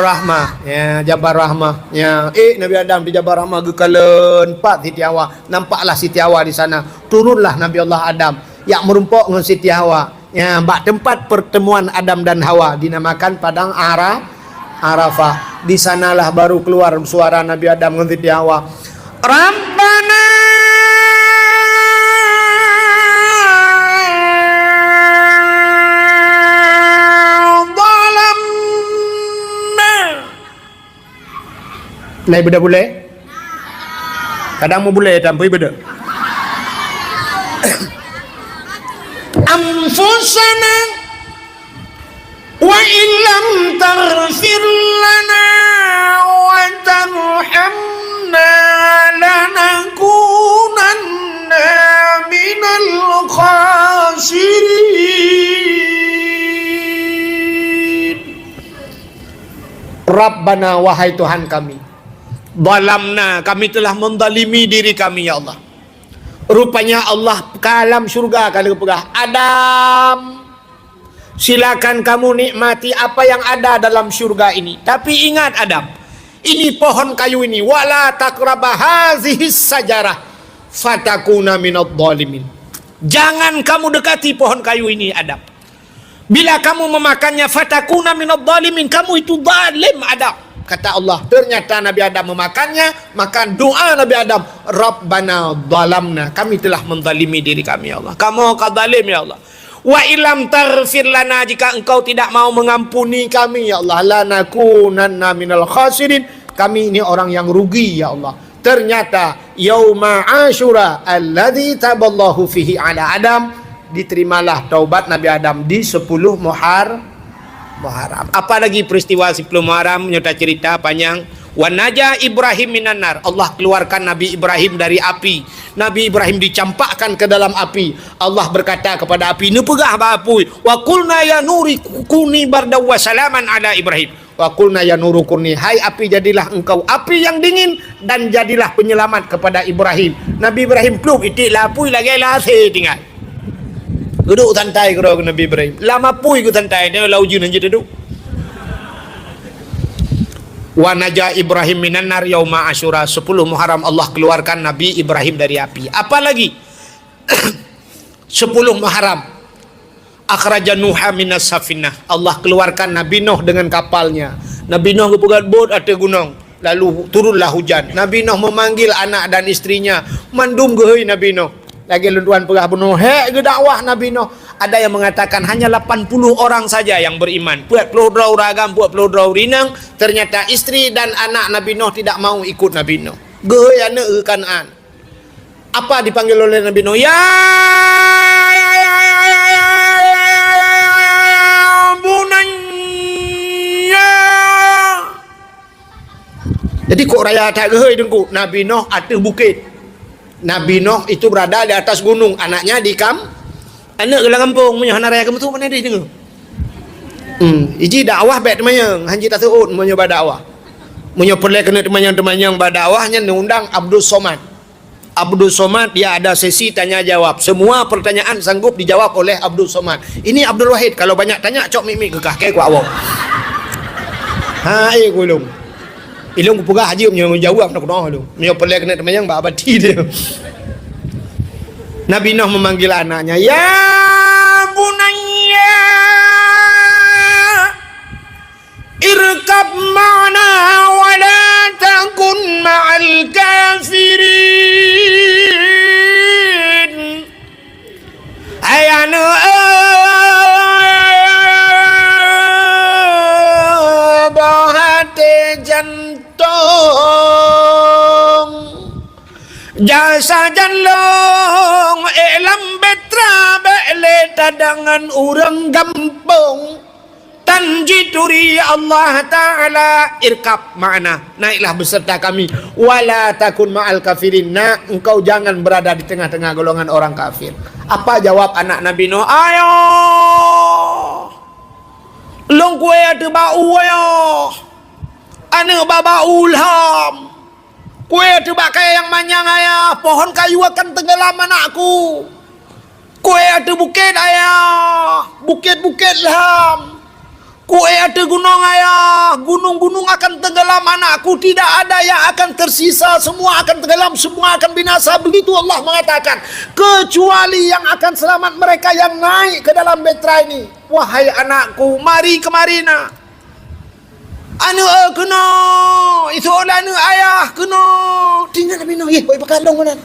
Rahmah. Ya, Jabal Rahmah. Ya, Nabi Adam di Jabal Rahmah gekalen 4 Siti Hawa. Nampaklah Siti Hawa di sana. Turunlah Nabi Allah Adam yang merumpok dengan Siti Hawa. Ya, bak tempat pertemuan Adam dan Hawa dinamakan padang Arafah. Di sanalah baru keluar suara Nabi Adam dengan Siti Hawa. Rabbana Lai beda boleh? Kadang mau boleh tapi beda. Anfusana wa illam taghfir lana wa tarhamna lanakunanna Rabbana, wahai Tuhan kami, zalamna, kami telah menzalimi diri kami ya Allah. Rupanya Allah ke alam syurga kali pegah, Adam, silakan kamu nikmati apa yang ada dalam syurga ini. Tapi ingat Adam, ini pohon kayu ini, wala taqraba hazihis sajarah fatakuna minadh dhalimin. Jangan kamu dekati pohon kayu ini Adam. Bila kamu memakannya, fatakuna minadh dhalimin, kamu itu zalim Adam. Kata Allah, ternyata Nabi Adam memakannya, maka doa Nabi Adam, Rabbana zalamna, kami telah menzalimi diri kami ya Allah. Kamu zalim ya Allah. Wa ilam taghfir lana, jika engkau tidak mau mengampuni kami ya Allah, lanakunanna minal khasirin, kami ini orang yang rugi ya Allah. Ternyata yauma Asyura alladzi taballahu fihi ala Adam, diterimalah taubat Nabi Adam di 10 Muharram. Apa lagi peristiwa 10 Muharram, nyata cerita panjang. Wa naja Ibrahim minan nar, Allah keluarkan Nabi Ibrahim dari api. Nabi Ibrahim dicampakkan ke dalam api. Allah berkata kepada api, "Nepegah ba api. Wa qulna ya nuri kuni bardaw wa salaman ala Ibrahim." Wa qulna ya nuru kuni, hai api jadilah engkau api yang dingin dan jadilah penyelamat kepada Ibrahim. Nabi Ibrahim klub itik lapui lagi lah tinggal. Duduk santai ke Nabi Ibrahim. Lama pui ke santai dia lau jun aja duduk. Wa naja Ibrahim minan nar yauma Asyura, 10 Muharram Allah keluarkan Nabi Ibrahim dari api. Apa lagi? 10 Muharram akhraja Nuha minas safinah, Allah keluarkan Nabi Nuh dengan kapalnya. Nabi Nuh kepegat bot atas gunung, lalu turunlah hujan. Nabi Nuh memanggil anak dan istrinya, mandum gehoi Nabi Nuh. Lagi lenduan pegah bunuh ke dakwah Nabi Nuh. Ada yang mengatakan hanya 80 orang saja yang beriman. Buat peludrau ragam, buat peludrau rinang. Ternyata istri dan anak Nabi Nuh tidak mau ikut Nabi Nuh. Gehoi anak ke Kanaan. Apa dipanggil oleh Nabi Nuh? Ya bunanya. Jadi kok raya tak gehoi dengku. Nabi Nuh atas bukit. Nabi Nuh itu berada di atas gunung, anaknya di anak gelang kampung punya hana raya kamu tu mana dia dengar. Iji dakwah baik temannya, hanji tak tahu menyoba dakwah. Menyo perle kena temannya berdakwahnya undang Abdul Somad. Abdul Somad dia ada sesi tanya jawab. Semua pertanyaan sanggup dijawab oleh Abdul Somad. Ini Abdul Wahid kalau banyak tanya cok mimik gekah ke ku awak. Hai gulung. Ilung ku pegah haji menyo jawab nak doh lu. Menyo perle kena temannya ba abadi dia. Nabi Nuh memanggil anaknya, ya bunayya irkab ma'na wa la takun ma'al kafirin. Hai anak bahate jantung jasa janlong elam betra bele tadangan urang gampung tanjituri Allah Ta'ala irkab ma'ana, naiklah beserta kami, wala takun ma'al kafirin, nak engkau jangan berada di tengah-tengah golongan orang kafir. Apa jawab anak Nabi Nuh? Ayo long kue ada bau ayo ane baba ulham kue ada bakai yang manyang ayah, pohon kayu akan tenggelam anakku. Kue ada bukit ayah, bukit-bukit lam. Kue ada gunung ayah, gunung-gunung akan tenggelam anakku. Tidak ada yang akan tersisa, semua akan tenggelam, semua akan binasa. Begitu Allah mengatakan, kecuali yang akan selamat mereka yang naik ke dalam betra ini. Wahai anakku, mari kemari nak. Anu kena itu oleh anu ayah kena tinggal Nabi Nuh boy pakandong mana.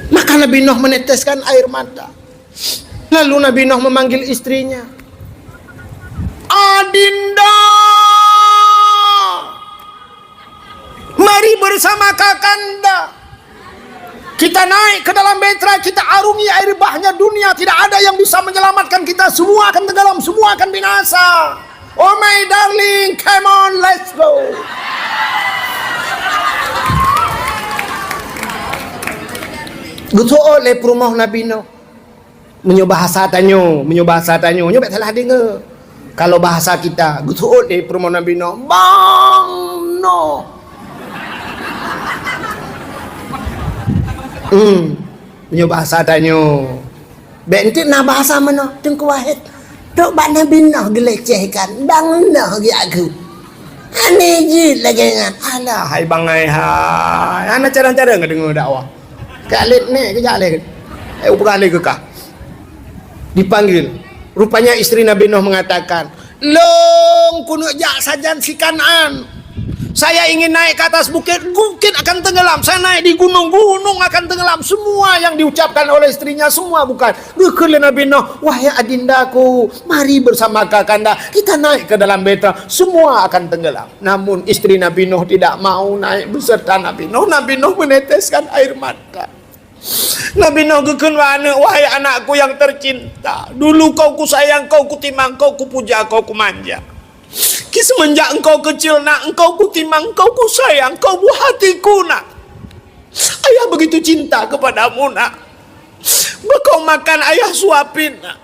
Maka Nabi Nuh meneteskan air mata. Lalu Nabi Nuh memanggil istrinya, Adinda, mari bersama kakanda kita naik ke dalam betra, kita arungi air bahnya dunia. Tidak ada yang bisa menyelamatkan kita, semua akan tenggelam, semua akan binasa. Oh my darling, come on, let's go. Gitu oleh perumah Nabi Nuh. Menyoba bahasa tanyo, nyo bet salah dengar. Kalau bahasa kita, gutuut di permohonan bino, bang no. Punya bahasa tanyo. Bentik na bahasa mana? Tengku wahid. Dok bak nabi no gelecehkan, bang no gi aku. Aneh je lagi ingat. Alah, hai bangai hai. Ana cara-cara ngedengar dakwah. Kalik ni kejap lagi. Upakali ke kah? Dipanggil. Rupanya istri Nabi Nuh mengatakan, "Long kuno jak sajan si Kan'an. Saya ingin naik ke atas bukit, bukit akan tenggelam. Saya naik di gunung, gunung akan tenggelam." Semua yang diucapkan oleh istrinya semua bukan. Rukun Nabi Nuh, "Wahai adindaku, mari bersama kakanda kita naik ke dalam beta, semua akan tenggelam." Namun istri Nabi Nuh tidak mau naik beserta Nabi Nuh. Nabi Nuh meneteskan air mata. Nabi Nuh gekun wana, "Wahai anakku yang tercinta, dulu kau ku sayang, kau ku timang, kau ku puja, kau ku manja. Semenjak engkau kecil nak, engkau ku timang, engkau ku sayang, kau buah hatiku nak. Ayah begitu cinta kepadamu nak. Kau makan ayah suapin nak.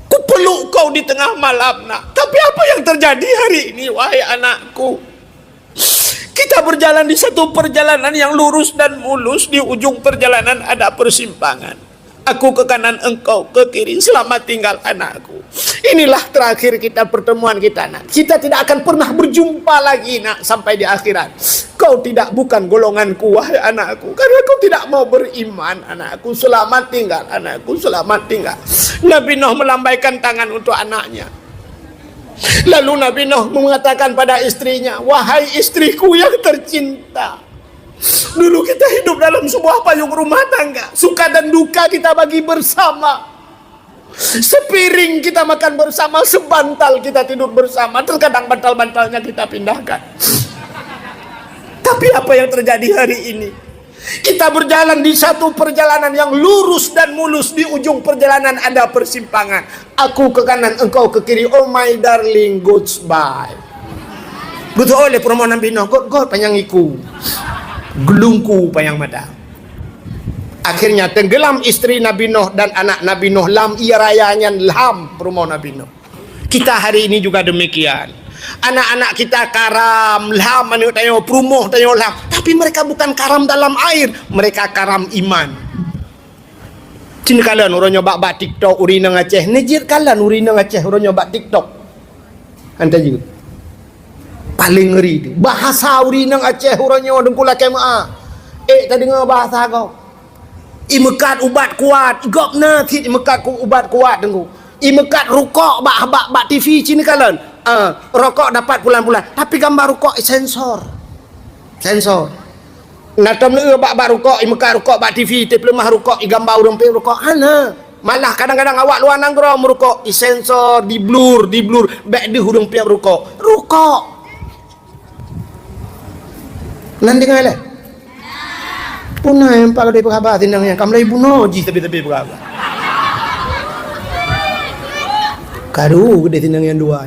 Ku peluk kau di tengah malam nak. Tapi apa yang terjadi hari ini wahai anakku? Kita berjalan di satu perjalanan yang lurus dan mulus. Di ujung perjalanan ada persimpangan. Aku ke kanan, engkau ke kiri. Selamat tinggal anakku. Inilah terakhir kita pertemuan kita nak. Kita tidak akan pernah berjumpa lagi nak sampai di akhirat. Kau bukan golonganku wahai anakku. Karena kau tidak mau beriman anakku. Selamat tinggal anakku. Selamat tinggal." Nabi Nuh melambaikan tangan untuk anaknya. Lalu Nabi Nuh mengatakan pada istrinya, "Wahai istriku yang tercinta, dulu kita hidup dalam sebuah payung rumah tangga. Suka dan duka kita bagi bersama. Sepiring kita makan bersama, sebantal kita tidur bersama. Terkadang bantal-bantalnya kita pindahkan. Tapi apa yang terjadi hari ini? Kita berjalan di satu perjalanan yang lurus dan mulus. Di ujung perjalanan ada persimpangan. Aku ke kanan, engkau ke kiri. Oh my darling, goodbye." Betul oleh permohonan bina. God panyangiku. Gelungku payang mata. Akhirnya tenggelam istri Nabi Nuh dan anak Nabi Nuh. Lam ia rayanya lam permohonan Nabi Nuh. Kita hari ini juga demikian. Anak-anak kita karam, lam, tanya perumuh, tanya lam. Tapi mereka bukan karam dalam air, mereka karam iman. Cina kalian orang nyoba bak TikTok urina ngaceh. Nejir kalian urina ngaceh orang nyoba TikTok. Hantar juga. Paling ngeri tu. Bahasa urina ngaceh orang nyoba dengkula kema. Tak dengar bahasa kau. Imekat ubat kuat, gopna tit imekat ubat kuat dengku. Imekat rukok bak TV cina kalian. Rokok dapat bulan-bulan, tapi gambar rokok sensor. Natam le bak rokok, imekat rokok bak TV, tapi lemah rokok gambar urang pe rokok ana. Malah kadang-kadang awak luar nanggro merokok sensor di blur, bak de urang pe rokok. Nanti ngale. Punai empat dari berapa tinangnya? Kamu lagi bunuh ji tapi berapa? Karu gede tinang yang dua.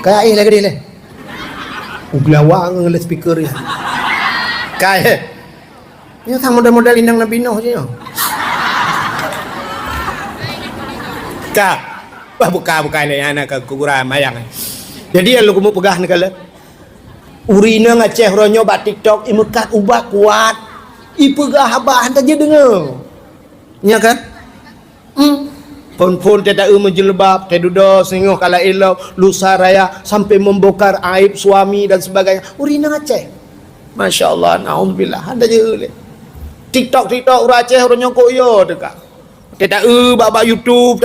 Kayak lagi deh. Uglawang ngeliat speaker ya. Kayak. Ini tak modal-modal indang Nabi Nuh je. Kak, buka ni anak kukuran mayang. Jadi lu kamu pegah ni kala. Urina ngaceh ronyo bat TikTok imekat ubat kuat. Ipegah abah hantar je dengar. Ya kan? Pon tidak menjelbab, tidak sengoh kala elau, lusa raya sampai membongkar aib suami dan sebagainya. Urina ngaceh. Masya Allah, naudzubillah. Hantar je. TikTok urang Aceh orang nyongkok yo dekat. Tak baba YouTube,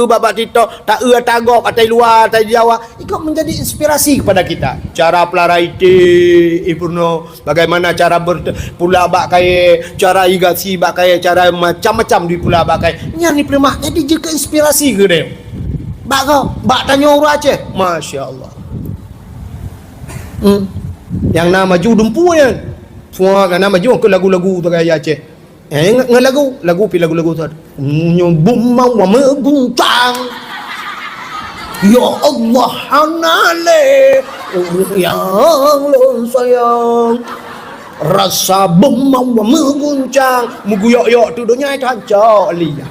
baba TikTok, tak tagop atai luar, atai Jawa. Ikut menjadi inspirasi kepada kita. Cara pelaraiti Ibnu, bagaimana cara berpula bak kaya, cara igasi bak kaya, cara macam-macam di pula bak kaya. Yang ni pelemah jadi juga inspirasi ke dia. Bak tanya orang Aceh. Masya Allah. Yang nama maju dumpuan. Semua kan nama maju ke lagu-lagu tu kaya Aceh. Lagu pi lagu tu. Nyobum mau meguncang. Ya Allah hanale yang lo sayang. Rasa bom mau meguncang. Muguyok-yok tu dunia itu hancur liya.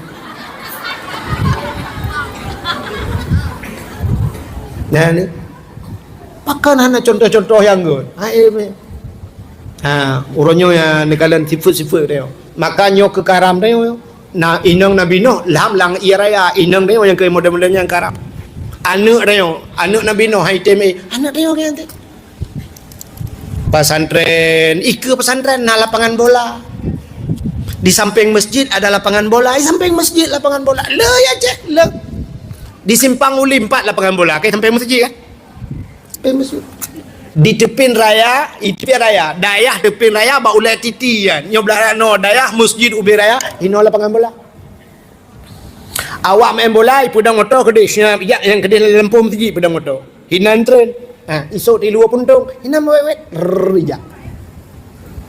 Nah ni. Pakan hana contoh-contoh yang good. Uronyo yang nekalan sifat-sifat dia. Makanya ke karam dia. Na inang Nabi Nuh lam lang iraya inang dia yang ke model-modelnya yang karam. Anak Nabi Nuh hai teme. Anak dia kan tu. Pesantren, pesantren na lapangan bola. Di samping masjid ada lapangan bola, di samping masjid lapangan bola. Le ya cek, le. Di Simpang Uli 4 lapangan bola, ke samping masjid kan? Samping masjid. Di tepin raya, itu raya. Dayah tepin raya ba ulai titi kan. Nyo belah no dayah masjid ubi raya, hino lapangan bola. Awak main bola, pedang motor kedai ya yang kedai lampu masjid pedang motor. Hinan tren. Isok di luar puntung, hinan wet ya.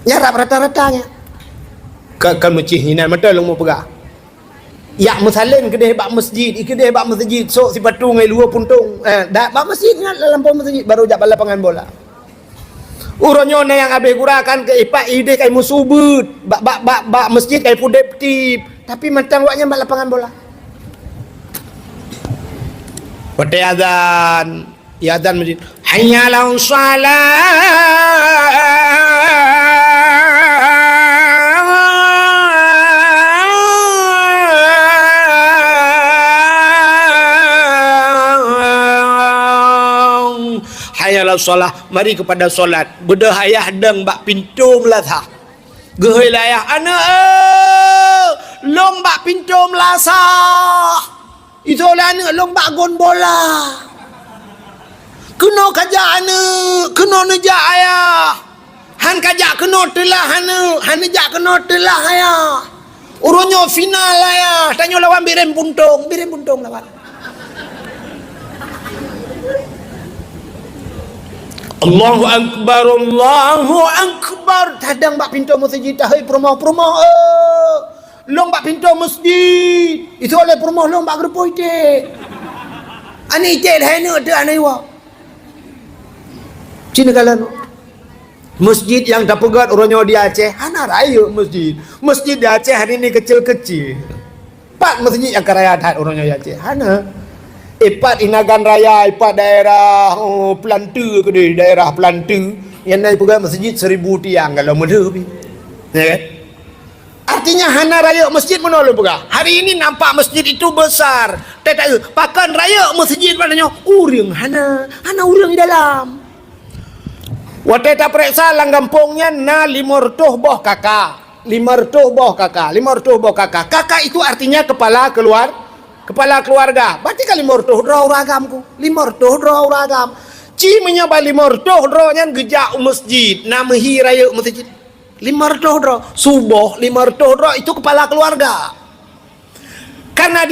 Nyarap rata-ratanya. Kan mecih hinan mata long mau pegah. Ya musalin kedai bak masjid, kedai bak masjid sok si patu ngai luar puntung. Dak bak masjid ngat lampu masjid baru jak lapangan bola. Uronyo na yang abe gurakan ke ipak ide kai musubut. Bak masjid kai pudep tip. Tapi macam waknya bak lapangan bola. Wate azan. Ya azan masjid. Hayya 'alas salah, mari kepada solat. Berdahayah deng bak pintu melatah. Gehilayah anak long bak pintu melasah. Itu oleh anak long bak gon bola. Kena kajak anak, kena nejak ayah. Han kajak kena telah anak, han nejak kena telah ayah. Urunyo final ayah. Tanya lawan birem puntung lawan. Allahu Akbar. Tadang bak pintu masjid hai promoh long bak pintu masjid. Itu oleh promoh long bak grupo ite. Ani ite hai ne ada anai wa. Cina kalan masjid yang tak pegat orangnya di Aceh. Hana raya masjid. Masjid di Aceh hari ini kecil-kecil. 4 masjid yang keraya hat orangnya di Aceh. Hana. 4 Inagan Raya, 4 daerah Pelantu ke di daerah Pelantu yang naik pegang masjid 1000 tiang kalau muda ya kan? Artinya hana raya masjid mana lu pegang? Hari ini nampak masjid itu besar. Tak pakan raya masjid maknanya urang hana urang di dalam. Wate tak periksa lang kampungnya na 500 boh kakak. 500 boh kakak. Kakak itu artinya kepala keluarga. Berarti kan 500 draw ragamku. 500 draw ragam. Ci menyapa 500 draw nyan gejak masjid. Namahi raya masjid. 500 draw. Subuh 500 draw itu kepala keluarga. Karena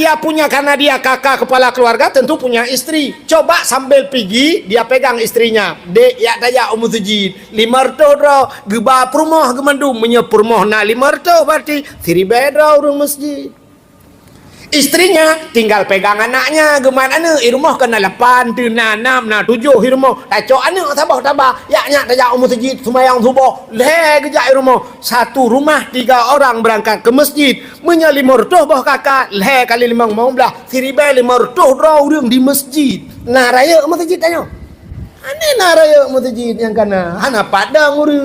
dia kakak kepala keluarga tentu punya istri. Coba sambil pergi dia pegang istrinya. Dek ya daya masjid. 500 draw geba perumah gemandung menyepurmoh na 500 berarti 1000 draw urang masjid. Istrinya tinggal pegang anaknya gimana nih rumah kena 8 tu 6 na 7 rumah tacok anak tabah yaknya tajak masjid sembahyang subuh leh gejak rumah satu rumah 3 orang berangkat ke masjid menya 500 bah kakak leh kali 5 mau belah 1500 orang di masjid nah raya masjid tanya ane nah raya masjid yang kana hana padang urang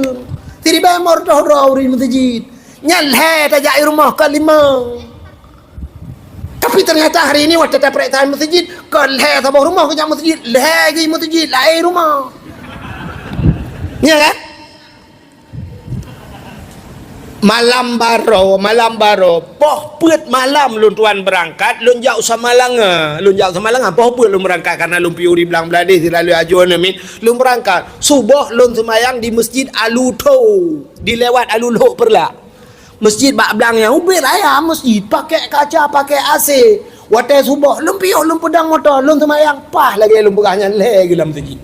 1500 orang di masjid nyaleh tajak rumah ke 5. Tapi ternyata hari ini waktu tak periksa masjid, ke leh tabah rumah ke masjid, leh pergi masjid, lain rumah. Ya kan? Malam baro, poh put malam lun tuan berangkat, lun jauh sama langa, poh put lun berangkat karena lun piuri belang beladih, selalu ajuan amin, lun berangkat. Subuh lun semayang di masjid Aluto, dilewat Alulho perla. Masjid bak belangnya ubir ayah masjid pakai kaca pakai AC watai subuh lum piuh lum pedang motor lum semayang pah lagi lum pegahnya leh dalam masjid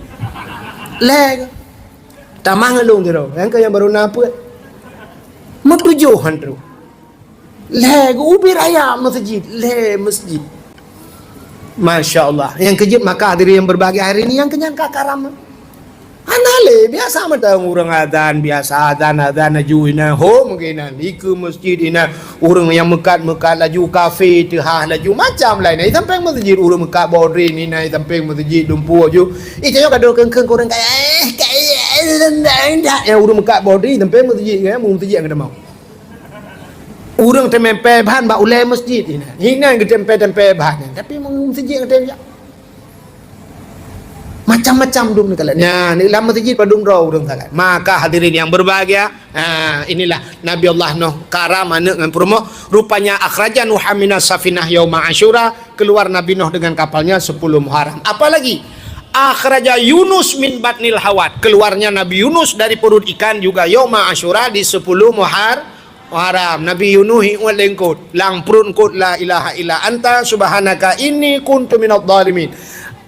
leh tamang lum tu yang ke yang baru naput metujuhan tu leh ubir ayah masjid leh masjid Masya Allah yang kejut maka diri yang berbahagia hari ini yang kenyang kakaram Anale biasa mata orang adzan biasa adzan ajuina ho mungkin ke masjid ina orang yang mekat laju kafe teh laju macam lain sampai masjid orang mekat bodri ni nai sampai masjid lumpuh ju itu yo kado kengkeng orang kayak ya orang mekat bodri sampai masjid kan masjid yang mau orang tempe bahan ba ulai masjid ina ke tempe bahan tapi masjid yang macam-macam dum ni kala. Nah, ni lama masjid padung raw dum kala. Maka hadirin yang berbahagia, inilah Nabi Allah Nuh karam dengan promo rupanya akhraja Nuh minas safinah yauma Asyura, keluar Nabi Nuh dengan kapalnya 10 Muharram. Apalagi akhraja Yunus min batnil hawat, keluarnya Nabi Yunus dari perut ikan juga yauma Asyura di 10 Muharram. Nabi Yunus walengkut lang prun kut la ilaha illa anta subhanaka inni kuntu minadh dhalimin.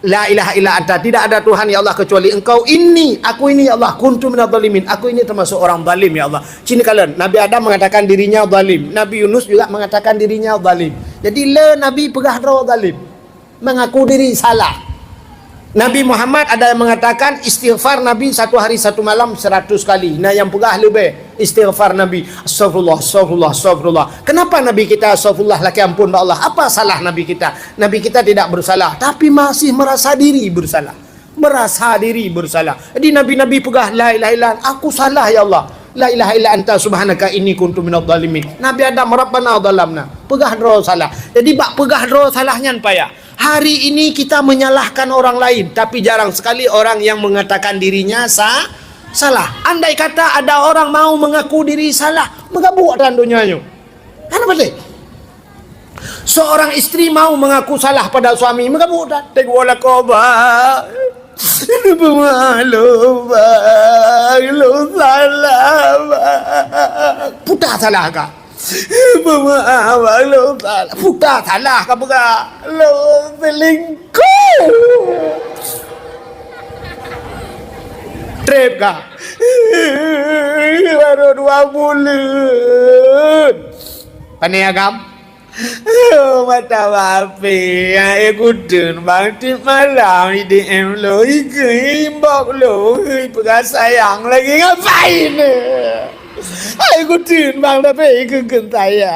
La ilaha illa anta, tidak ada Tuhan ya Allah kecuali engkau, aku ini ya Allah kuntu minadh dhalimin, aku ini termasuk orang zalim ya Allah. Sini kalian, Nabi Adam mengatakan dirinya zalim, Nabi Yunus juga mengatakan dirinya zalim. Jadi Nabi pegah roh zalim, mengaku diri salah. Nabi Muhammad ada yang mengatakan istighfar Nabi satu hari satu malam 100 kali. Nah yang pegah lebih istighfar Nabi astagfirullah. Kenapa Nabi kita astagfirullah laki ampun Allah? Apa salah Nabi kita? Nabi kita tidak bersalah tapi masih merasa diri bersalah. Jadi Nabi pegah la ilaha illa aku salah ya Allah. La ilaha illa anta subhanaka inni kuntu minadh dhalimin. Nabi Adam rabbana dhalamna. Pegah roh salah. Jadi bak pegah roh salahnya payah. Hari ini kita menyalahkan orang lain, tapi jarang sekali orang yang mengatakan dirinya salah. Andai kata ada orang mau mengaku diri salah, megabuk dan dunianya. Kan betul? Seorang istri mau mengaku salah pada suami, megabuk dan tegwala koba. Lu salah. Putar salah kah? Putar salah kah bukan? Lu selingkuh. Trip kah? Baru 2 bulan. Pandai agam? Mata bapi yang ikutin bangkit malam di DM lo imbok lo pegang sayang lagi ngapain ikutin bang tapi ikut saya.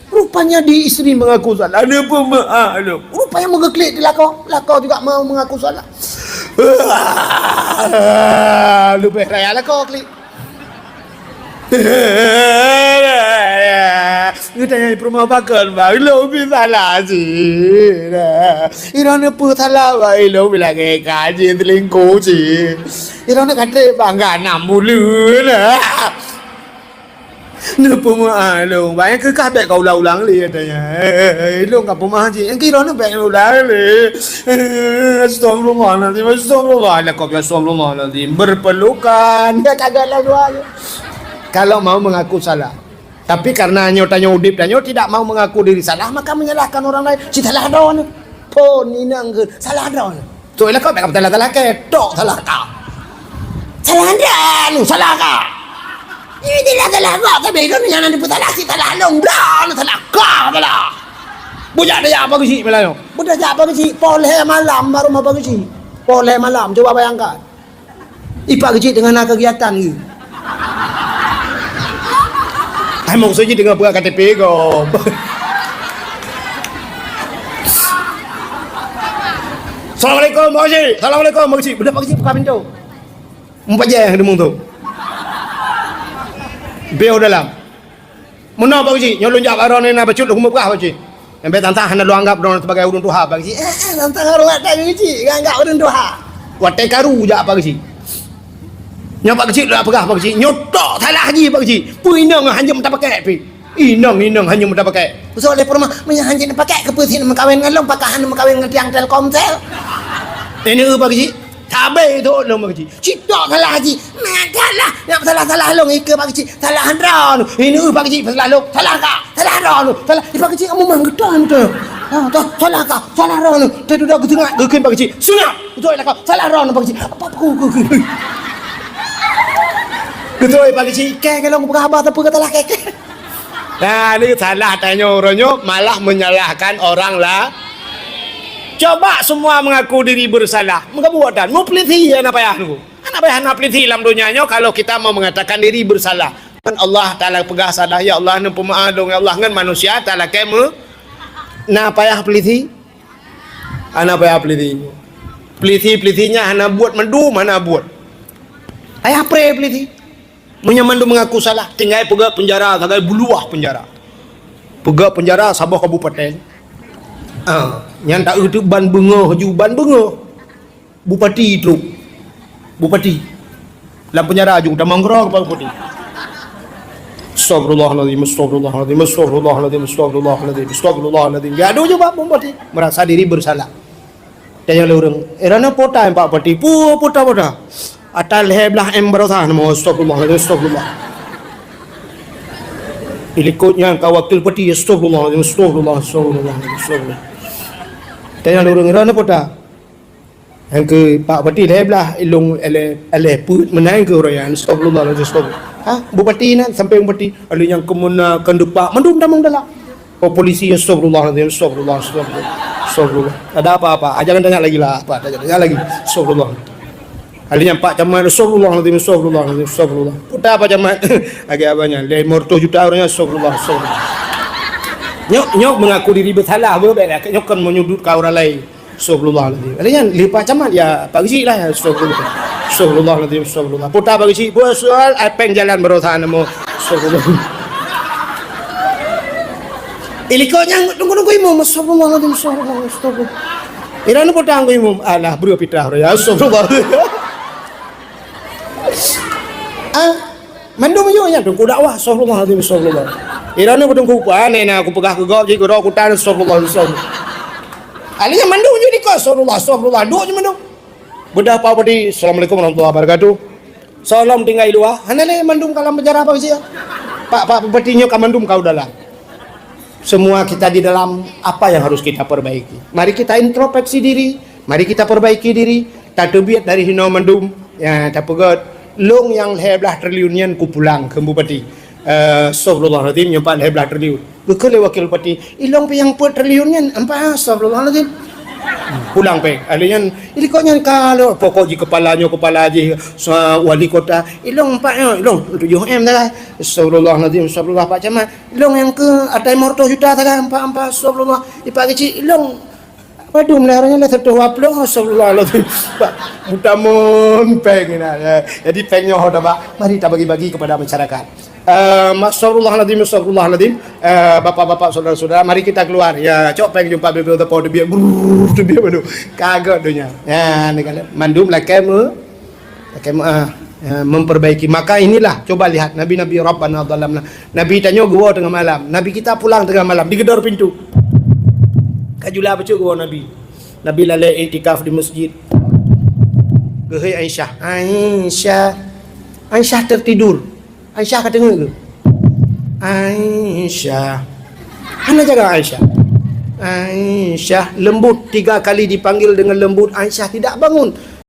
Rupanya di istri mengaku salah. Ada pemaklum. Rupanya mengeklik di lakau juga mau mengaku salah. Lebih raya lakau klik. Kita yang rumah bakal bang lo bisa lah sih. Irana pun salah bang lo bila kaji selingkuh sih. Irana kata bangga 6 bulan. Napa maklum bang ke kabeh kau ulang li katanya. Lo enggak pemah sih. Yang kira nak bang ulang li. Astagfirullahaladzim. Berpelukan. Dia kagaklah doa. Kalau mau mengaku salah, tapi karena nyotanya udip dan nyot tidak mau mengaku diri salah, maka menyalahkan orang lain. Si salah don, pun ini anggur salah don. So ilah kau berkata salah ketok salah kau. Salah dia, lu salah kau. Ini tidak salah kau, tapi itu yang nanti putar si salah dong, don salah kau salah. Budak dia apa sih malam? Budak dia apa sih? Poleh malam baru mau apa sih? Poleh malam, coba bayangkan. Ipak kecil dengan kegiatan ni. Emang saja dengan buka KTP kau. Assalamualaikum Pak Haji. Assalamualaikum Pak Haji. Budak Pak Haji buka pintu. 4 jam yang demung tu. Beo dalam. Mana Pak Haji? Nyolong jak arah ni nak bacut rumah buka Pak Haji. Sampai tantang hendak lu anggap orang sebagai urun Tuhan Pak Haji. Tantang orang tak Haji. Anggap urun Tuhan. Watai karu jak Pak Haji. Nyok Pak Kecil dah pegah Pak Kecil. Nyotok salah haji Pak Kecil. Puinang hanya minta pakai pi. Inang hanya minta pakai. Pasal oleh permah hanya nak pakai keputusan mengkawin dengan long pakahan mengkawin dengan tiang Telkomsel. Ini Pak Kecil. Tabe tu long Pak Kecil. Citok salah haji. Mengatalah nak salah long ke Pak Kecil. Salah handra. Ini Pak Kecil salah long. Salah kak. Salah handra. Salah. Pak Kecil kamu manggetan tu. Salah kak. Salah handra. Tu dah ke tengah ke Pak Kecil. Sunat. Betul lah kau. Salah handra Pak Kecil. Apa aku. Betul Pak Kecil, kalau aku berkhabar tak kata lah kek. Nah, ini salah tanya orangnya malah menyalahkan orang lah. Coba semua mengaku diri bersalah. Mengapa mau peliti anak payah tu. Anak payah nak peliti dalam dunianya kalau kita mau mengatakan diri bersalah. Kan Allah Taala pegah sadah ya Allah nu pemaaf dong ya Allah ngan manusia Taala kemu. Nah payah peliti. Anak payah peliti. Peliti-pelitinya anak buat mendum anak buat. Payah pre peliti. Menyamandu mengaku salah, tinggal pegak penjara, tinggal buluah penjara. Pegak penjara Sabah Kabupaten. Yang tak itu ban bengoh ju ban bengoh bupati itu bupati dalam penjara ju dah manggrang Pak Bupati. Astagfirullahaladzim, astagfirullahaladzim, astagfirullahaladzim, astagfirullahaladzim, astagfirullahaladzim. Gaduh je Pak Bupati merasa diri bersalah. Dan yang orang erana pota Pak Bupati pota atal heblah berosa nama astagfirullahaladzim, astagfirullah. Ilikutnya kau wakil peti astagfirullahaladzim, astagfirullah. Dan yang orang irana pota yang ke Pak Bupati heblah ilung ele put menang ke orang astagfirullahaladzim. Bupati nan sampai bupati ada yang kemuna kendupa mendum damang dalam. Polisi astagfirullahaladzim, astagfirullah. Ada apa-apa? Jangan tanya lagi lah apa? Tanya lagi. Astagfirullah. Alinya Pak Camat astagfirullahaladzim, astagfirullah. Putar apa Camat? Agak abangnya 500 juta orangnya astagfirullah. Nyok mengaku diri bersalah berbeda. Nyok kan menyudut ke orang lain. Astagfirullahaladzim. Alinya Pak Camat ya Pak Gisi lah astagfirullah. Astagfirullah. Putar Pak Gisi buat soal apeng jalan berosa nama astagfirullah. Ilikonya tunggu imam astagfirullahaladzim, astagfirullah. Irana putar anggo imam alah bro pitah ya astagfirullah. Mandum yo nya tunggu dakwah astagfirullahaladzim, astagfirullah. Irana pun tunggu nena aku pegah ke gop je aku tan astagfirullah. Alinya mandum yo diko astagfirullah. Dua je mandum. Bedah Pak Bupati, assalamualaikum warahmatullahi wabarakatuh. Salam tinggal dua. Hanale mandum kalam penjara apa sih? Pak Bupati nyo ka mandum kau dalam. Semua kita di dalam apa yang harus kita perbaiki. Mari kita introspeksi diri, mari kita perbaiki diri. Tak terbiat dari hinau mandum. Ya, tak pegat long yang heblah triliunian ku pulang ke Bupati. Astagfirullahaladzim nyempat heblah triliun. Bekele wakil Bupati, ilong pe yang per triliunian. Empat astagfirullahaladzim. Pulang pe. Alian ini kok nyan kalau pokok ji kepala ji wali kota ilong pak ilong 7M dah. Astagfirullahaladzim, astagfirullah Pak Camat. Ilong yang ke ada 500 juta dah empat astagfirullah. Ipak kecil ilong waduh melarangnya lah tertua pelong astagfirullahaladzim. Pak mutamun peng ya. Jadi pengnya hoda Pak. Mari kita bagi-bagi kepada masyarakat. Astagfirullahaladzim, bapak-bapak, saudara-saudara, mari kita keluar. Ya, cok pengen jumpa beliau tepo dia baru kagak dunia. Ya, ni kan mandum lah kamu memperbaiki. Maka inilah coba lihat Nabi Rabbana dhalamna. Nabi tanya gua tengah malam. Nabi kita pulang tengah malam digedor pintu. Kajulah baca gua Nabi. Nabi lalai iktikaf di masjid. Gehai Aisyah tertidur. Aisyah kata dengar ke? Aisyah. Mana jaga Aisyah? Aisyah lembut 3 kali dipanggil dengan lembut. Aisyah tidak bangun.